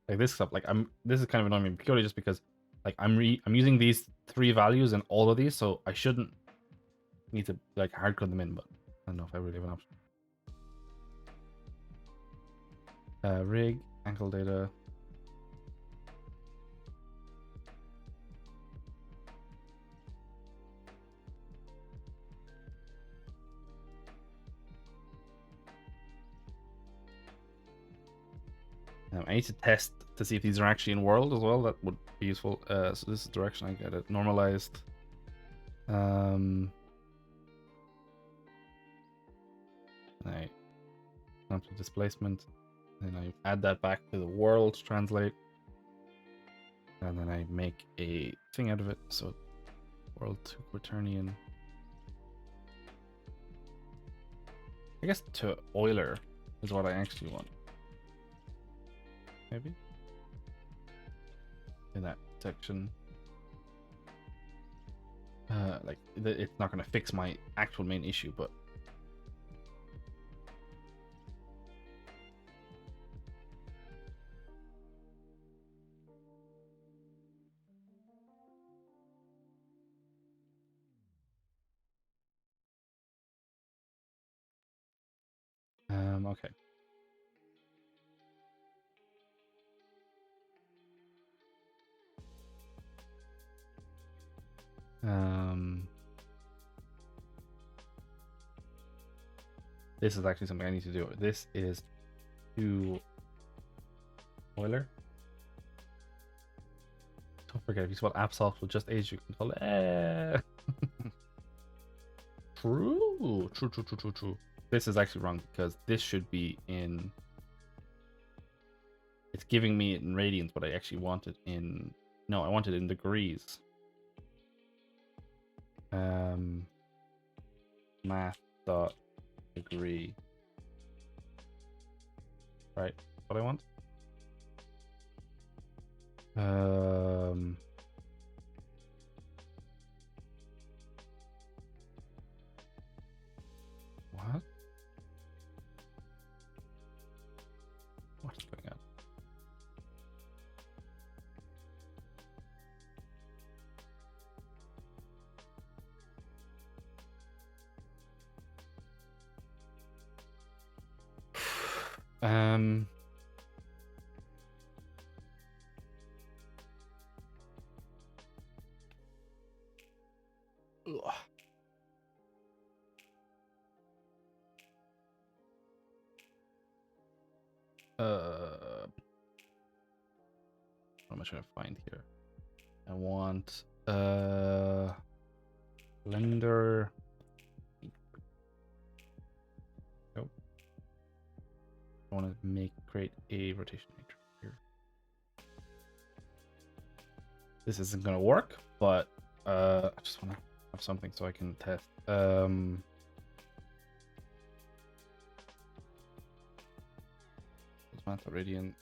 Like this stuff, like this is kind of annoying me purely just because like I'm using these 3 values in all of these, so I shouldn't need to like hardcode them in, but I don't know if I really have an option. Rig, ankle data. I need to test to see if these are actually in world as well. That would be useful. So this is the direction I get it normalized. I come to displacement, and I add that back to the world translate, and then I make a thing out of it. So world to quaternion. I guess to Euler is what I actually want. Maybe in that section. Like it's not going to fix my actual main issue, but okay. This is actually something I need to do. This is to Euler. Don't forget, if you spell Absol with just H, you can call it. True. This is actually wrong because this should be in. It's giving me it in radians, but I actually want it in. No, I want it in degrees. Math dot degree. Right, what I want. What? What's going on? Ugh. What am I trying to find here? I want blender. Nope. I want to create a rotation matrix here. This isn't gonna work, but I just want to have something so I can test. Math radian.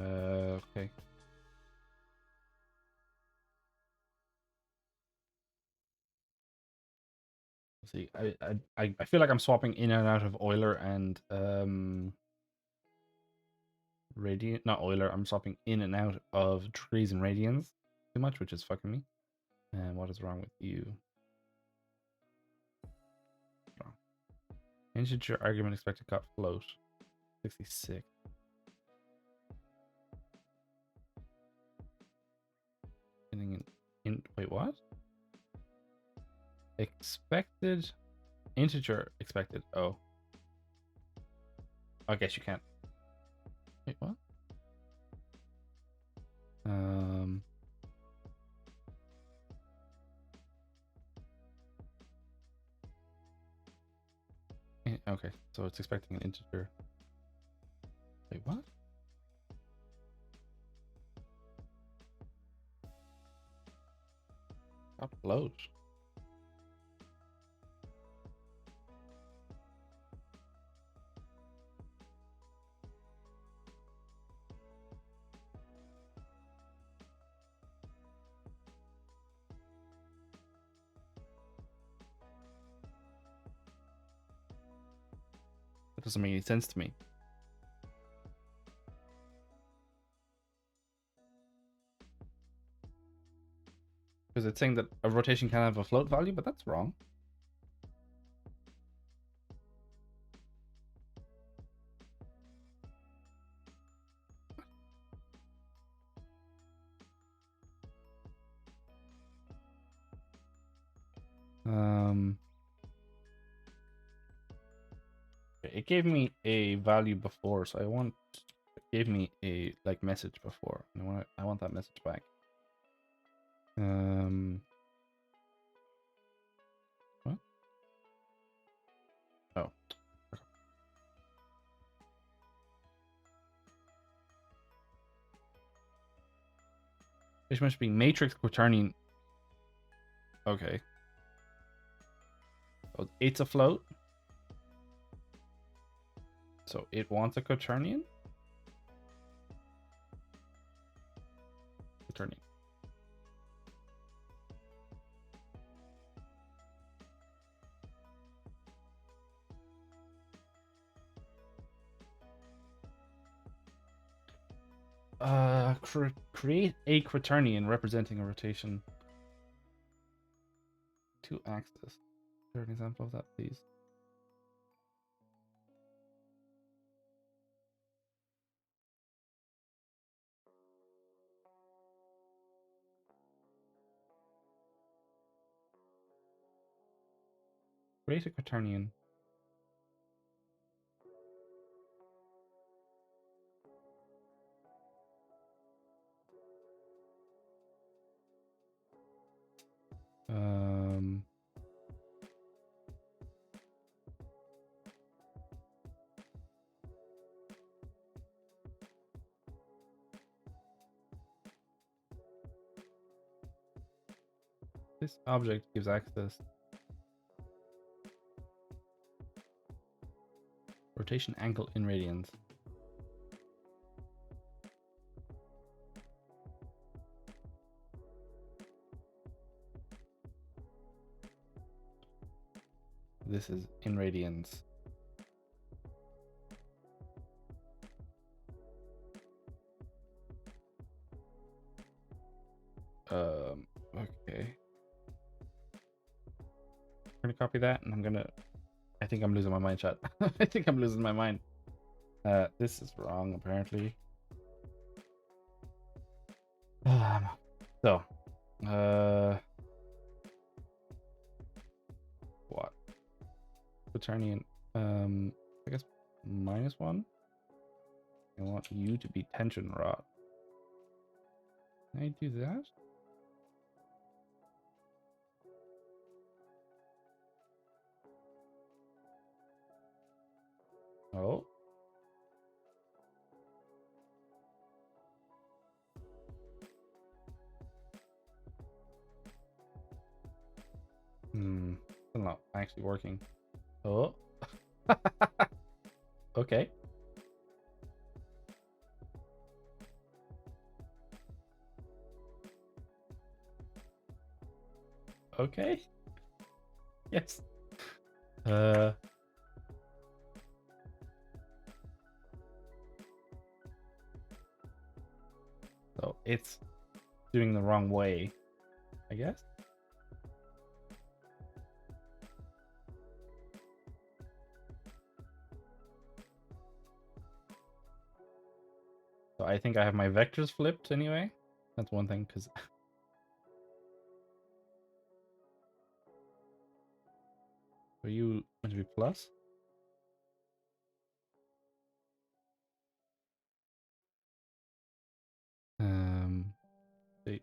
Okay. Let's see, I feel like I'm swapping in and out of Euler and radian. Not Euler. I'm swapping in and out of degrees and radians too much, which is fucking me. And what is wrong with you? Wrong. Integer argument expected got float. 66. Wait, what? Expected integer expected. Oh. I guess you can't. Wait, what? Okay, so it's expecting an integer. Wait, what? Upload. That doesn't make any sense to me. Because it's saying that a rotation can have a float value, but that's wrong. It gave me a value before, so it gave me a like message before. I want that message back. What? Oh. This must be matrix quaternion. Okay. So it's a float. So it wants a quaternion? Quaternion. Create a quaternion representing a rotation 2-axis. Is there an example of that, please? Create a quaternion. This object gives access rotation angle in radians. This is in radians. Okay. I'm gonna copy that, and I think I'm losing my mind, chat. I think I'm losing my mind. This is wrong, apparently. So, what? Quaternion, I guess -1. I want you to be tension rod. Can I do that? Oh. Still not actually working. Oh. Okay. Okay. Yes. So it's doing the wrong way, I guess. So I think I have my vectors flipped anyway. That's one thing, because are you meant to be plus? See.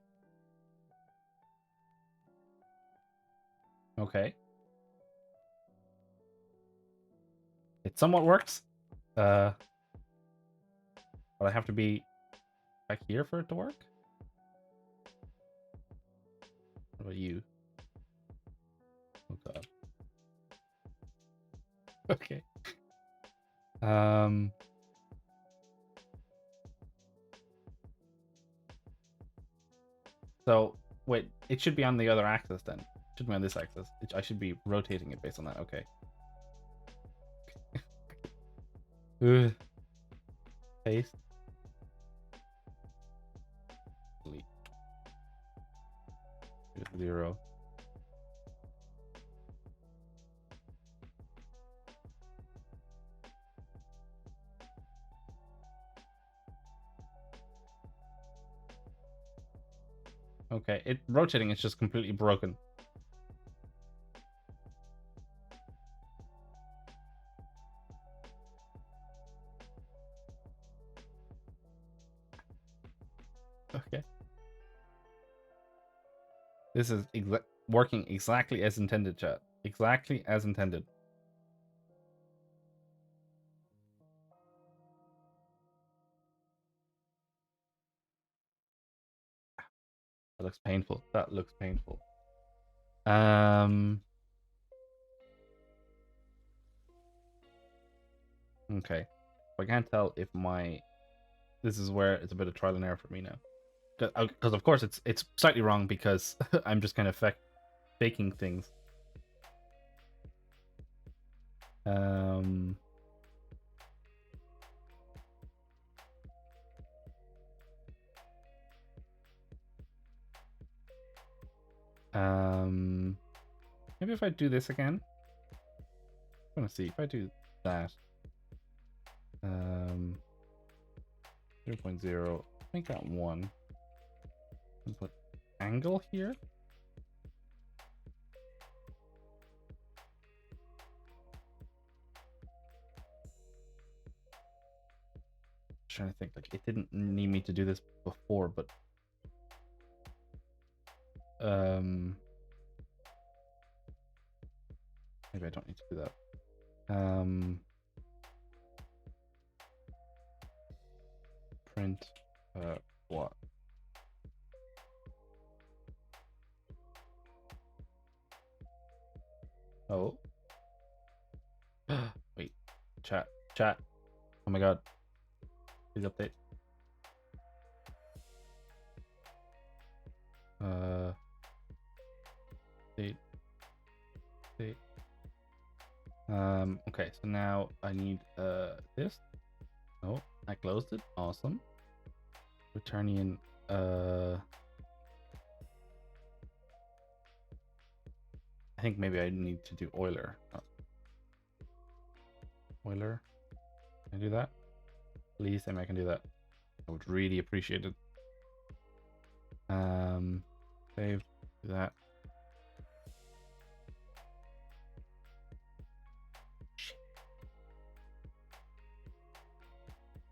Okay. It somewhat works. But I have to be back here for it to work? What about you? Oh god. Okay. So wait, it should be on the other axis then. It should be on this axis. I should be rotating it based on that. Okay. Paste. Delete. 0. Okay, it rotating is just completely broken. Okay. This is working exactly as intended, chat. Exactly as intended. That looks painful. That looks painful. Okay. I can't tell if my... This is where it's a bit of trial and error for me now. Because of course it's slightly wrong because I'm just kind of faking things. Maybe if I do this again. I'm gonna see if I do that. 0.0. Make that 1. And put angle here. Trying to think, like, it didn't need me to do this before, but maybe I don't need to do that. Print what? Oh. Wait. Chat. Oh my god. Please update. Date. Okay, so now I need this. Oh, I closed it. Awesome. Quaternion. I think maybe I need to do Euler. Oh. Euler. Can I do that? Please tell me I can do that. I would really appreciate it. Save. Do that.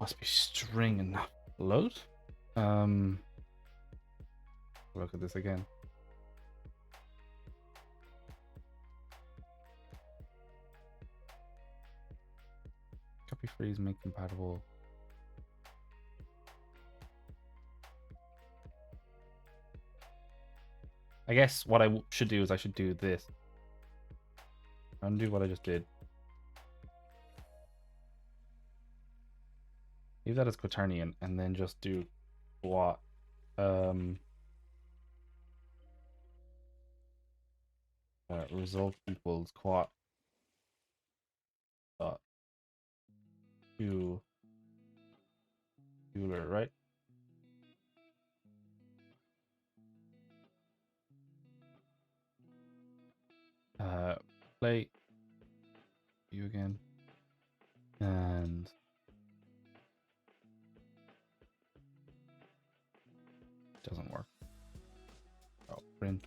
Must be string enough. Load. Look at this again. Copy freeze, make compatible. I guess what I should do is I should do this. Undo what I just did. Leave that as quaternion and then just do what result equals quat dot Euler, right? Play you again and doesn't work. Oh, print.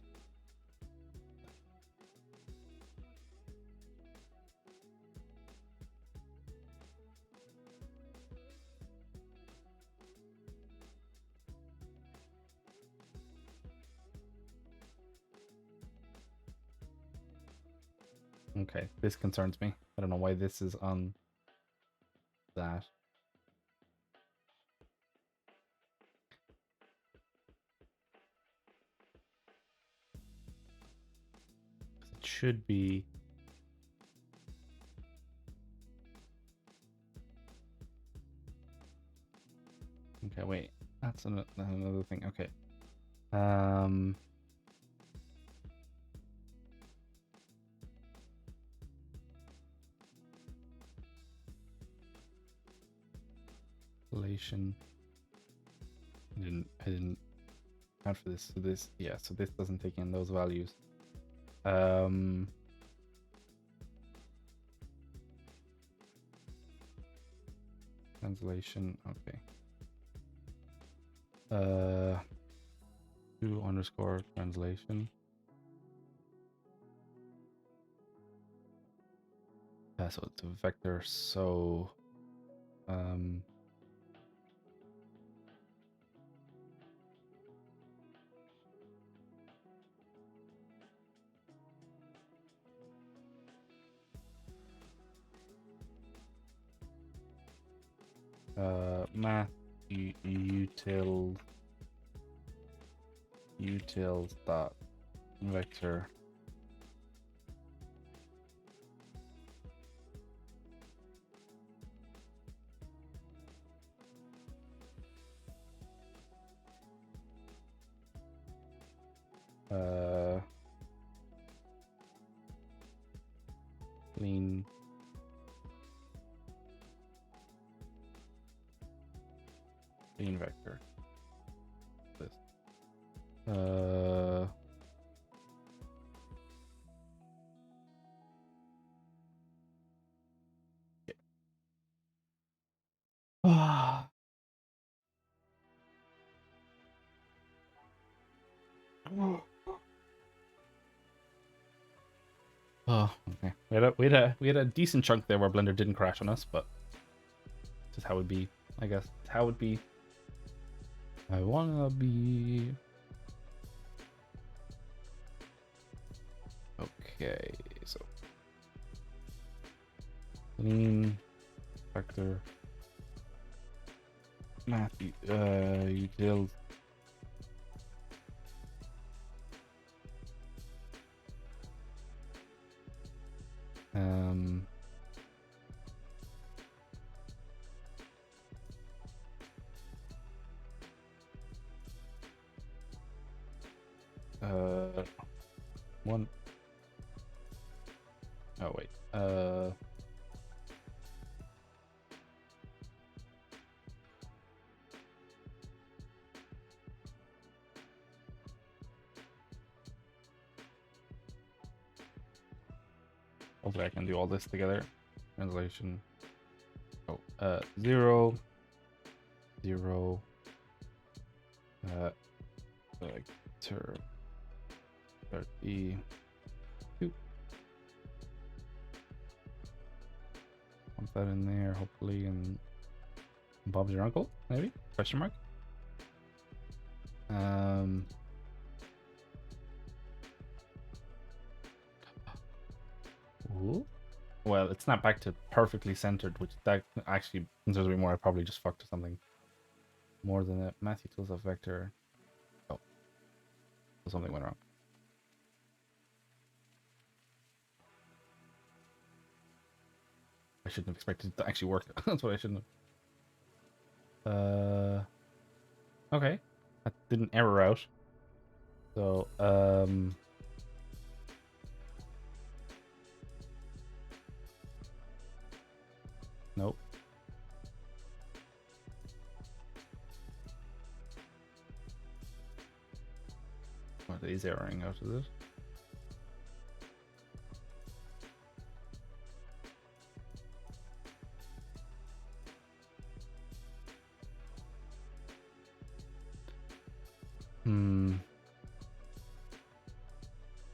Okay, this concerns me. I don't know why this is on that. It should be. Okay, wait. That's another thing. Okay. Relation. I didn't Add for this. So this, yeah. So this doesn't take in those values. Um. Translation. Okay. To underscore translation. So it's a vector. So math utils dot vector clean vector. This. Ah. Oh, okay. We had a decent chunk there where Blender didn't crash on us, but just how it would be, I guess. It's how it would be. I wanna be. Okay, so clean vector math utils. One. Oh wait. Hopefully I can do all this together. Translation. Oh, 0, 0. Vector 32. Pump that in there, hopefully, and Bob's your uncle, maybe? Question mark. Ooh. Well, it's not back to perfectly centered, which that actually considers me more. I probably just fucked or something more than that. Matthew tells a vector. Oh, something went wrong. I shouldn't have expected it to actually work. That's what I shouldn't have. Okay, that didn't error out. So, nope. What is erroring out of it?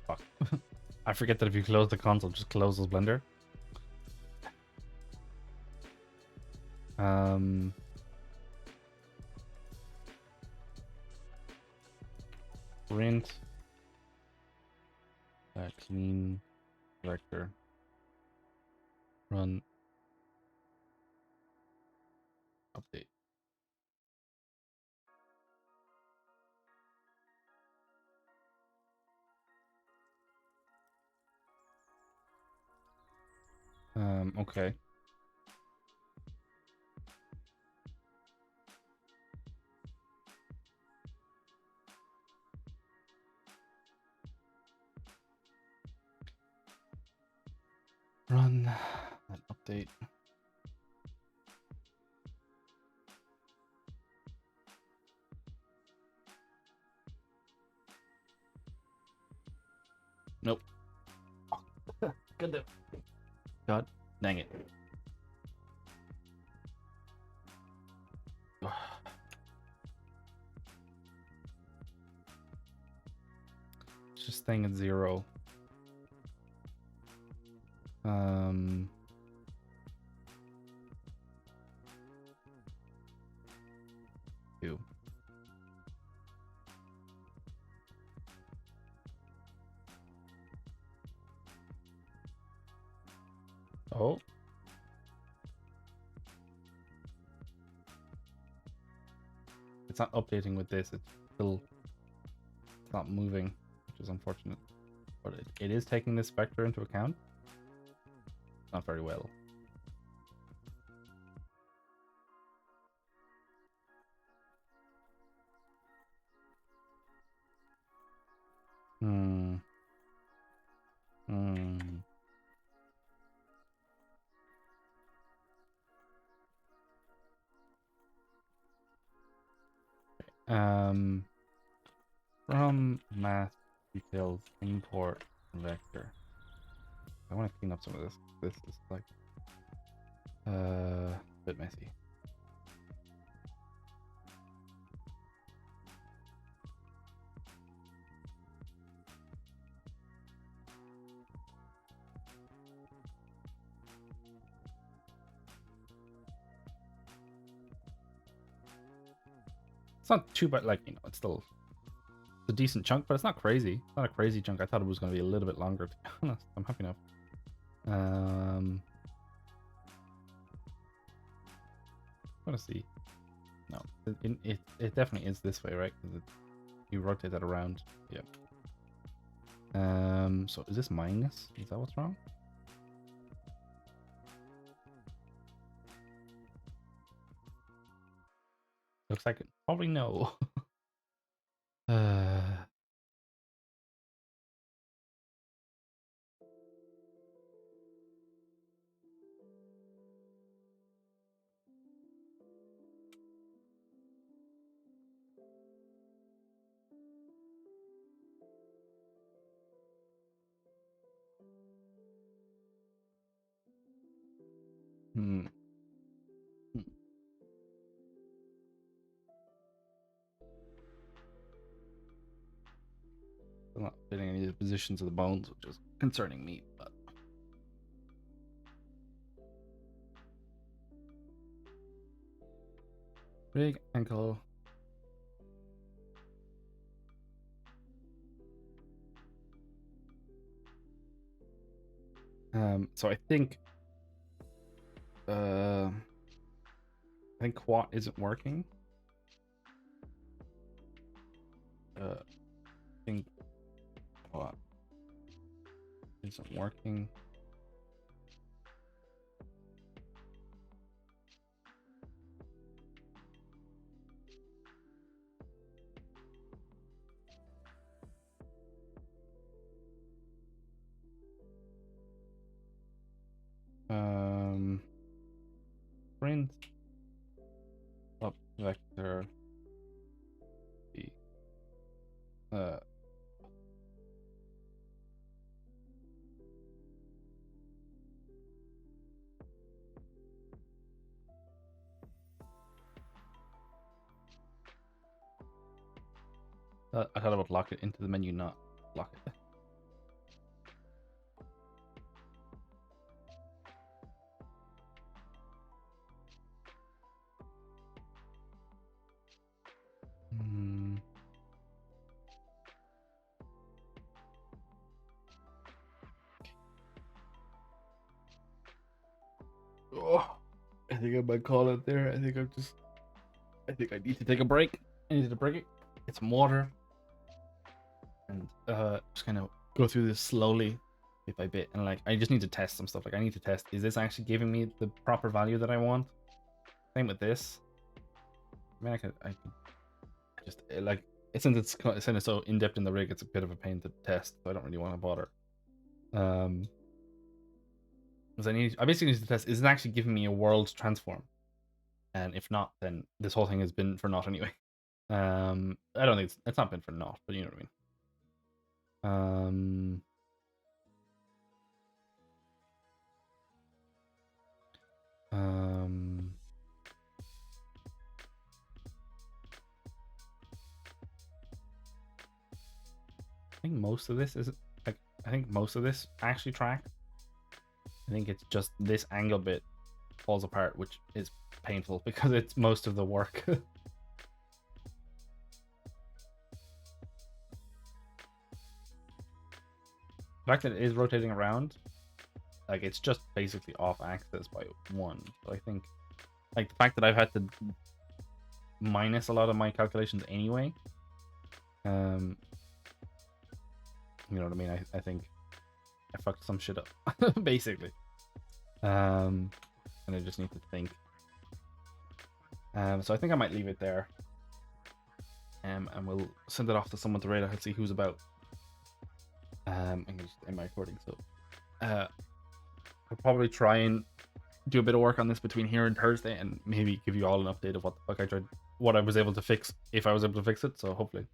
Fuck. I forget that if you close the console, just closes Blender. Print clean vector run update. Okay. Run that update. God, God dang it. It's just staying at 0. Two. Oh. It's not updating with this. It's still not moving, which is unfortunate. But it is taking this vector into account. Not very well. From math details import vector. I want to clean up some of this. This is like a bit messy. It's not too bad, like, you know, it's still a decent chunk, but it's not crazy. It's not a crazy chunk. I thought it was going to be a little bit longer, to be honest. I'm happy enough. Let's see. No, it definitely is this way, right? Because you rotate that around. Yeah. So is this minus? Is that what's wrong? Looks like it. Probably no. Hmm. I'm not fitting any of the positions of the bones, which is concerning me, but big ankle. So I think quad isn't working. I think quad isn't working. Print up vector B. I thought I would lock it into the menu, not lock it. Oh, I think I might call it there. I think I need to take a break. I need to break it. Get some water. And just kind of go through this slowly, bit by bit. And like, I just need to test some stuff. Like, I need to test, is this actually giving me the proper value that I want? Same with this. I mean, I could just like, since it's so in depth in the rig, it's a bit of a pain to test. So I don't really want to bother. Because I basically need to test, is it actually giving me a world transform? And if not, then this whole thing has been for naught anyway. I don't think it's not been for naught, but you know what I mean. think most of this is like, I think most of this actually tracked. I think it's just this angle bit falls apart, which is painful because it's most of the work. The fact that it is rotating around, like it's just basically off axis by 1. So I think like the fact that I've had to minus a lot of my calculations anyway, you know what I mean? I think I fucked some shit up basically. And I just need to think. So I think I might leave it there. And we'll send it off to someone to radar and see who's about. I'm gonna just end my recording. So I'll probably try and do a bit of work on this between here and Thursday, and maybe give you all an update of what the fuck I was able to fix, if I was able to fix it. So hopefully